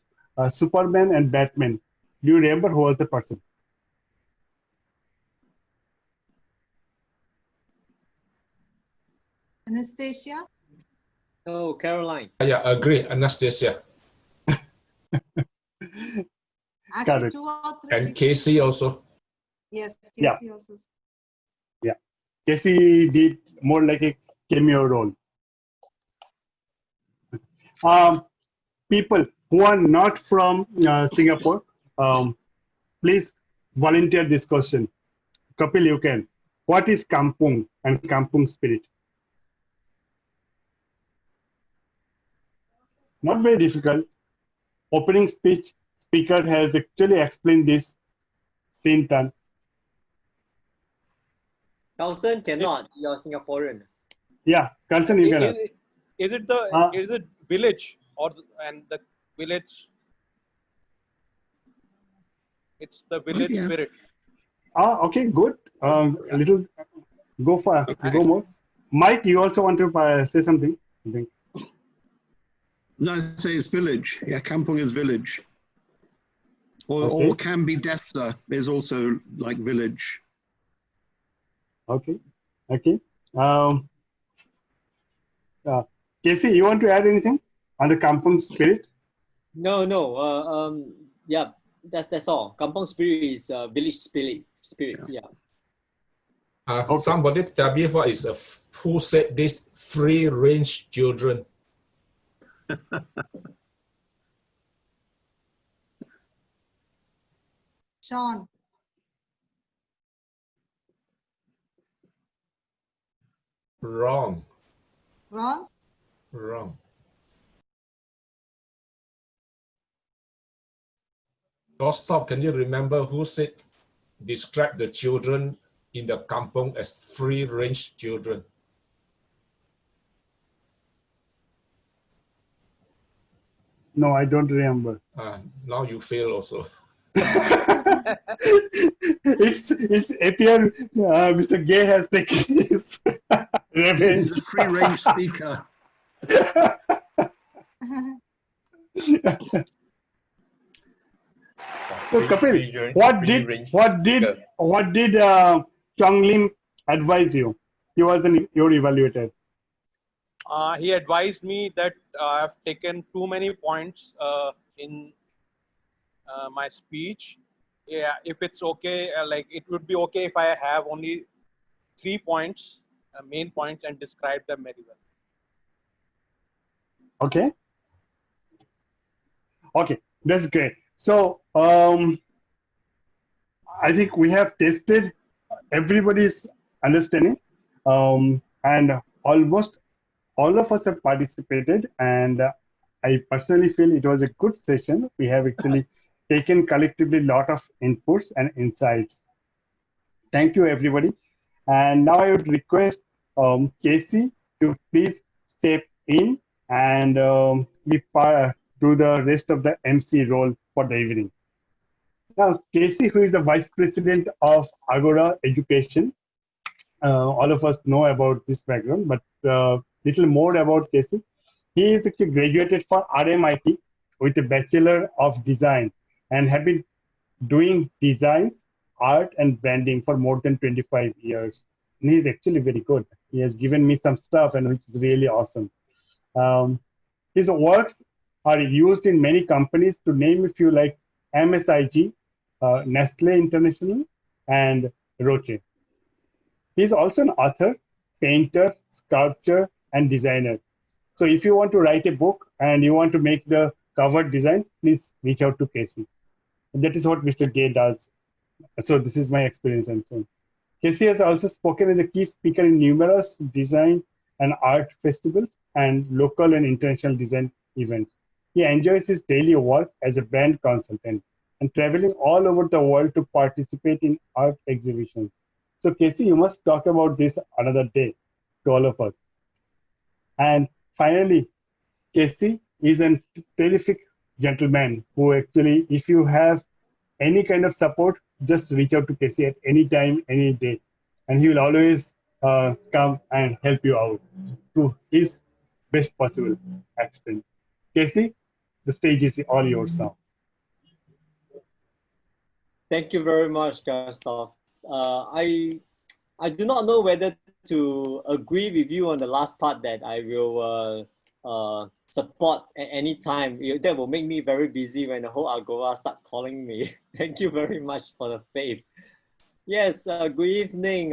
Superman and Batman. Do you remember who was the person? Anastasia? Oh, Caroline. Yeah, I agree. Anastasia. Actually, Correct. 2 or 3. And Casey also. Yes, Yeah. Casey also. Yeah. Casey did more like a cameo role. People who are not from Singapore, please volunteer this question. Kapil, you can. What is kampung and kampung spirit? Not very difficult. Opening speech speaker has actually explained this. Sintan. Carlson cannot. You're Singaporean. Yeah, Carlson, you can. Is it village and the village? It's the village spirit. Okay, good. A little, go more. Mike, you also want to say something? I think. No, I say it's village. Yeah, kampung is village. Or can be desa is also like village. Okay. Casey, you want to add anything on the kampung spirit? No. Yeah, that's all. Kampung spirit is village spirit. Yeah. Somebody tell me what is who said this free range children? Sean. Wrong. Wrong? Wrong. Gustav, can you remember who said describe the children in the kampung as free range children? No, I don't remember. Now you fail also. It's appear Mr. Gay has taken his revenge. He's a free range speaker. So Kapil, what did Chong Lim advise you? He was your evaluator. He advised me that I have taken too many points in my speech. Yeah, if it's okay, like it would be okay if I have only 3 points, main points, and describe them very well. Okay. Okay, that's great. So I think we have tested everybody's understanding, and almost all of us have participated, and I personally feel it was a good session. We have actually taken collectively a lot of inputs and insights. Thank you, everybody. And now I would request Casey to please step in and do the rest of the MC role for the evening. Now, Casey, who is the Vice President of Agora Education, all of us know about this background, but little more about Casey. He is actually graduated from RMIT with a Bachelor of Design and have been doing designs, art, and branding for more than 25 years. And he's actually very good. He has given me some stuff, and which is really awesome. His works are used in many companies, to name a few, like MSIG, Nestle International, and Roche. He's also an author, painter, sculptor, and designer. So if you want to write a book and you want to make the cover design, please reach out to Casey. And that is what Mr. Gay does. So this is my experience and so on. Casey has also spoken as a key speaker in numerous design and art festivals and local and international design events. He enjoys his daily work as a brand consultant and traveling all over the world to participate in art exhibitions. So Casey, you must talk about this another day to all of us. And finally, Casey is a terrific gentleman who actually, if you have any kind of support, just reach out to Casey at any time, any day. And he will always come and help you out to his best possible extent. Casey, the stage is all yours now. Thank you very much, Gustav. I do not know whether to agree with you on the last part that I will support at any time. That will make me very busy when the whole Agora start calling me. Thank you very much for the faith. Yes, good evening,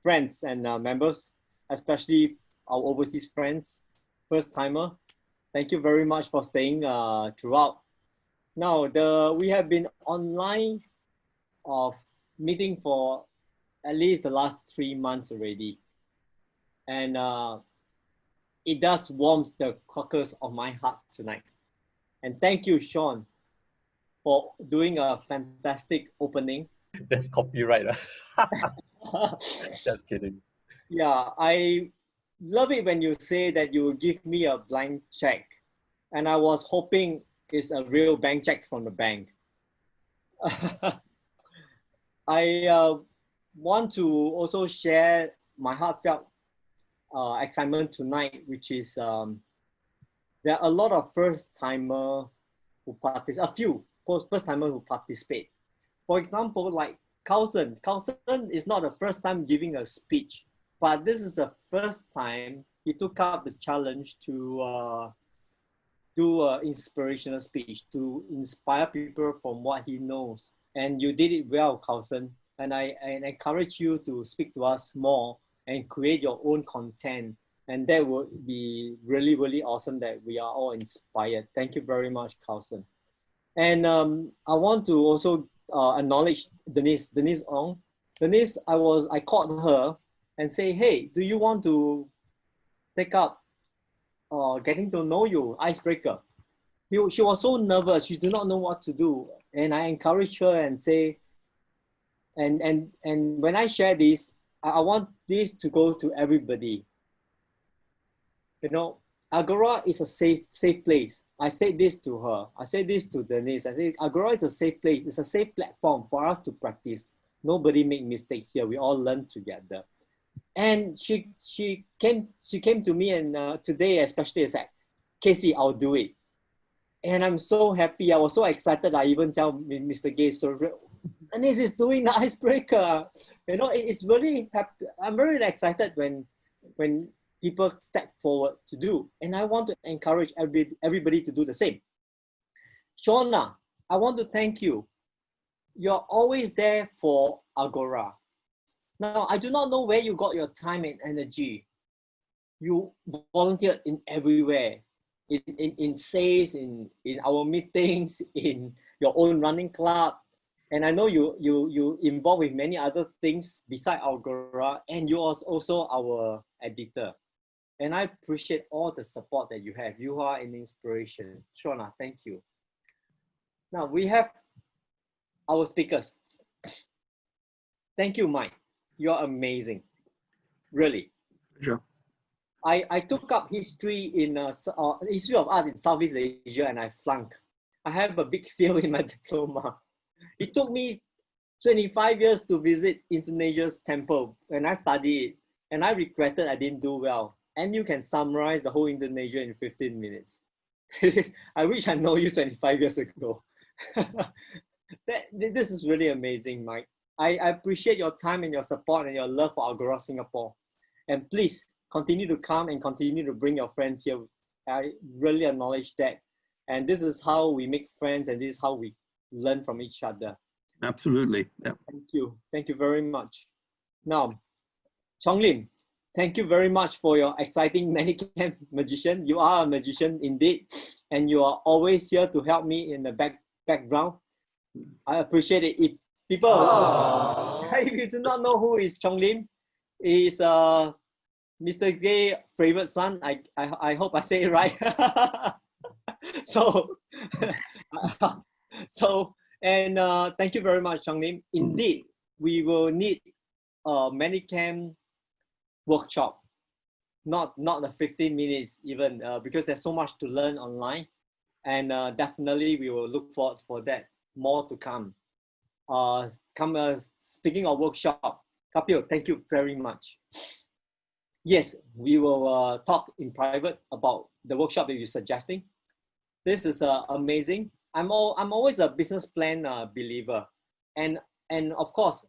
friends and members, especially our overseas friends, first timer. Thank you very much for staying throughout. Now, we have been online of meeting for at least the last 3 months already. And it does warm the cockles of my heart tonight. And thank you, Sean, for doing a fantastic opening. That's copyright. Just kidding. Yeah, I love it when you say that you will give me a blank check. And I was hoping it's a real bank check from the bank. I want to also share my heartfelt excitement tonight, which is there are a lot of first-timer who participate, a few first-timer who participate. For example, like Carlson. Carlson is not the first time giving a speech, but this is the first time he took up the challenge to do an inspirational speech, to inspire people from what he knows. And you did it well, Carlson. And I encourage you to speak to us more and create your own content. And that would be really, really awesome that we are all inspired. Thank you very much, Carlson. And I want to also acknowledge Denise Ong. Denise, I called her and say, hey, do you want to take up getting to know you, icebreaker? She was so nervous, she did not know what to do. And I encouraged her and say, and when I share this, I want this to go to everybody. You know, Agora is a safe place. I said this to her. I said this to Denise. I said Agora is a safe place. It's a safe platform for us to practice. Nobody make mistakes here. We all learn together. And she came to me, and today especially, I said, Casey, I'll do it. And I'm so happy. I was so excited. I even tell Mr. Gay, so Denise is doing the icebreaker. You know, it's really happy. I'm very excited when people step forward to do. And I want to encourage everybody to do the same. Shauna, I want to thank you. You're always there for Agora. Now, I do not know where you got your time and energy. You volunteered in everywhere, in SAYS, in our meetings, in your own running club. And I know you involved with many other things beside Agora, and you are also our editor. And I appreciate all the support that you have. You are an inspiration. Shauna, thank you. Now we have our speakers. Thank you, Mike. You're amazing. Really. Sure. I took up history history of art in Southeast Asia, and I flunked. I have a big fail in my diploma. It took me 25 years to visit Indonesia's temple when I studied, and I regretted I didn't do well. And you can summarize the whole Indonesia in 15 minutes. I wish I know you 25 years ago. This is really amazing, Mike. I appreciate your time and your support and your love for Agora Singapore. And please continue to come and continue to bring your friends here. I really acknowledge that. And this is how we make friends, and this is how we learn from each other. Absolutely. Yeah. Thank you. Thank you very much. Now, Chong Lim, thank you very much for your exciting Manicam magician. You are a magician indeed, and you are always here to help me in the background. I appreciate it. If people, if you do not know who is Chong Lim, he is Mr. Gay's favorite son. I hope I say it right. And thank you very much, Chong Lim. Indeed, we will need a Manicam workshop, not the 15 minutes even, because there's so much to learn online, and definitely we will look forward for that. More to come. Speaking of workshop, Kapil, thank you very much. Yes, we will talk in private about the workshop that you're suggesting. This is amazing. I'm always a business plan believer, and of course,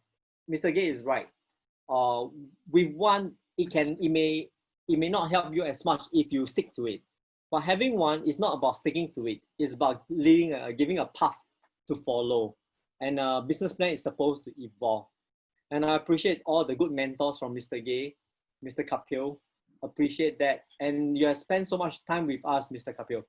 Mr. Gay is right. With one, it may not help you as much if you stick to it, but having one is not about sticking to it. It's about giving a path to follow, and a business plan is supposed to evolve. And I appreciate all the good mentors from Mr. Gay, Mr. Kapil. Appreciate that, and you have spent so much time with us, Mr. Kapil.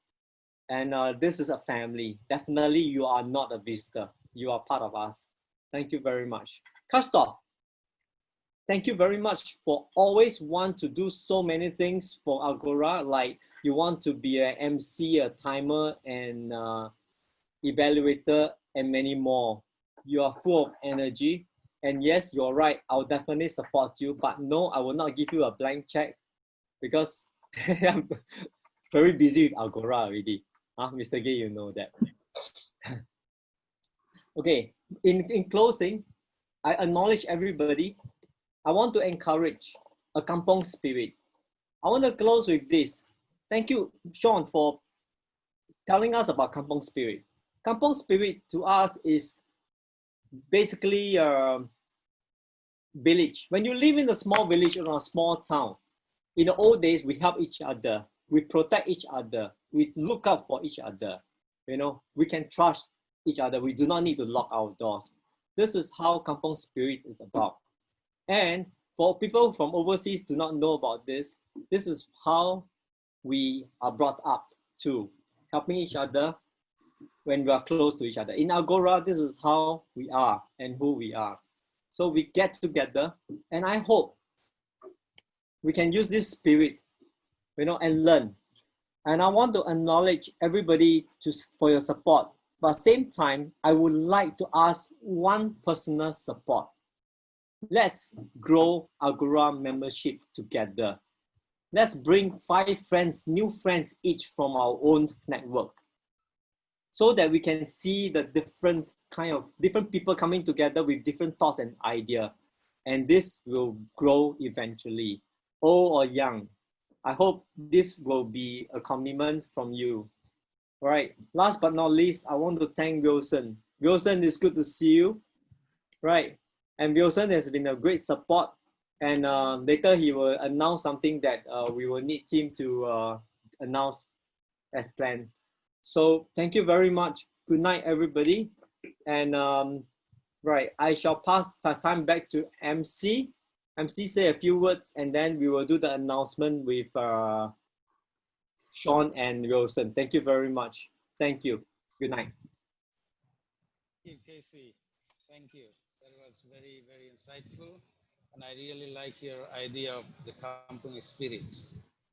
And this is a family. Definitely, you are not a visitor. You are part of us. Thank you very much. Castor, thank you very much for always want to do so many things for Agora. Like you want to be an MC, a timer, and evaluator, and many more. You are full of energy. And yes, you're right. I'll definitely support you. But no, I will not give you a blank check because I'm very busy with Agora already. Mr. Gay, you know that. Okay, in closing, I acknowledge everybody. I want to encourage a kampong spirit. I want to close with this. Thank you, Sean, for telling us about kampong spirit. Kampong spirit to us is basically a village. When you live in a small village or a small town, in the old days, we help each other. We protect each other. We look out for each other. You know, we can trust each other. We do not need to lock our doors. This is how kampong spirit is about. And for people from overseas do not know about this, this is how we are brought up to helping each other when we are close to each other. In Agora, this is how we are and who we are. So we get together, and I hope we can use this spirit, you know, and learn. And I want to acknowledge everybody for your support. But at the same time, I would like to ask one personal support. Let's grow Agora membership together. let's bring 5 friends, new friends each from our own network, so that we can see the different people coming together with different thoughts and idea. And this will grow eventually, old or young. I hope this will be a commitment from you. All right, last but not least, I want to thank Wilson. Wilson, it's good to see you. Right, and Wilson has been a great support, and later he will announce something that we will need him to announce as planned. So thank you very much. Good night, everybody. And right, I shall pass the time back to MC. MC, say a few words, and then we will do the announcement with Sean and Wilson. Thank you very much. Thank you. Good night. Thank you, Casey. Thank you. That was very, very insightful. And I really like your idea of the kampung spirit.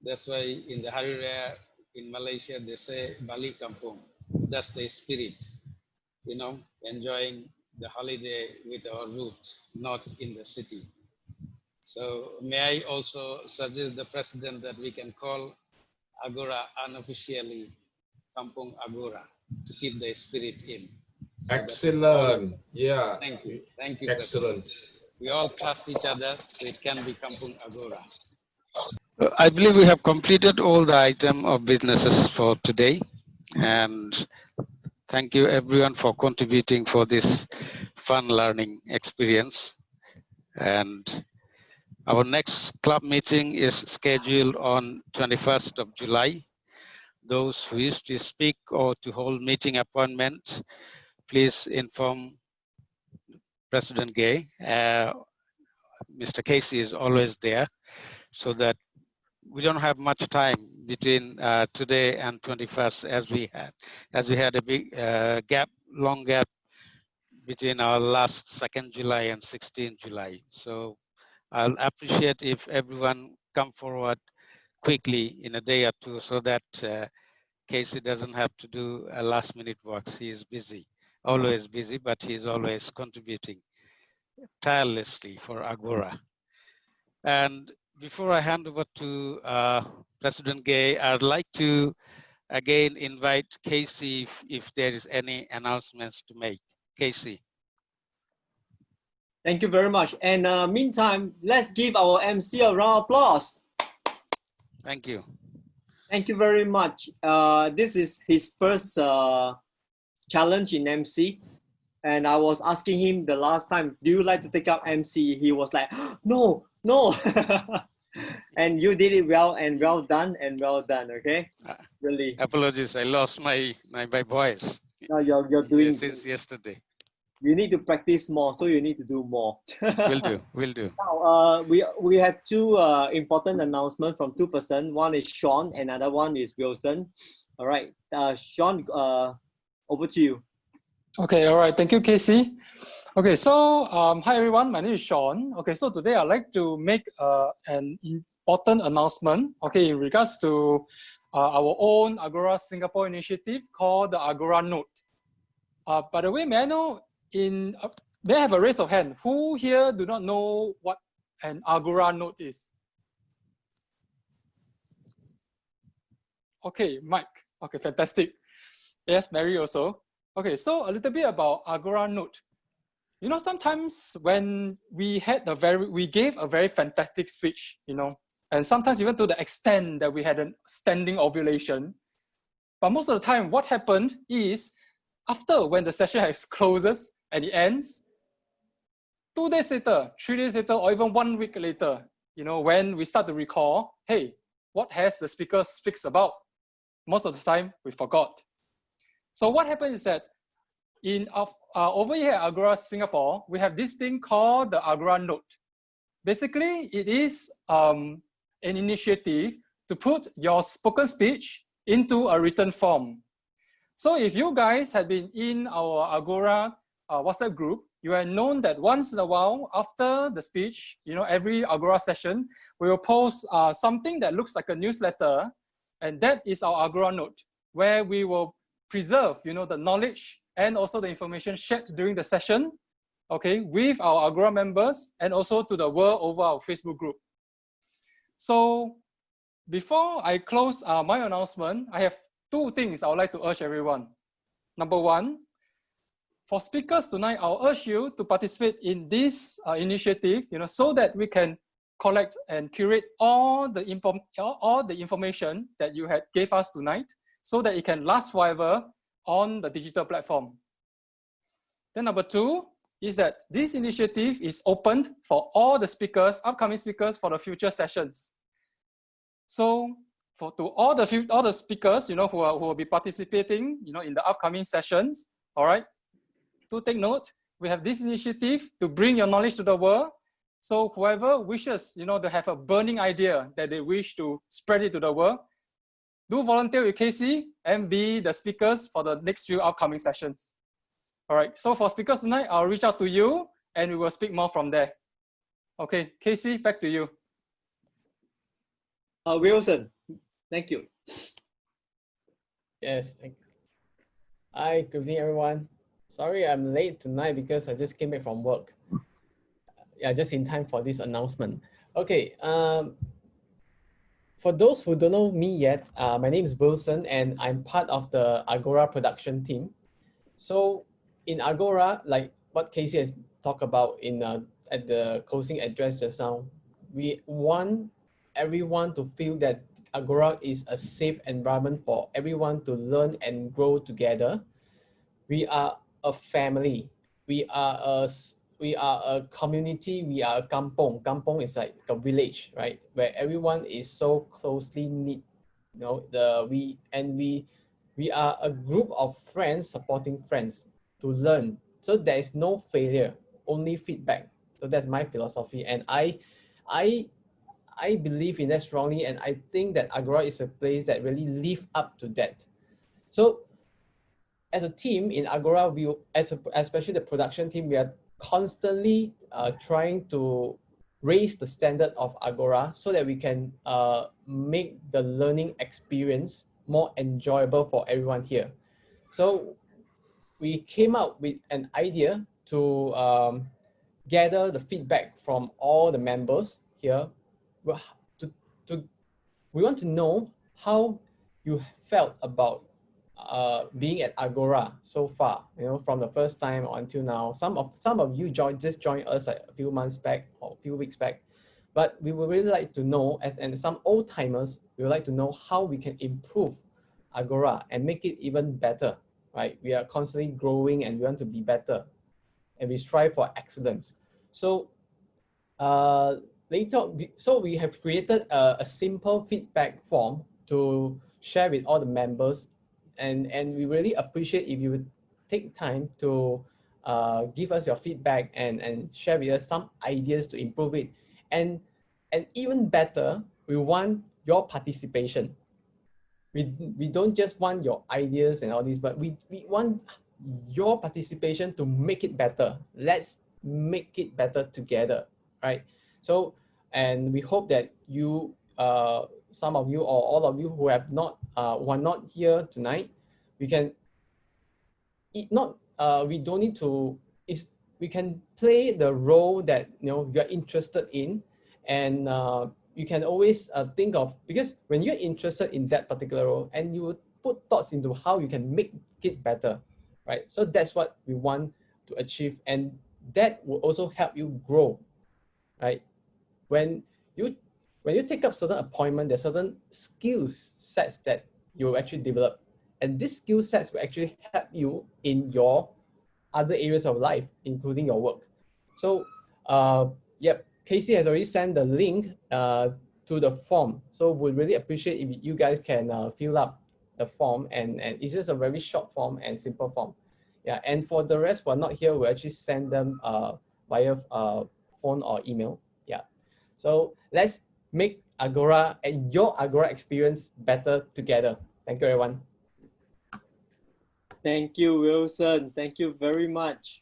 That's why in the Hari Raya in Malaysia, they say Bali Kampung. That's the spirit, you know, enjoying the holiday with our roots, not in the city. So may I also suggest the president that we can call Agora unofficially Kampung Agora to keep the spirit in. So excellent. Yeah. Thank you. Thank you, excellent. President. We all trust each other, so it can be Kampung Agora. I believe we have completed all the item of businesses for today. And thank you everyone for contributing for this fun learning experience. And our next club meeting is scheduled on 21st of July. Those who wish to speak or to hold meeting appointments, please inform President Gay. Mr. Casey is always there, so that we don't have much time between today and 21st as we had a big long gap between our last 2nd July and 16th July. So I'll appreciate if everyone come forward quickly in a day or two, so that Casey doesn't have to do a last minute work. He is busy, always busy, but he's always contributing tirelessly for Agora. And before I hand over to President Gay, I'd like to again invite Casey if there is any announcements to make. Casey. Thank you very much. And meantime, let's give our MC a round of applause. Thank you. Thank you very much. This is his first challenge in MC. And I was asking him the last time, do you like to take up MC? He was like, no. And you did it well, and well done, okay? Really. Apologies, I lost my voice. No, you're doing since yesterday. You need to practice more, so you need to do more. Will do. Now, we have 2 important announcements from 2 persons. One is Sean, another one is Wilson. All right, Sean, over to you. Okay, all right. Thank you, Casey. Okay, so hi everyone. My name is Sean. Okay, so today I'd like to make an important announcement. Okay, in regards to our own Agora Singapore initiative called the Agora Note. By the way, may I know may I have a raise of hand? Who here do not know what an Agora Note is? Okay, Mike. Okay, fantastic. Yes, Mary also. Okay, so a little bit about Agora Note. You know, sometimes when we gave a very fantastic speech, you know, and sometimes even to the extent that we had a standing ovulation. But most of the time, what happened is after when the session closes and it ends, 2 days later, 3 days later, or even 1 week later, you know, when we start to recall, hey, what has the speaker speaks about? Most of the time, we forgot. So what happens is that over here at Agora Singapore, we have this thing called the Agora Note. Basically, it is an initiative to put your spoken speech into a written form. So if you guys had been in our Agora WhatsApp group, you have known that once in a while, after the speech, you know, every Agora session, we will post something that looks like a newsletter, and that is our Agora Note, where we will preserve, you know, the knowledge and also the information shared during the session, okay, with our Agora members and also to the world over our Facebook group. So before I close my announcement, I have two things I would like to urge everyone. Number one, for speakers tonight, I'll urge you to participate in this initiative, so that we can collect and curate all the information that you had gave us tonight, so that it can last forever on the digital platform. Then number two is that this initiative is opened for all the speakers, upcoming speakers, for the future sessions. So to all the speakers, who will be participating, in the upcoming sessions, all right, to take note, we have this initiative to bring your knowledge to the world. So whoever wishes, to have a burning idea that they wish to spread it to the world, do volunteer with Casey and be the speakers for the next few upcoming sessions. All right, so for speakers tonight, I'll reach out to you and we will speak more from there. Okay, Casey, back to you. Wilson, thank you. Yes, thank you. Hi, good evening, everyone. Sorry I'm late tonight because I just came back from work. Yeah, just in time for this announcement. Okay, for those who don't know me yet, my name is Wilson and I'm part of the Agora production team. So in Agora, like what Casey has talked about at the closing address just now, we want everyone to feel that Agora is a safe environment for everyone to learn and grow together. We are a family. We are a community. We are a kampong. Kampong is like a village, right? Where everyone is so closely knit. We are a group of friends supporting friends to learn. So there is no failure, only feedback. So that's my philosophy, and I believe in that strongly, and I think that Agora is a place that really live up to that. So as a team in Agora, especially the production team, we are constantly trying to raise the standard of Agora so that we can make the learning experience more enjoyable for everyone here. So we came up with an idea to gather the feedback from all the members here. We want to know how you felt about being at Agora so far, from the first time until now. Some of you just joined us a few months back or a few weeks back, but we would really like to know, and some old timers, we would like to know how we can improve Agora and make it even better, right? We are constantly growing and we want to be better, and we strive for excellence. So so we have created a simple feedback form to share with all the members, and we really appreciate if you would take time to give us your feedback and share with us some ideas to improve it. And even better, we want your participation. We don't just want your ideas and all this, but we want your participation to make it better. Let's make it better together, right? So, and we hope that you, some of you or all of you who are not here tonight, we can we don't need to, we can play the role that you're interested in, and you can always think of, because when you're interested in that particular role and you put thoughts into how you can make it better, right? So that's what we want to achieve, and that will also help you grow, right? When you take up certain appointment, there's certain skills sets that you actually develop, and these skill sets will actually help you in your other areas of life, including your work. So yep, Casey has already sent the link to the form, so we'd really appreciate if you guys can fill up the form, and it's just a very short form and simple form. Yeah, and for the rest who are not here, we'll actually send them via phone or email. Yeah, so let's make Agora and your Agora experience better together. Thank you, everyone. Thank you, Wilson. Thank you very much.